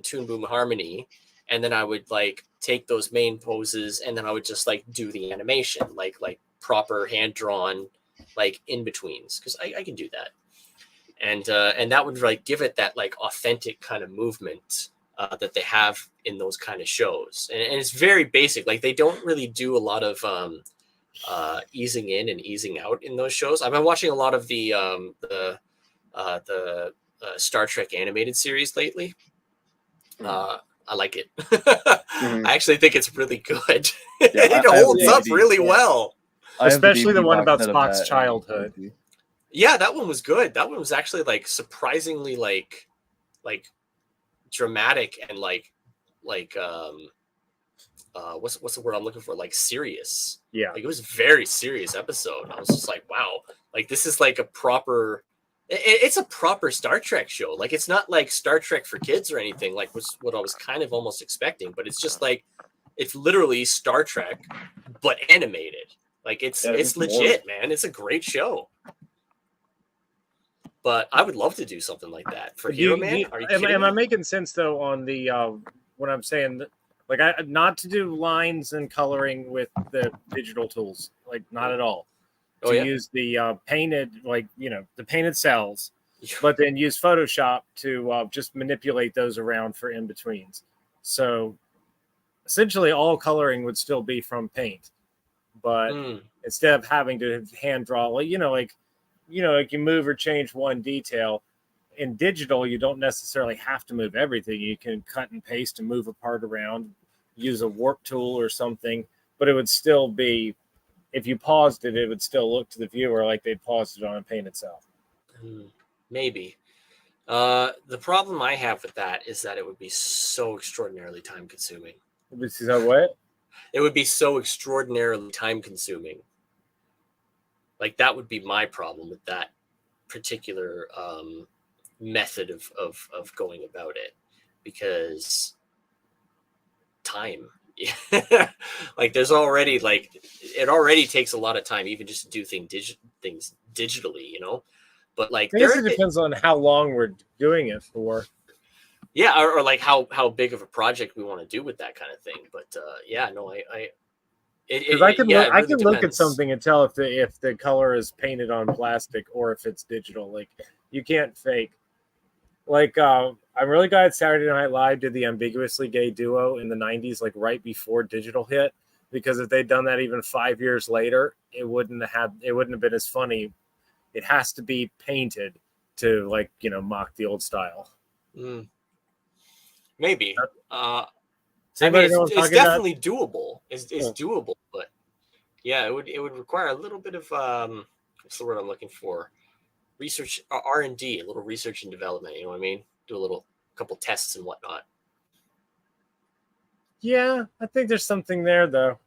Toon Boom Harmony, and then I would like take those main poses and then I would just like do the animation like proper hand drawn like in betweens, because I can do that, and that would like give it that like authentic kind of movement that they have in those kind of shows, and it's very basic. Like they don't really do a lot of easing in and easing out in those shows. I've been watching a lot of the Star Trek animated series lately. I like it. I actually think it's really good. It holds up really well. Especially the one about Spock's childhood. Yeah, that one was good. That one was actually like surprisingly like dramatic and like what's the word I'm looking for? Like serious. Yeah. Like it was a very serious episode. I was just like, wow, like this is like a proper, it's a proper Star Trek show. Like it's not like Star Trek for kids or anything, like what I was kind of almost expecting, but it's just like, it's literally Star Trek, but animated. Like it's legit, man. It's a great show. But I would love to do something like that for Hero Man. Are you kidding me? Am I making sense though on the when I'm saying like not to do lines and coloring with the digital tools, like not at all. Use the painted, like, you know, the painted cells, but then use Photoshop to just manipulate those around for in betweens. So essentially, all coloring would still be from paint, but instead of having to hand draw, like you move or change one detail. In digital, you don't necessarily have to move everything. You can cut and paste and move a part around, use a warp tool or something, but it would still be, if you paused it, it would still look to the viewer like they'd paused it on a painted cell. Maybe. The problem I have with that is that it would be so extraordinarily time consuming. What? It would be so extraordinarily time consuming. Like that would be my problem with that particular method of going about it, because time. Like there's already like it already takes a lot of time even just to do things digitally, you know. But like I guess it depends on how long we're doing it for. Yeah, or like how big of a project we want to do with that kind of thing. But yeah, no, I can look at something and tell if the color is painted on plastic or if it's digital. Like you can't fake. Like I'm really glad Saturday Night Live did the ambiguously gay duo in the 90s, like right before digital hit, because if they'd done that even 5 years later, it wouldn't have been as funny. It has to be painted to, like, you know, mock the old style. Maybe. I mean, it's definitely doable. It's doable, but yeah, it would require a little bit of what's the word I'm looking for? Research, R&D, a little research and development. You know what I mean? Do a couple tests and whatnot. Yeah, I think there's something there, though.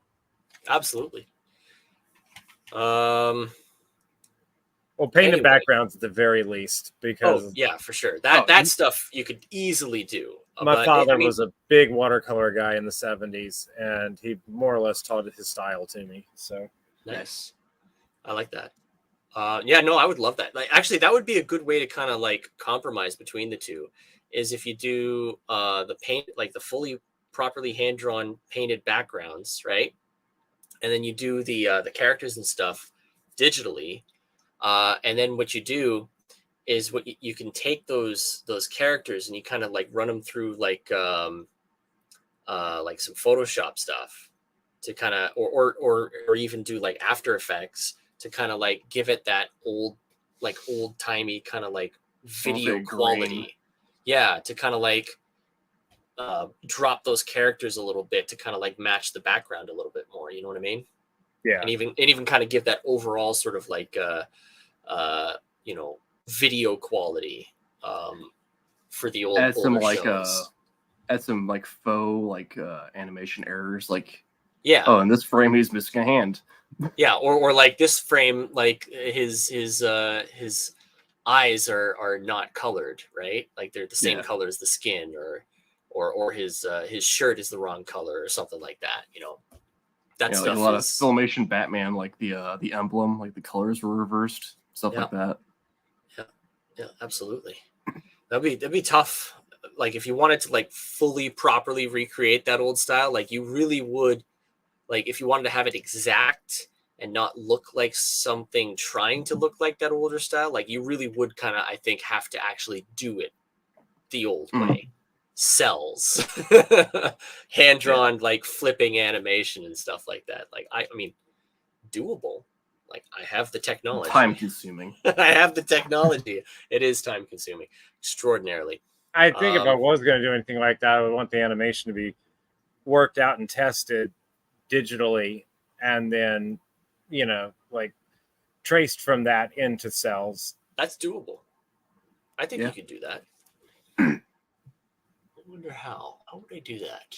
Absolutely. Well, painted Anyway. backgrounds at the very least, because Oh yeah, for sure. That stuff you could easily do. my father was a big watercolor guy in the 70s, and he more or less taught his style to me. So nice. I like that. Yeah, no, I would love that. Like, actually, that would be a good way to kind of like compromise between the two. Is if you do the paint, like the fully properly hand drawn painted backgrounds, right? And then you do the characters and stuff digitally, and then what you do is what you can take those characters and you kind of like run them through like some Photoshop stuff to kind of or even do like After Effects to kind of like give it that old timey kind of like video quality. Green. Yeah, to kind of like drop those characters a little bit to kind of like match the background a little bit more. You know what I mean? yeah, And even kind of give that overall sort of like video quality for the Add some older like shows. add some like faux like animation errors, like Yeah. oh, in this frame he's missing a hand. Yeah, or like this frame, like his eyes are not colored, right? Like they're the same color as the skin, or his shirt is the wrong color, or something like that. You know, that stuff. Like a lot of Filmation Batman, like the emblem, like the colors were reversed, stuff like that. Yeah, absolutely. That'd be tough. Like if you wanted to like fully properly recreate that old style, like you really would. Like if you wanted to have it exact and not look like something trying to look like that older style, like you really would kind of, I think, have to actually do it the old way. Cells, hand-drawn, like flipping animation and stuff like that. Like, I mean, doable. Like I have the technology. Time consuming. I have the technology. It is time consuming, extraordinarily. I think if I was going to do anything like that, I would want the animation to be worked out and tested digitally, and then like traced from that into cells. That's doable. I think you could do that. I wonder how would I do that?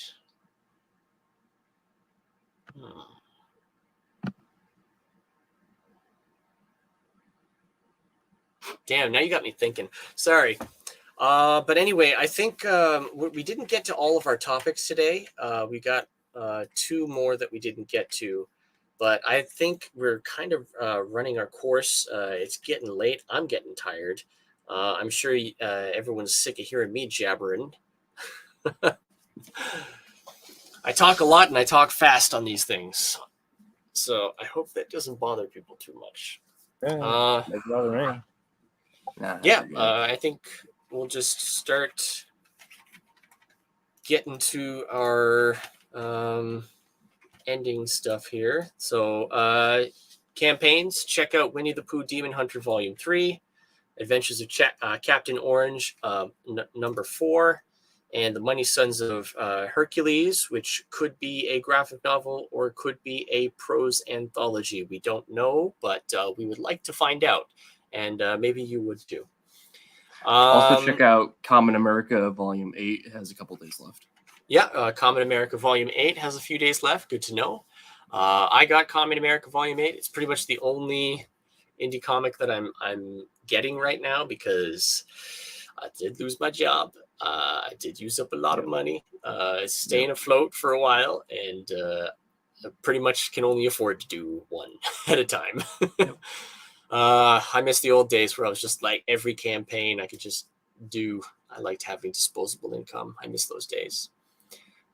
Damn, now you got me thinking. Sorry. But anyway, I think we didn't get to all of our topics today. We got 2 more that we didn't get to, but I think we're kind of running our course. It's getting late. I'm getting tired. I'm sure everyone's sick of hearing me jabbering. I talk a lot and I talk fast on these things, so I hope that doesn't bother people too much. Yeah, I think we'll just start getting to our ending stuff here. So campaigns, check out Winnie the Pooh Demon Hunter Volume 3, Adventures of Captain Orange number 4, and The Money Sons of Hercules, which could be a graphic novel or could be a prose anthology. We don't know, but we would like to find out, and maybe you would too. Also check out Common America Volume 8. It has a couple days left. Yeah, Common America Volume 8 has a few days left. Good to know. I got Common America Volume 8. It's pretty much the only indie comic that I'm getting right now because I did lose my job. I did use up a lot of money, staying afloat for a while, and I pretty much can only afford to do one at a time. I miss the old days where I was just like every campaign I could just do. I liked having disposable income. I miss those days.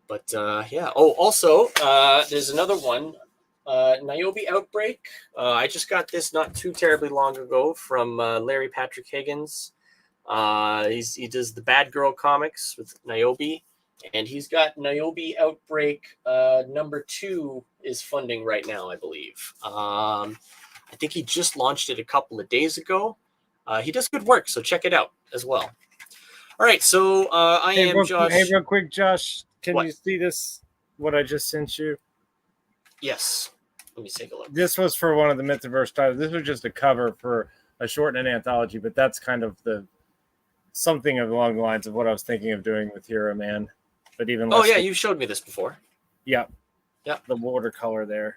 But yeah. Oh, also, there's another one, Niobe Outbreak. I just got this not too terribly long ago from Larry Patrick Higgins. He does the Bad Girl comics with Niobe, and he's got Niobe Outbreak number 2 is funding right now, I believe. I think he just launched it a couple of days ago. He does good work, so check it out as well. All right, so I am Josh. Hey, real quick, Josh, can you see this? What I just sent you? Yes. Let me take a look. This was for one of the Mythiverse titles. This was just a cover for a short and an anthology, but that's kind of something along the lines of what I was thinking of doing with Hero Man. But even less. Oh yeah, you showed me this before. Yeah. Yeah. The watercolor there.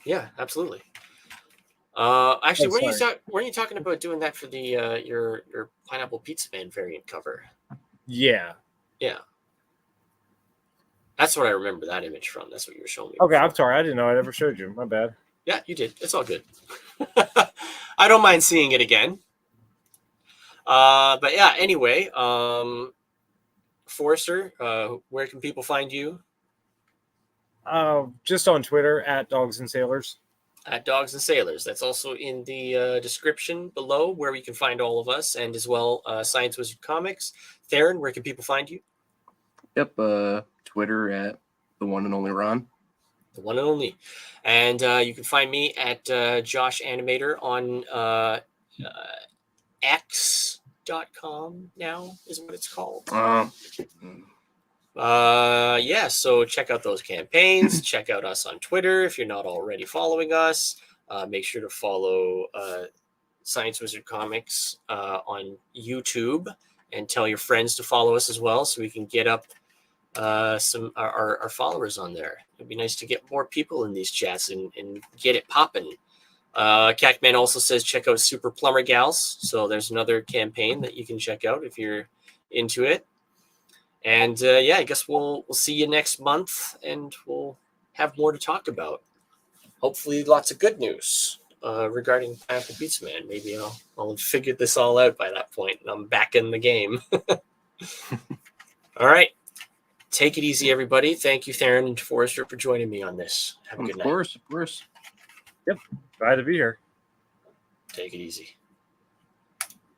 Yeah, absolutely. Actually, Oh, weren't you talking about doing that for the your Pineapple Pizza Man variant cover? Yeah. Yeah. That's what I remember that image from. That's what you were showing me. Okay, before. I'm sorry. I didn't know I ever showed you. My bad. Yeah, you did. It's all good. I don't mind seeing it again. But yeah, anyway, Forrester, where can people find you? Just on Twitter at Dogs and Sailors. At Dogs and Sailors. That's also in the description below where you can find all of us, and as well Science Wizard Comics. Theron, where can people find you? Yep, Twitter at the one and only Ron. The one and only. And you can find me at Josh Animator on X.com now is what it's called. Yeah, so check out those campaigns. Check out us on Twitter if you're not already following us. Make sure to follow Science Wizard Comics on YouTube, and tell your friends to follow us as well, so we can get up some our followers on there. It'd be nice to get more people in these chats and get it popping. Cacman also says check out Super Plumber Gals. So there's another campaign that you can check out if you're into it. And yeah, I guess we'll see you next month, and we'll have more to talk about. Hopefully, lots of good news regarding Pineapple Pizza Man. Maybe I'll have figured this all out by that point, and I'm back in the game. All right. Take it easy, everybody. Thank you, Theron and Forrester, for joining me on this. Have a good night. Of course. Yep. Glad to be here. Take it easy.